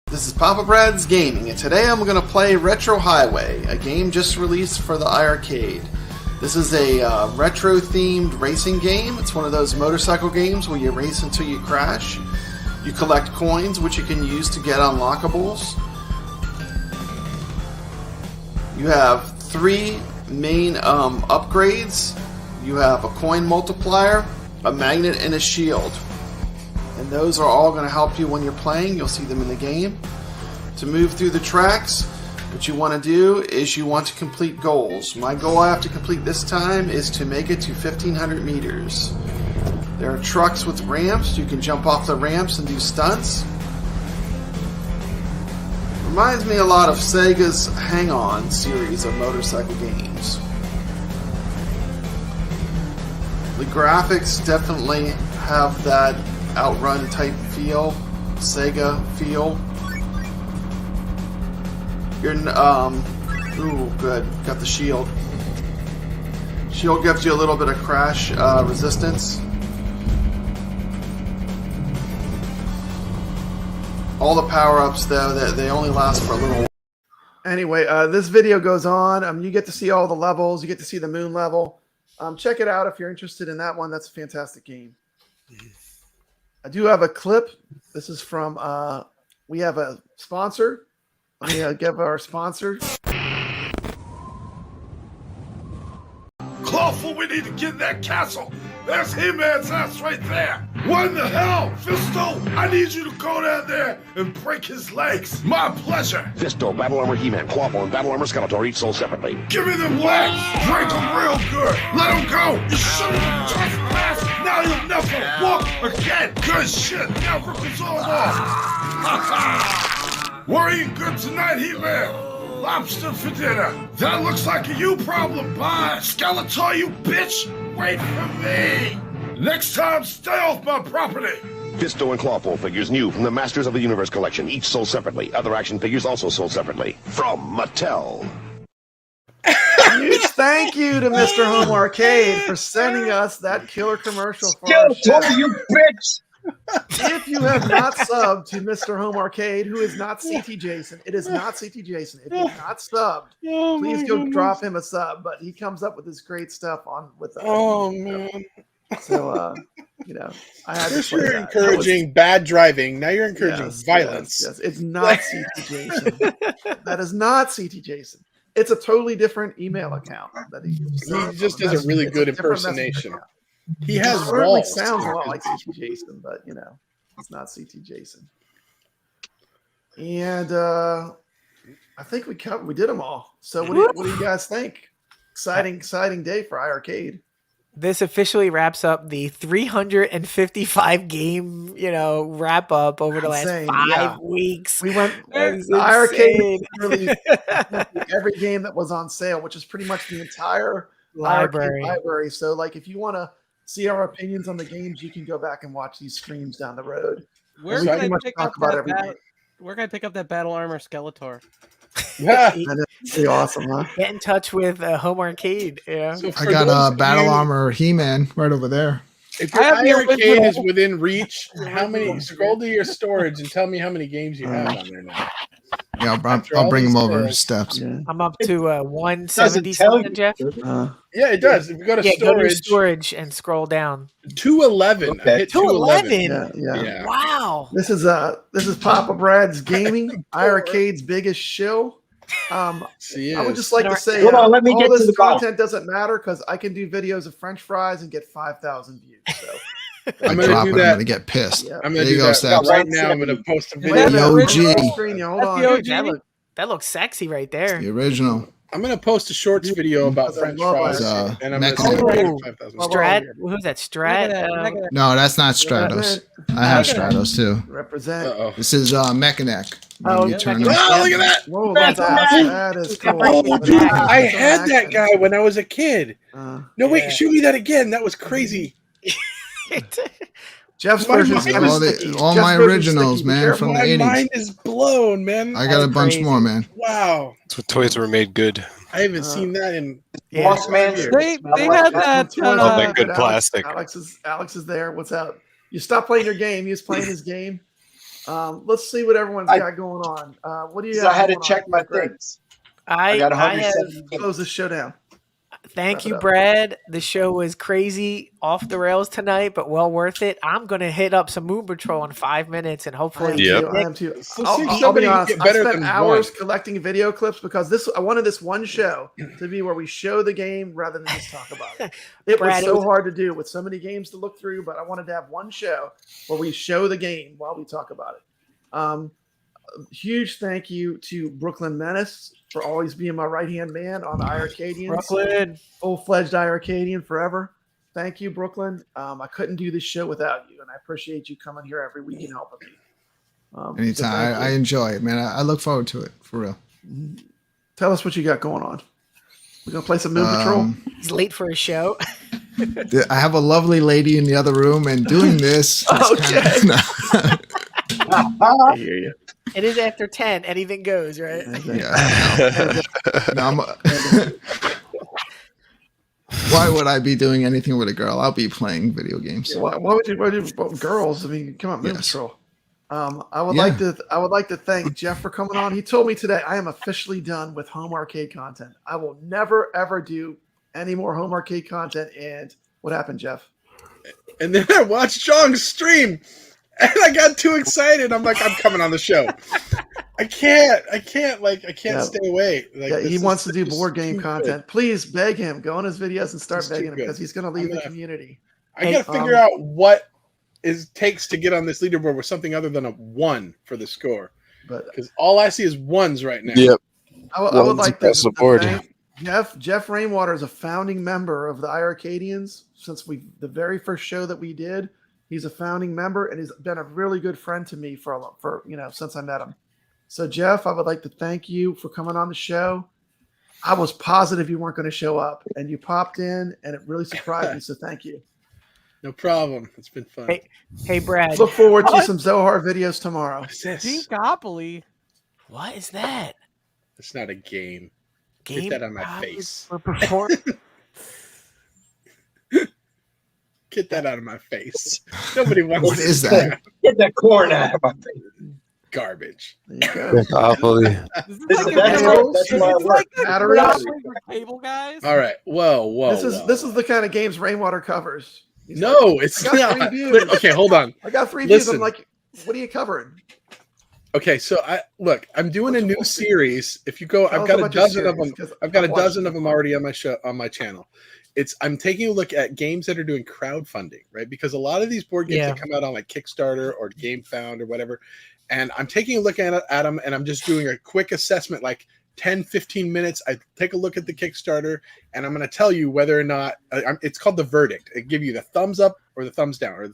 This is Papa Brad's Gaming, and today I'm going to play Retro Highway, a game just released for the iiRcade. This is a retro-themed racing game. It's one of those motorcycle games where you race until you crash. You collect coins, which you can use to get unlockables. You have 3 main upgrades. You have a coin multiplier, a magnet, and a shield. And those are all going to help you when you're playing. You'll see them in the game. To move through the tracks, what you want to do is you want to complete goals. My goal I have to complete this time is to make it to 1,500 meters. There are trucks with ramps. You can jump off the ramps and do stunts. Reminds me a lot of Sega's Hang On series of motorcycle games. The graphics definitely have that Outrun type feel, Sega feel. Ooh, good. Got the shield. Shield gives you a little bit of crash resistance. All the power-ups, though, they only last for a little while. Anyway, this video goes on. You get to see all the levels. You get to see the moon level. Check it out if you're interested in that one. That's a fantastic game. I do have a clip. This is from we have a sponsor. Let me give our sponsor. Clawful, we need to get in that castle. There's He-Man's ass right there. What in the hell? Fisto, I need you to go down there and break his legs. My pleasure. Fisto, Battle Armor He-Man, Clawful, and Battle Armor Skeletor each sold separately. Give me them legs. Break them real good. Let them go. You should have just passed. Now you'll never walk again. Good shit. Now rip his arm off. We're eating good tonight, He-Man. Lobster for dinner. That looks like a you problem. Bye. Skeletor, you bitch. Wait for me. Next time, stay off my property. Fisto and Clawful figures new from the Masters of the Universe collection, each sold separately. Other action figures also sold separately. From Mattel. Huge thank you to Mr. Home Arcade for sending us that killer commercial for our show. You bitch. If you have not subbed to Mr. Home Arcade, who is not CT Jason, it is not CT Jason. If you're not subbed, please go drop him a sub. But he comes up with this great stuff on with us. Oh man! So I had First to play you're that. encouraging bad driving. Now you're encouraging violence. Yes, it's not CT Jason. That is not CT Jason. It's a totally different email account that he just does a really good impersonation. He has certainly balls. sounds a lot like CT Jason, but it's not CT Jason. And I think we did them all. So what do you guys think? Exciting day for iiRcade. This officially wraps up the 355 game, wrap up over the last 5 weeks. We went iiRcade released every game that was on sale, which is pretty much the entire library. So like if you want to see our opinions on the games, you can go back and watch these streams down the road. Where can I pick up that Battle Armor Skeletor? Yeah, that is pretty awesome, huh? Get in touch with Home Arcade. Yeah, So I got Battle Armor He-Man right over there. If your iiRcade is within reach, how many? Scroll to your storage and tell me how many games you have on there now. Yeah, I'll bring them over steps. Yeah. I'm up to 170 something, Jeff. Yeah, it does. If you go to storage and scroll down. 211. Okay. Hit 211. Yeah. Wow. This is Papa Brad's Gaming, iiRcade's biggest show. I would just like to say, Hold on, let me get all to this the ball. content doesn't matter because I can do videos of French fries and get 5,000 views. So I'm going to do that. I'm going to get pissed. Yeah. I'm going to do that Steps. right now. I'm going to post a video. Hold on. That looks sexy right there. The original. I'm going to post a shorts video about French fries. And I'm going to say Strat? Who's that? Strat? No, that's not Stratos. I have Stratos too. Represent. This is Mechanic. Oh, you turn look at that. Whoa, that's awesome. That is cool. Oh, dude, I had that guy when I was a kid. No, wait, shoot me that again. That was crazy. Jeff's version all my originals, man, from the 80s. My mind is blown, man. I got a bunch more, man. Wow. That's what toys were made good. I haven't seen that in Boss man. They had that. That good plastic. Alex is there. What's up? You stop playing your game. He was playing his game. Let's see what everyone's got going on. What do you? I had to check my things. I got have close the show down. Thank you, Brad. The show was crazy, off the rails tonight, but well worth it. I'm gonna hit up some Moon Patrol in 5 minutes, and hopefully, I am too. I'll be honest. I spent hours collecting video clips because I wanted this one show to be where we show the game rather than just talk about it. It was so hard to do with so many games to look through, but I wanted to have one show where we show the game while we talk about it. Huge thank you to Brooklyn Menace for always being my right-hand man on the iiRcadians. Brooklyn. Full-fledged iiRcadian forever. Thank you, Brooklyn. I couldn't do this show without you, and I appreciate you coming here every week and helping me. Anytime. I enjoy it, man. I look forward to it, for real. Tell us what you got going on. We're going to play some Moon Patrol. He's late for a show. I have a lovely lady in the other room, and doing this. I hear you. It is after 10. Anything goes, right? Yeah. Why would I be doing anything with a girl? I'll be playing video games. Yeah, why would you girls? I mean, come on, Moon Patrol. I would like to thank Jeff for coming on. He told me today I am officially done with home arcade content. I will never ever do any more home arcade content. And what happened, Jeff? And then I watched Chong's stream. And I got too excited. I'm like, I'm coming on the show. I can't stay away. Like, he wants to do board game content. Good. Please beg him. Go on his videos and start begging him because he's going to leave the community. I got to figure out what it takes to get on this leaderboard with something other than a 1 for the score. Because all I see is 1s right now. Yep. I would like to thank Jeff Rainwater is a founding member of the iiRcadians since the very first show that we did. He's a founding member and he's been a really good friend to me for since I met him. So Jeff, I would like to thank you for coming on the show. I was positive you weren't going to show up, and you popped in, and it really surprised me. So thank you. No problem. It's been fun. Hey Brad. Look forward to some Zohar videos tomorrow. Dinkopoly. What is that? It's not a game. Get that on my face. Get that out of my face. Nobody wants. What is that? Get that corn out of my face. Garbage. Dinkopoly. Cable guys. All right. Whoa. This is the kind of games Rainwater covers. It's not. Okay, hold on. I got 3 views. I'm like, what are you covering? Okay, so I'm doing a new series. If you go, I've got a dozen of them. I've got a dozen of them already on my show, on my channel. I'm taking a look at games that are doing crowdfunding, right? Because a lot of these board games that come out on like Kickstarter or GameFound or whatever, and I'm taking a look at them, and I'm just doing a quick assessment, like 10, 15 minutes. I take a look at the Kickstarter, and I'm going to tell you whether or not it's called the verdict. I give you the thumbs up or the thumbs down, or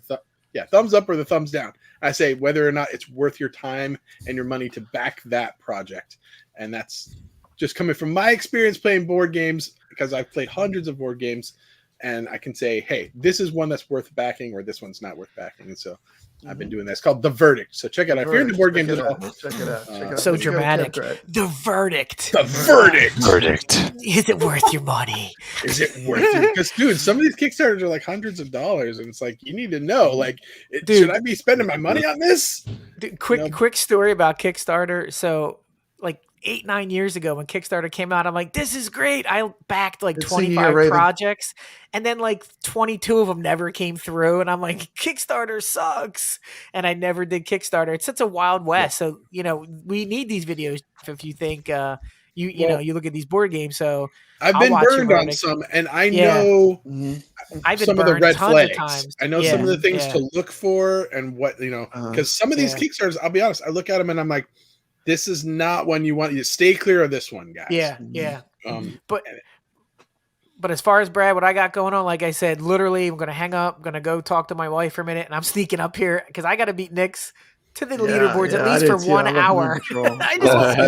thumbs up or the thumbs down. I say whether or not it's worth your time and your money to back that project. And that's just coming from my experience playing board games, because I've played hundreds of board games, and I can say, hey, this is one that's worth backing, or this one's not worth backing. And so I've been doing that. It's called The Verdict. So check it out. If you're into board games at all, check it out. So dramatic. The verdict. The verdict. Verdict. Is it worth your money? Is it worth it? Because, dude, some of these Kickstarters are like hundreds of dollars, and it's like, you need to know, like, should I be spending my money on this? Dude, quick story about Kickstarter. So, like 8-9 years ago when Kickstarter came out, I'm like, this is great. I backed like 25 projects, and then like 22 of them never came through, and I'm like, Kickstarter sucks, and I never did Kickstarter. It's such a wild west. So we need these videos if you think you look at these board games. So I've been burned on some, and I know I've been some of the red flags. Times. I know some of the things to look for, and what because some of these Kickstarters, I'll be honest, I look at them and I'm like, this is not one you want. You stay clear of this one, guys. Yeah. But as far as Brad, what I got going on, like I said, literally, I'm going to hang up. I'm going to go talk to my wife for a minute, and I'm sneaking up here because I got to beat Nick's to the leaderboards at least for 1 hour. I just want to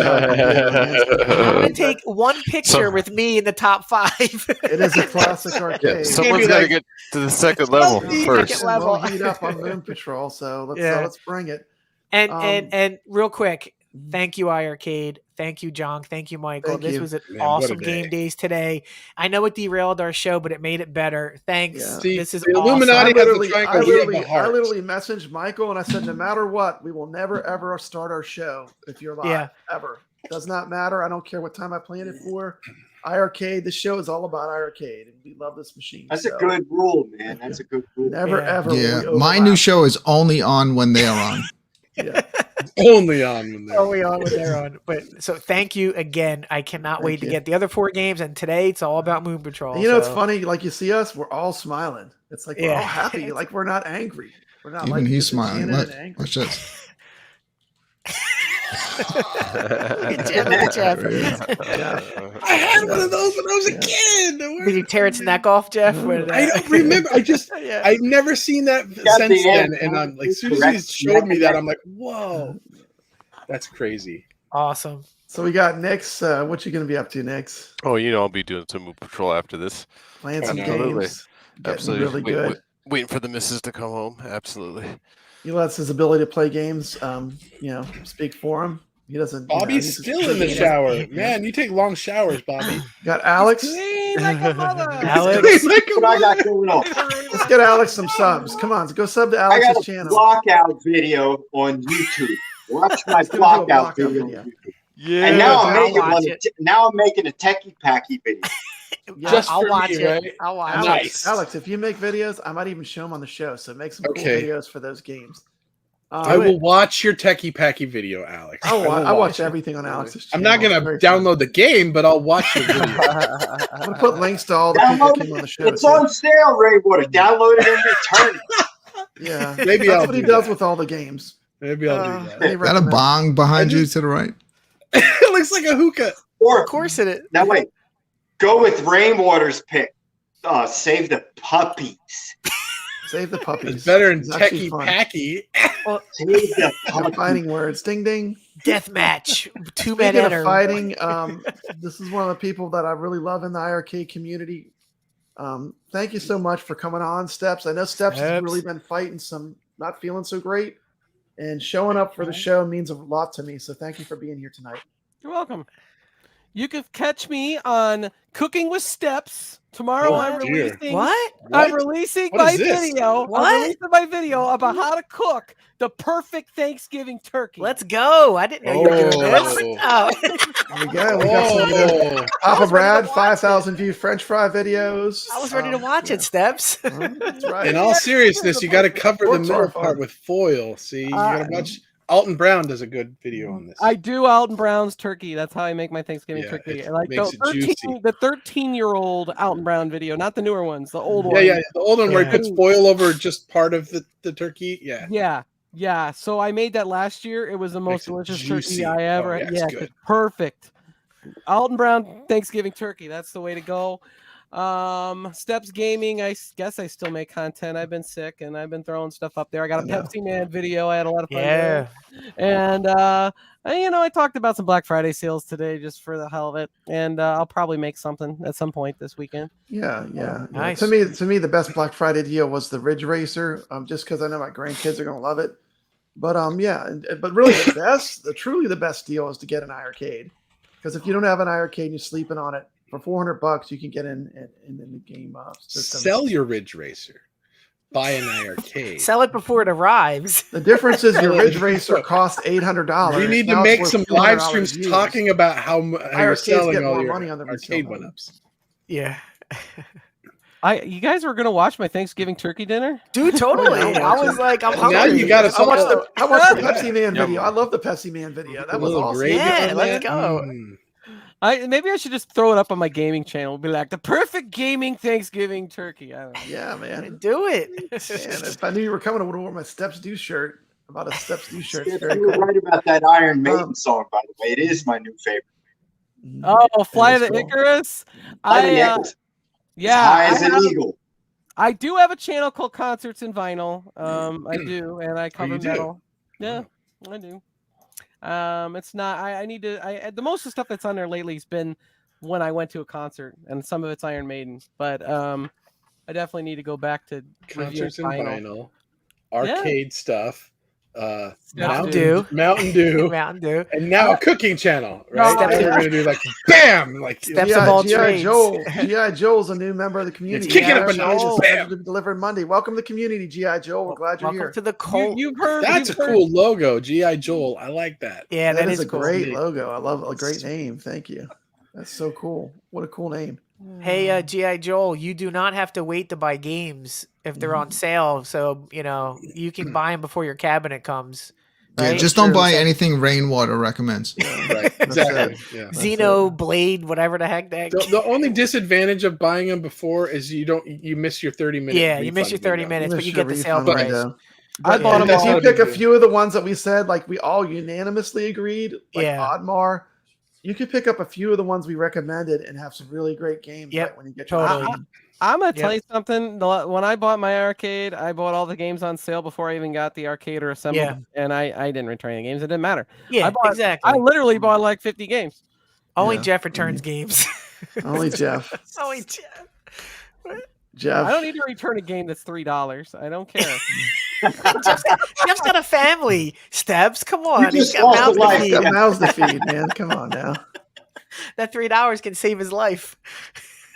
I'm going to take one picture with me in the top 5. It is a classic arcade. Someone's got to get to the second level first. We'll heat up on Moon Patrol, so let's bring it. And real quick, thank you, iiRcade. Thank you, John. Thank you, Michael. This was an awesome game days today. I know it derailed our show, but it made it better. Thanks. Yeah. This is the awesome. Illuminati I literally messaged Michael and I said, no matter what, we will never ever start our show if you're live. Ever. Does not matter. I don't care what time I planned it for. iiRcade. This show is all about iiRcade, and we love this machine. That's a good rule, man. That's a good rule. Never ever. Yeah, my new show is only on when they are on. Only on when they're on. But so thank you again. I cannot wait to get the other 4 games, and today it's all about Moon Patrol. And it's funny, like you see us, we're all smiling. It's like we're all happy, like we're not angry. We're not even he's smiling. Watch this. I had one of those when I was a kid. Did you tear its neck off, Jeff? I don't remember. I've never seen that since then. And I'm like, as soon as he showed me that, I'm like, whoa, that's crazy. Awesome. So we got Nick's. What you going to be up to next? Oh, I'll be doing some Moon Patrol after this. Playing some games. Absolutely. Really good. Waiting for the missus to come home. Absolutely. He lets his ability to play games, speak for him. He doesn't. Bobby's still in the shower. Man, you take long showers, Bobby. Got Alex. Like a mother. Alex. What I got going on? Let's get Alex some subs. Come on, go sub to Alex's I got a channel. blockout video on YouTube. Watch my blockout video on YouTube. Yeah. And now I'm making a techie packy video. Just I'll for watch me, it. right? I'll watch Nice. Alex, if you make videos, I might even show them on the show. So make some cool videos for those games. I will watch your techie packy video, Alex. I watch everything on Alex's channel. I'm not going to download the game, but I'll watch your video. I'm going to put links to all the people that came on the show. It's on sale, Raywater. Download it and return it. Yeah, maybe that's what he does with all the games. Maybe I'll do that. Is that a bong behind you to the right? It looks like a hookah. Or, of course it is. Now wait, go with Rainwater's pick. Save the puppies. Save the puppies. It's better than techie packy. Save the puppies. Fighting words. Ding ding. Death match. 2 men enter. Fighting. This is one of the people that I really love in the iiRcade community. Thank you so much for coming on, Steps. I know Steps has really been fighting some, not feeling so great, and showing up for the show means a lot to me. So thank you for being here tonight. You're welcome. You can catch me on Cooking with Steps tomorrow. I'm releasing. I'm releasing my video. I'm releasing my video about how to cook the perfect Thanksgiving turkey. Let's go! I didn't know you were doing this. Oh. There we go. We got some Papa Brad 5,000 view French fry videos. I was ready to watch it, Steps. That's right. In all seriousness, you got to cover the middle part with foil. See, you got to watch. Alton Brown does a good video on this. I do Alton Brown's turkey. That's how I make my Thanksgiving turkey. And like the 13-year-old Alton Brown video, not the newer ones, the old one. Yeah, the old one where he puts foil over just part of the turkey. Yeah. So I made that last year. It was the most delicious turkey I ever. It's perfect. Alton Brown Thanksgiving turkey. That's the way to go. Steps Gaming, I guess I still make content. I've been sick and I've been throwing stuff up there. I got a Pepsi Man video. I had a lot of fun there. And I talked about some Black Friday sales today just for the hell of it. And I'll probably make something at some point this weekend. Yeah. Nice. To me, the best Black Friday deal was the Ridge Racer. Just because I know my grandkids are gonna love it. But but really truly the best deal is to get an iiRcade. Because if you don't have an iiRcade and you're sleeping on it, for $400, you can get in the game system. Sell your Ridge Racer. Buy an iiRcade. Sell it before it arrives. The difference is your Ridge Racer costs $800. We need to make some live streams talking about how you're selling all your arcade one-ups. Yeah. You guys were gonna watch my Thanksgiving turkey dinner, dude. Totally. I was like, I'm hungry. Now you got I watched the Pepsi Man video. I love the Pepsi Man video. That was awesome. Yeah, let's go. Maybe I should just throw it up on my gaming channel. Be like the perfect gaming Thanksgiving turkey. I don't know. Yeah, man. Do it. Man, if I knew you were coming, I would have worn my Steps Do shirt. About a Steps Do shirt. You were right about that Iron Maiden song, by the way. It is my new favorite. Oh, Fly the Icarus. High as an eagle. I do have a channel called Concerts in Vinyl. I do, and I cover metal. Yeah, I do. It's not. I need to. The most of the stuff that's on there lately has been when I went to a concert, and some of it's Iron Maiden. But I definitely need to go back to Concerts in Vinyl, arcade stuff, Mountain Dew, and now a cooking channel. Right? We're gonna do like bam, like Steps of all trades. G.I. Joel's a new member of the community. It's kicking up a notch. Bam. Delivered Monday. Welcome to the community, G.I. Joel. We're glad you're here. Welcome to the cult. You've heard. That's a cool logo, G.I. Joel. I like that. Yeah, that is a cool. great logo. I love a great name. Thank you. That's so cool. What a cool name. Hey, G.I. Joel, you do not have to wait to buy games if they're on sale. So, you can buy them before your cabinet comes. Right? Yeah, just don't buy anything Rainwater recommends. Right, exactly. Yeah. Xenoblade, whatever the heck that. The only disadvantage of buying them before is you miss your 30 minutes. Yeah, you miss your 30 minutes, but you get the sale price. I bought them. If you pick a few of the ones that we said, like we all unanimously agreed, like Oddmar, you could pick up a few of the ones we recommended and have some really great games. Yep, right when you get I'm gonna tell you something. When I bought my iiRcade, I bought all the games on sale before I even got the arcade or assembled, and I didn't return any games. It didn't matter. Yeah, exactly. I literally bought like 50 games. Only Jeff returns games. Only Jeff. Only Jeff. Jeff. I don't need to return a game that's $3. I don't care. Jeff's got a family. Steps, come on. He's got mouths to feed, man. Come on now. That $3 can save his life.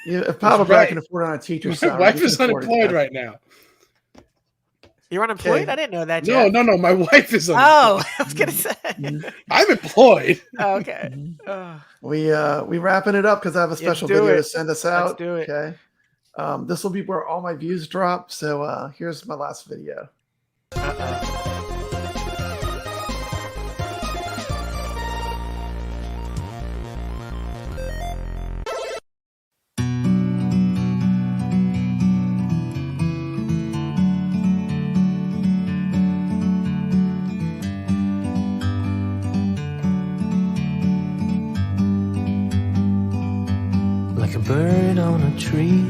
Yeah, if Papa Brad can afford on a teacher's salary. My wife is unemployed right now. You're unemployed? Okay. I didn't know that. Jeff. No. My wife is unemployed. Oh, I was gonna say. I'm employed. Oh, okay. We wrapping it up because I have a special video to send us out. Let's do it. Okay. This will be where all my views drop. So here's my last video. bird on a tree.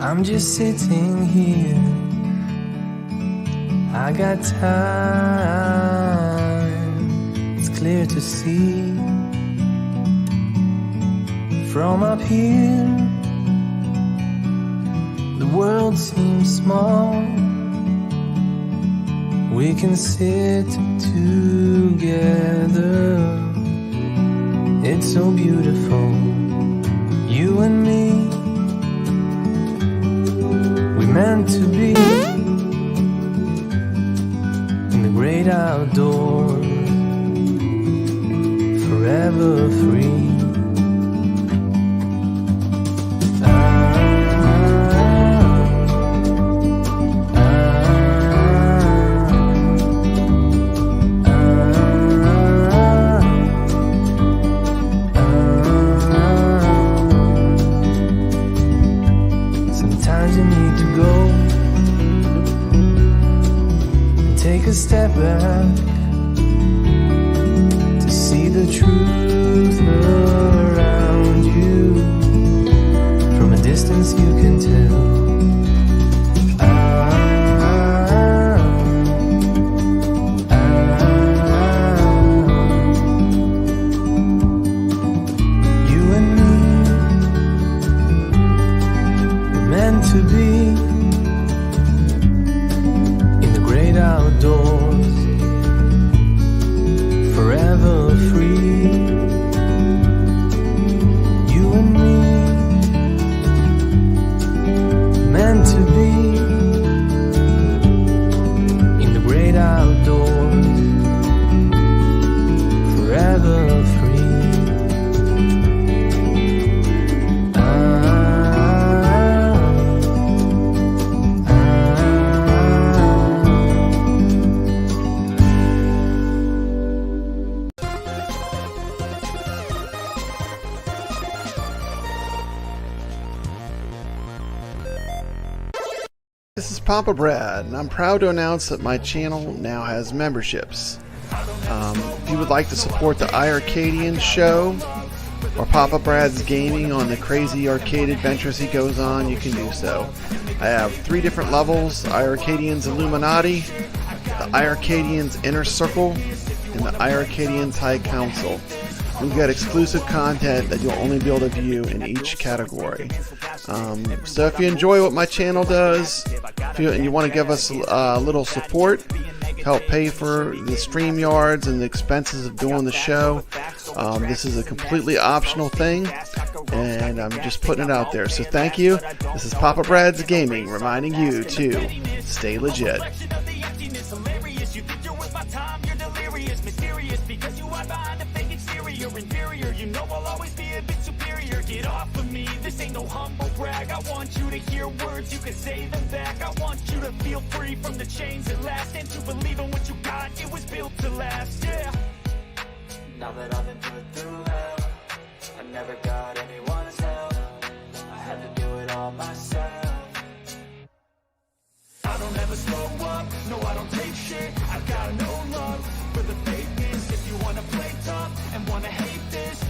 I'm just sitting here. I got time, it's clear to see. From up here, the world seems small. We can sit together. It's so beautiful, you and me. We meant to be in the great outdoors, forever free. A step back to see the truth around you. From a distance you can tell. You and me were meant to be in the great outdoors, forever free. You and me, meant to be in the great outdoors, forever free. This is Papa Brad, and I'm proud to announce that my channel now has memberships. If you would like to support the iiRcadians show, or Papa Brad's gaming on the crazy arcade adventures he goes on, you can do so. I have 3 different levels: iiRcadians Illuminati, the iiRcadians Inner Circle, and the iiRcadians High Council. We've got exclusive content that you'll only be able to view in each category. So if you enjoy what my channel does, and you want to give us a little support, help pay for the StreamYards and the expenses of doing the show, this is a completely optional thing, and I'm just putting it out there. So thank you. This is Papa Brad's Gaming, reminding you to stay legit. Inferior, you know I'll always be a bit superior. Get off of me, this ain't no humble brag. I want you to hear words, you can say them back. I want you to feel free from the chains that last, and to believe in what you got, it was built to last, yeah. Now that I've been put through hell, I never got anyone's help. I had to do it all myself. I don't ever slow up, no I don't take shit. I've got no love for the